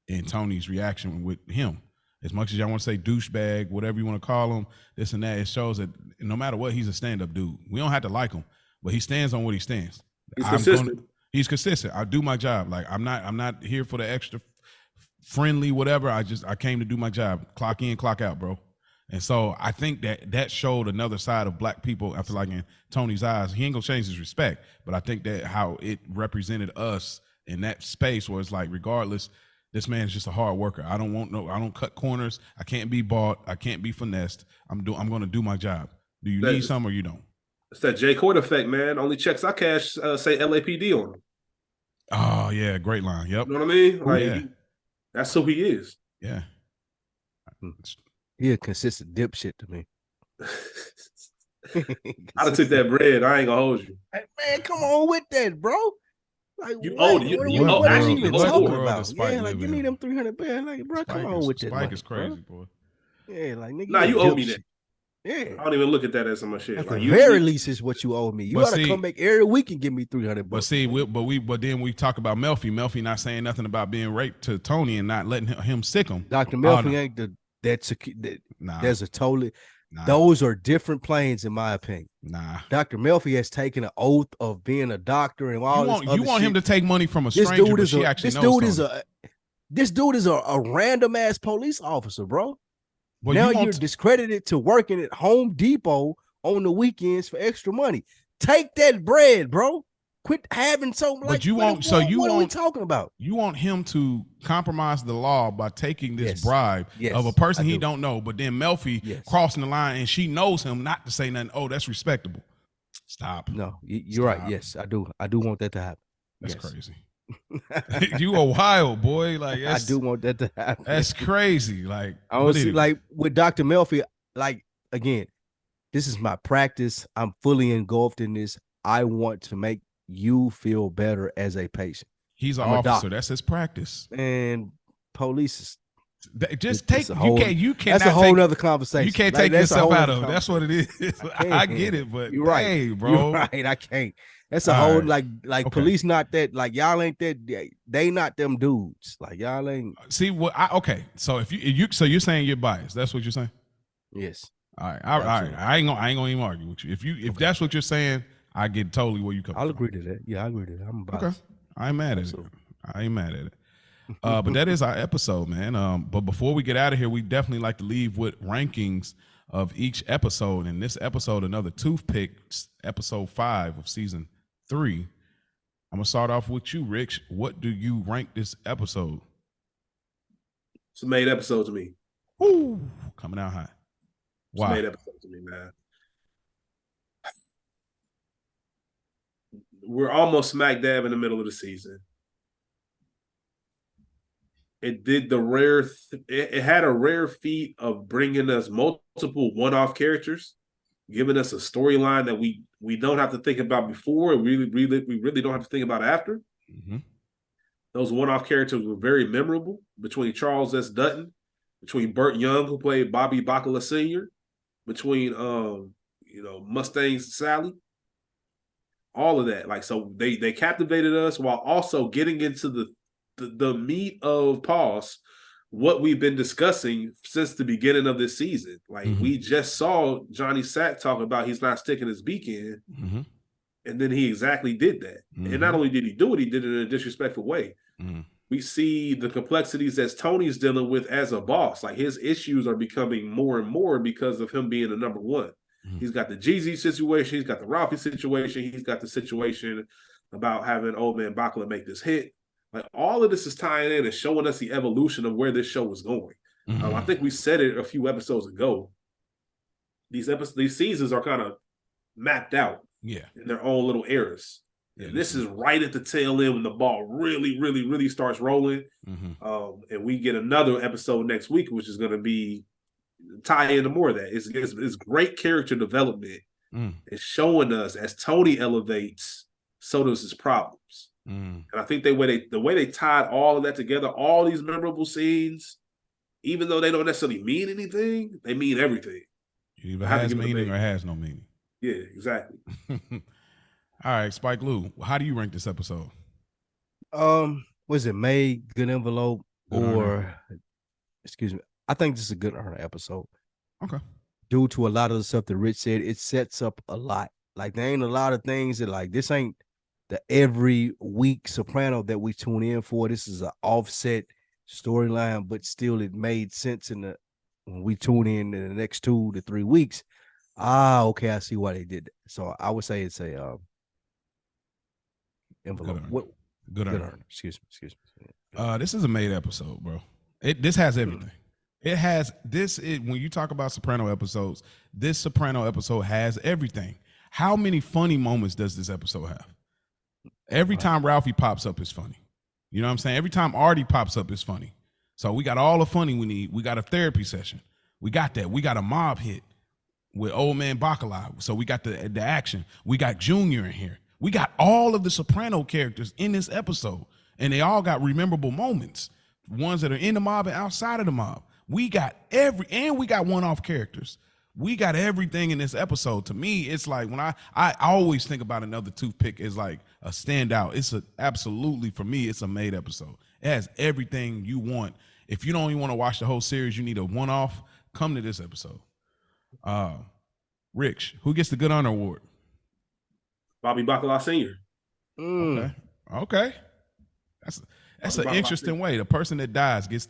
in Tony's reaction with him. As much as y'all want to say douchebag, whatever you want to call him, this and that, it shows that no matter what, he's a stand-up dude. We don't have to like him, but he stands on what he stands. He's consistent. He's consistent. I do my job. Like I'm not here for the extra friendly whatever. I came to do my job. Clock in, clock out, bro. And so I think that showed another side of black people. I feel like in Tony's eyes, he ain't gonna change his respect, but I think that how it represented us in that space where it's like, regardless, this man is just a hard worker. I don't cut corners. I can't be bought. I can't be finessed. I'm going to do my job. Do you need some or you don't? It's that J. Court effect, man. Only checks I cash say LAPD on him. Oh yeah, great line. Yep. You know what I mean? Like that's who he is. Yeah. He a consistent dipshit to me. I'd have took that bread. I ain't gonna hold you. Hey, man, come on with that, bro. Like you owe it. What are you even talking world about? Yeah, like give me them 300 bands. Like, bro, come on with that. Spike is crazy, boy. Yeah, like nigga. Nah, you owe me that. Yeah. I don't even look at that as so much shit. At like, the very least is what you owe me. You gotta come back every week and give me 300 bucks. But see, but then we talk about Melfi. Melfi not saying nothing about being raped to Tony and not letting him sick him. Dr. Melfi ain't there's a totally those are different planes in my opinion. Nah. Dr. Melfi has taken an oath of being a doctor and all this other you want shit. Him to take money from a stranger, but she actually knows this dude is a random ass police officer, bro. Well, now you're discredited to working at Home Depot on the weekends for extra money. Take that bread, bro. Quit having so much. But what are we talking about? You want him to compromise the law by taking this bribe of a person he don't know, but then Melfi crossing the line and she knows him not to say nothing. Oh, that's respectable. Stop. No, you're right. Yes, I do. I do want that to happen. That's crazy. You a wild boy. Like I do want that to happen. That's crazy. Like honestly, like with Dr. Melfi, like again, this is my practice. I'm fully engulfed in this. I want to make you feel better as a patient. He's an officer. That's his practice. And police is just take you can't. That's a whole nother conversation. You can't take yourself out of it. That's what it is. I get it, but you're right, hey, bro. You're right. I can't. That's a whole like police not that, like y'all ain't that, they not them dudes. Like y'all ain't. See what okay. So if you so you're saying you're biased. That's what you're saying? Yes. All right. I ain't gonna even argue with you. If that's what you're saying, I get totally where you come from. I'll agree to that. Yeah, I agree to that. I'm biased. Okay. I ain't mad at it. I ain't mad at it. But that is our episode, man. But before we get out of here, we definitely like to leave with rankings of each episode. And this episode, another Toothpick, episode 5 of season 3. I'm gonna start off with you, Rich. What do you rank this episode? It's a made episode to me. Woo, coming out hot. Wow. It's a made episode to me, man. We're almost smack dab in the middle of the season. It did the rare. It had a rare feat of bringing us multiple one-off characters, giving us a storyline that we don't have to think about before. We really don't have to think about after. Mm-hmm. Those one-off characters were very memorable. Between Charles S. Dutton, between Burt Young, who played Bobby Bacala Sr., between Mustang Sally. All of that, like, so they captivated us while also getting into the meat of what we've been discussing since the beginning of this season. Like we just saw Johnny Sack talk about he's not sticking his beak in, and then he exactly did that. And not only did he do it, he did it in a disrespectful way. We see the complexities that Tony's dealing with as a boss. Like his issues are becoming more and more because of him being the number one. He's got the Gigi situation. He's got the Ralphie situation. He's got the situation about having old man Bacala make this hit. Like all of this is tying in and showing us the evolution of where this show is going. I think we said it a few episodes ago. These seasons are kind of mapped out in their own little eras. And this is right at the tail end when the ball really, really, really starts rolling. And we get another episode next week, which is going to be tie into more of that. It's great character development. It's showing us as Tony elevates, so does his problems. And I think the way they tied all of that together, all these memorable scenes, even though they don't necessarily mean anything, they mean everything. It either has meaning or has no meaning. Yeah, exactly. All right, Spike Lee, how do you rank this episode? Was it made, good envelope, good or earner. Excuse me? I think this is a good earner episode. Okay. Due to a lot of the stuff that Rich said, it sets up a lot. Like there ain't a lot of things that like this ain't the every week Soprano that we tune in for. This is an offset storyline, but still it made sense when we tune in the next 2 to 3 weeks. Okay, I see why they did that. So I would say it's a envelope. Good earner. Excuse me. This is a made episode, bro. This has everything. It has when you talk about Soprano episodes, this Soprano episode has everything. How many funny moments does this episode have? Every time Ralphie pops up is funny. You know what I'm saying? Every time Artie pops up is funny. So we got all the funny we need. We got a therapy session. We got that. We got a mob hit with old man Bacala. So we got the action. We got Junior in here. We got all of the Soprano characters in this episode, and they all got rememberable moments. Ones that are in the mob and outside of the mob. We got we got one-off characters. We got everything in this episode. To me, it's like when I always think about Another Toothpick as like a standout. It's absolutely, for me, it's a made episode. It has everything you want. If you don't even want to watch the whole series, you need a one-off, come to this episode. Rich, who gets the Good Honor Award? Bobby Bacala Sr. Okay. That's an interesting way. The person that dies gets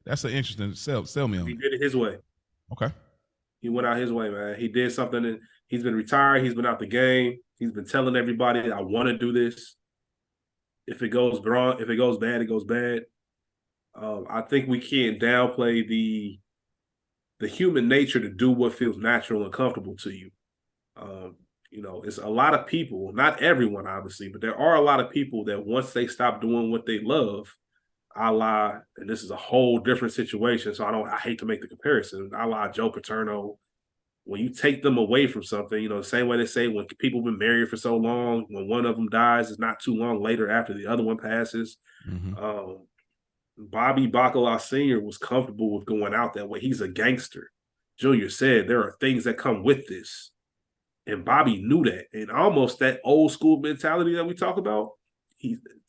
that's an interesting sell me on. He did it his way. Okay. He went out his way, man. He did something, and he's been retired. He's been out the game. He's been telling everybody, I want to do this. If it goes wrong, if it goes bad, it goes bad. I think we can't downplay the human nature to do what feels natural and comfortable to you. It's a lot of people, not everyone, obviously, but there are a lot of people that once they stop doing what they love, and this is a whole different situation, so I hate to make the comparison, Joe Paterno, when you take them away from something, the same way they say when people have been married for so long, when one of them dies, it's not too long later after the other one passes. Bobby Bacala Sr. was comfortable with going out that way. He's a gangster. Junior said there are things that come with this. And Bobby knew that. And almost that old school mentality that we talk about,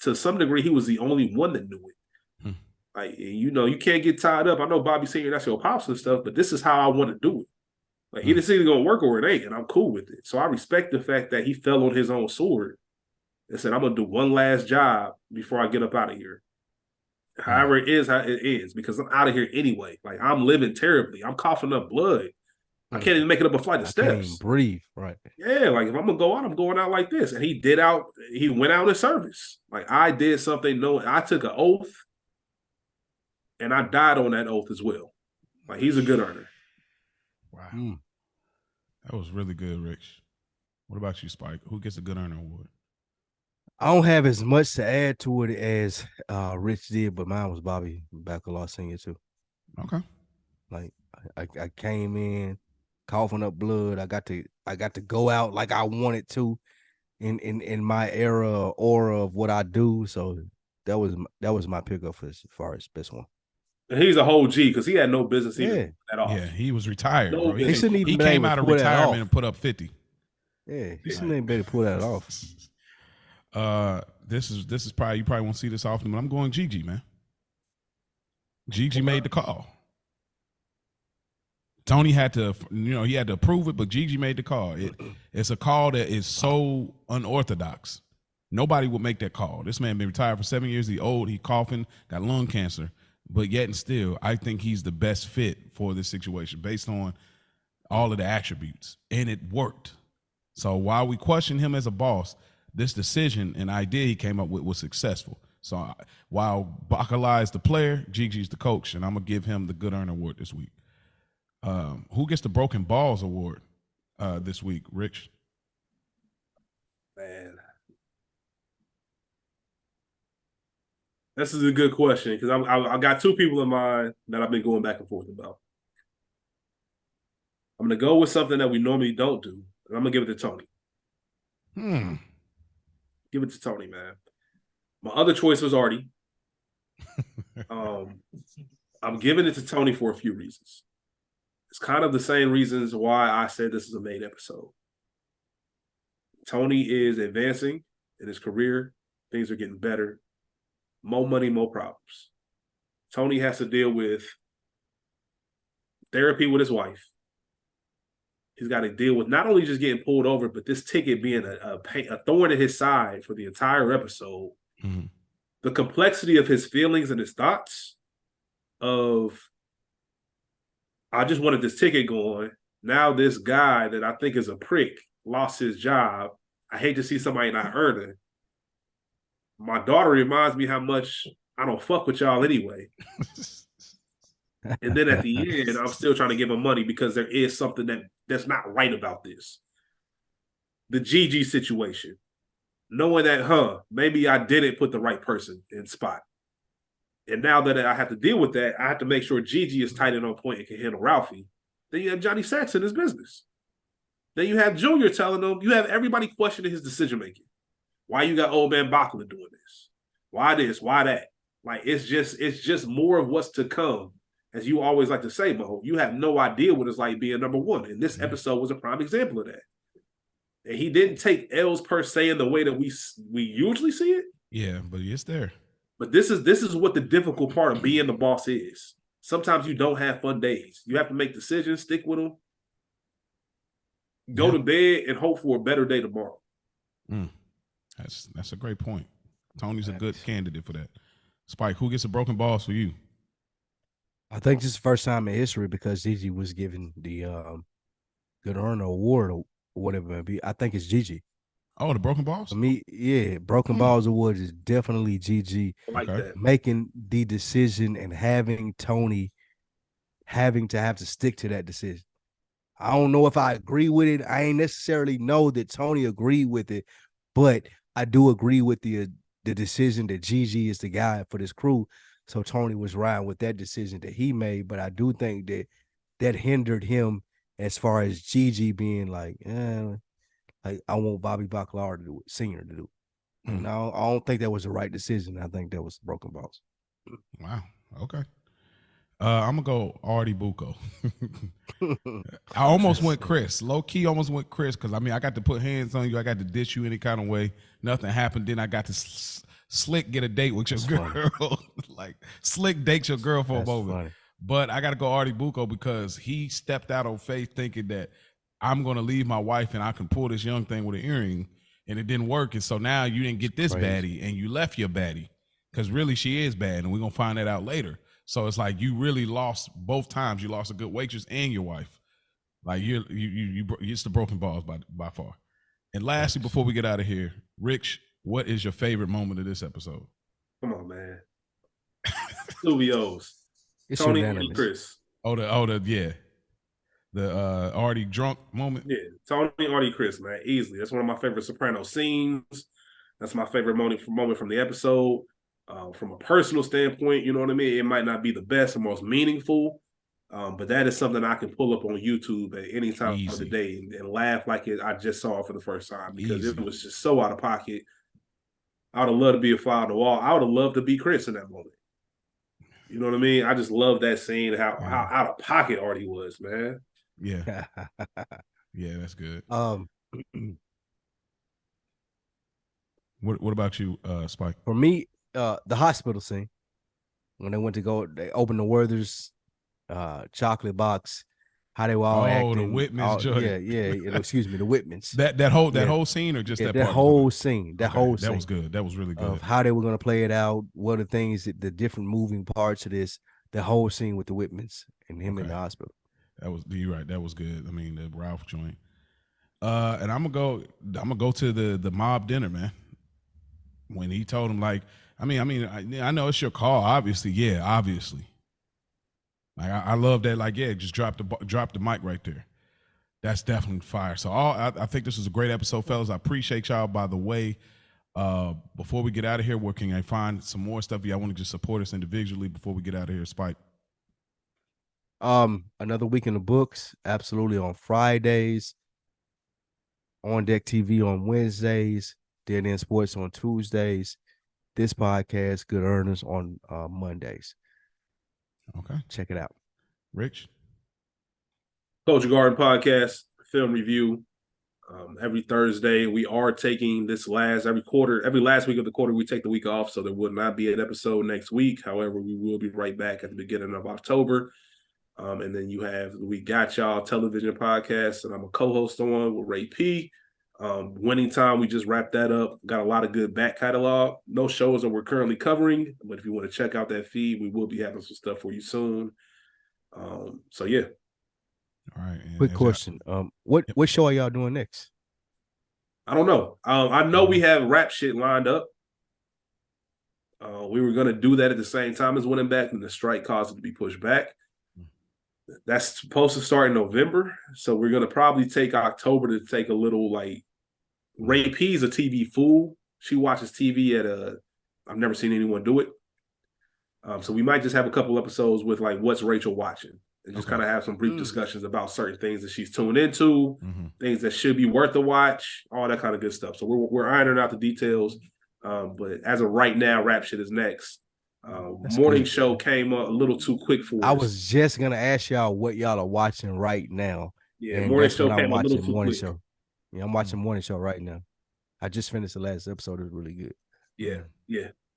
to some degree, he was the only one that knew it. Like, you can't get tied up. I know Bobby Sr., that's your pops and stuff, but this is how I want to do it. Like, it's either going to work or it ain't, and I'm cool with it. So I respect the fact that he fell on his own sword and said, I'm going to do one last job before I get up out of here. However it is, how it is, because I'm out of here anyway. Like, I'm living terribly. I'm coughing up blood. I can't even make it up a flight of steps. Can't even breathe, right? Yeah, like if I'm gonna go out, I'm going out like this. And he went out in service. Like I did something, I took an oath, and I died on that oath as well. Like he's a good earner. Wow. That was really good, Rich. What about you, Spike? Who gets a Good Earner Award? I don't have as much to add to it as Rich did, but mine was Bobby Bacala Sr. too. Okay. Like I came in coughing up blood. I got to go out like I wanted to in my aura of what I do. So that was my pickup as far as best one. And he's a whole G because he had no business even that off. Yeah, he was retired, No, bro. He came out of retirement and put up 50. Yeah, he shouldn't even better pull that off. This is probably, you probably won't see this often, but I'm going Gigi, man. Gigi made the call. Tony had to, he had to approve it, but Gigi made the call. It's a call that is so unorthodox. Nobody would make that call. This man been retired for 7 years. He's old. He coughing, got lung cancer, but yet and still, I think he's the best fit for this situation based on all of the attributes, and it worked. So while we question him as a boss, this decision and idea he came up with was successful. So while Bacala is the player, Gigi's the coach, and I'm gonna give him the Good Earner Award this week. Who gets the Broken Balls Award this week, Rich? Man, this is a good question because I got two people in mind that I've been going back and forth about. I'm going to go with something that we normally don't do, and I'm going to give it to Tony. Give it to Tony, man. My other choice was Artie. I'm giving it to Tony for a few reasons. It's kind of the same reasons why I said this is a made episode. Tony is advancing in his career. Things are getting better. More money, more problems. Tony has to deal with therapy with his wife. He's got to deal with not only just getting pulled over, but this ticket being a thorn in his side for the entire episode. Mm-hmm. The complexity of his feelings and his thoughts of, I just wanted this ticket going. Now this guy that I think is a prick lost his job. I hate to see somebody not earning. My daughter reminds me how much I don't fuck with y'all anyway. And then at the end, I'm still trying to give him money because there is something that's not right about this. The Gigi situation. Knowing that, maybe I didn't put the right person in spot. And now that I have to deal with that, I have to make sure Gigi is tight and on point and can handle Ralphie. Then you have Johnny Sacks in his business. Then you have Junior telling them, you have everybody questioning his decision-making. Why you got old man Bachman doing this? Why this? Why that? Like, it's just more of what's to come. As you always like to say, Mo, you have no idea what it's like being number one. And this episode was a prime example of that. And he didn't take L's per se in the way that we usually see it. Yeah, but it's there. But this is what the difficult part of being the boss is. Sometimes you don't have fun days. You have to make decisions, stick with them, go to bed, and hope for a better day tomorrow. That's a great point. Tony's a good candidate for that. Spike, who gets a broken balls for you? I think this is the first time in history because Gigi was given the Good Earner Award or whatever it may be. I think it's Gigi. Oh, the broken balls? For me, yeah, Broken Balls Award is definitely Gigi Like that. making the decision and having Tony having to have to stick to that decision. I don't know if I agree with it. I ain't necessarily know that Tony agreed with it, but I do agree with the decision that Gigi is the guy for this crew. So Tony was riding with that decision that he made, but I do think that hindered him as far as Gigi being like I want Bobby Baclar to do it, Senior to do it. And I don't think that was the right decision. I think that was broken balls. Wow. Okay. I'm gonna go Artie Bucco. I almost went Chris. Low key, almost went Chris because I mean I got to put hands on you. I got to dish you any kind of way. Nothing happened. Then I got to slick get a date with your girl. Like slick date your girl for a moment. Funny. But I got to go Artie Bucco because he stepped out on faith thinking that I'm going to leave my wife and I can pull this young thing with an earring, and it didn't work. And so now you didn't get this baddie and you left your baddie because really she is bad, and we're going to find that out later. So it's like you really lost both times. You lost a good waitress and your wife. Like you it's the broken balls by far. And lastly, before we get out of here, Rich, what is your favorite moment of this episode? Come on, man. Studios. Tony and Chris. The Artie drunk moment. Yeah, Tony, Artie, Chris, man, easily. That's one of my favorite Soprano scenes. That's my favorite moment from the episode. From a personal standpoint, you know what I mean? It might not be the best or most meaningful, but that is something I can pull up on YouTube at any time of the day and laugh like I just saw it for the first time because it was just so out of pocket. I would have loved to be a fly on the wall. I would have loved to be Chris in that moment. You know what I mean? I just love that scene, how out of pocket Artie was, man. Yeah. Yeah, that's good. What about you, Spike? For me, the hospital scene when they opened the Werther's chocolate box, how they were all acting. The Whitman's joint. Excuse me, the Whitmans. That whole scene or just that part? That whole scene. That was good. That was really good. Of how they were gonna play it out, what are the things, the different moving parts of this, the whole scene with the Whitmans and him in the hospital. You're right. That was good. I mean, the Ralph joint. And I'm gonna go to the mob dinner, man. When he told him, like, I know it's your call, obviously. Yeah, obviously. Like I love that. Like, yeah, just drop the mic right there. That's definitely fire. So I think this was a great episode, fellas. I appreciate y'all. By the way, before we get out of here, where can I find some more stuff? Y'all want to just support us individually before we get out of here, Spike? Another week in the books, absolutely, on Fridays, On Deck TV on Wednesdays, Dead End Sports on Tuesdays, this podcast, Good Earners, on Mondays. Okay. Check it out. Rich? Culture Garden Podcast, film review. Every Thursday, we are taking every last week of the quarter, we take the week off, so there will not be an episode next week. However, we will be right back at the beginning of October. And then you have the We Got Y'all television podcast, and I'm a co-host on with Ray P. Winning Time, we just wrapped that up. Got a lot of good back catalog. No shows that we're currently covering, but if you want to check out that feed, we will be having some stuff for you soon. So yeah. All right. Quick question. What show are y'all doing next? I don't know. I know we have rap shit lined up. We were going to do that at the same time as Winning Back, and the strike caused it to be pushed back. That's supposed to start in November. So we're going to probably take October to take a little, like, Ray P's a TV fool. She watches TV I've never seen anyone do it. So we might just have a couple episodes with, like, what's Rachel watching? And just kind of have some brief discussions about certain things that she's tuned into, things that should be worth a watch, all that kind of good stuff. So we're ironing out the details. But as of right now, rap shit is next. Morning show came up a little too quick for us. I was just gonna ask y'all what y'all are watching right now. Yeah, morning show came a little too quick. Show. Yeah, I'm watching morning show right now. I just finished the last episode. It was really good. Yeah.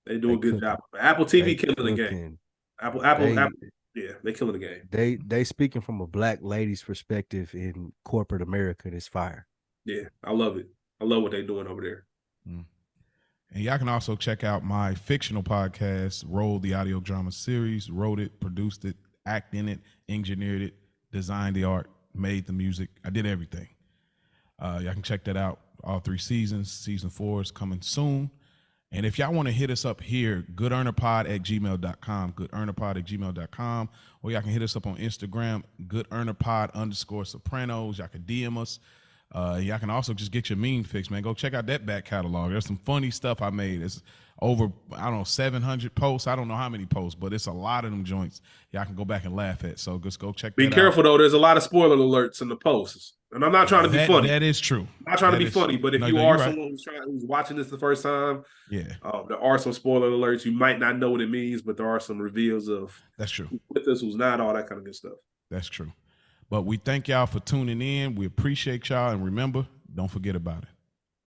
They do a good job. Apple TV killing the game. Apple, yeah, they killing the game. They speaking from a black lady's perspective in corporate America, and it's fire. Yeah, I love it. I love what they're doing over there. And y'all can also check out my fictional podcast, Roll the Audio Drama Series. Wrote it, produced it, acted in it, engineered it, designed the art, made the music. I did everything. Y'all can check that out. All 3 seasons. Season 4 is coming soon. And if y'all want to hit us up here, goodearnerpod@gmail.com, goodearnerpod@gmail.com, or y'all can hit us up on Instagram, goodearnerpod_Sopranos. Y'all can DM us. Y'all can also just get your meme fix, man. Go check out that back catalog. There's some funny stuff I made. It's over, 700 posts. I don't know how many posts, but it's a lot of them joints y'all can go back and laugh at. So just go check that out. Be careful, though. There's a lot of spoiler alerts in the posts. And I'm not trying to be funny. That is true. I'm not trying to be funny, but if you are someone who's watching this the first time, there are some spoiler alerts. You might not know what it means, but there are some reveals of that's true. Who's with us, who's not, all that kind of good stuff. That's true. But we thank y'all for tuning in. We appreciate y'all. And remember, don't forget about it.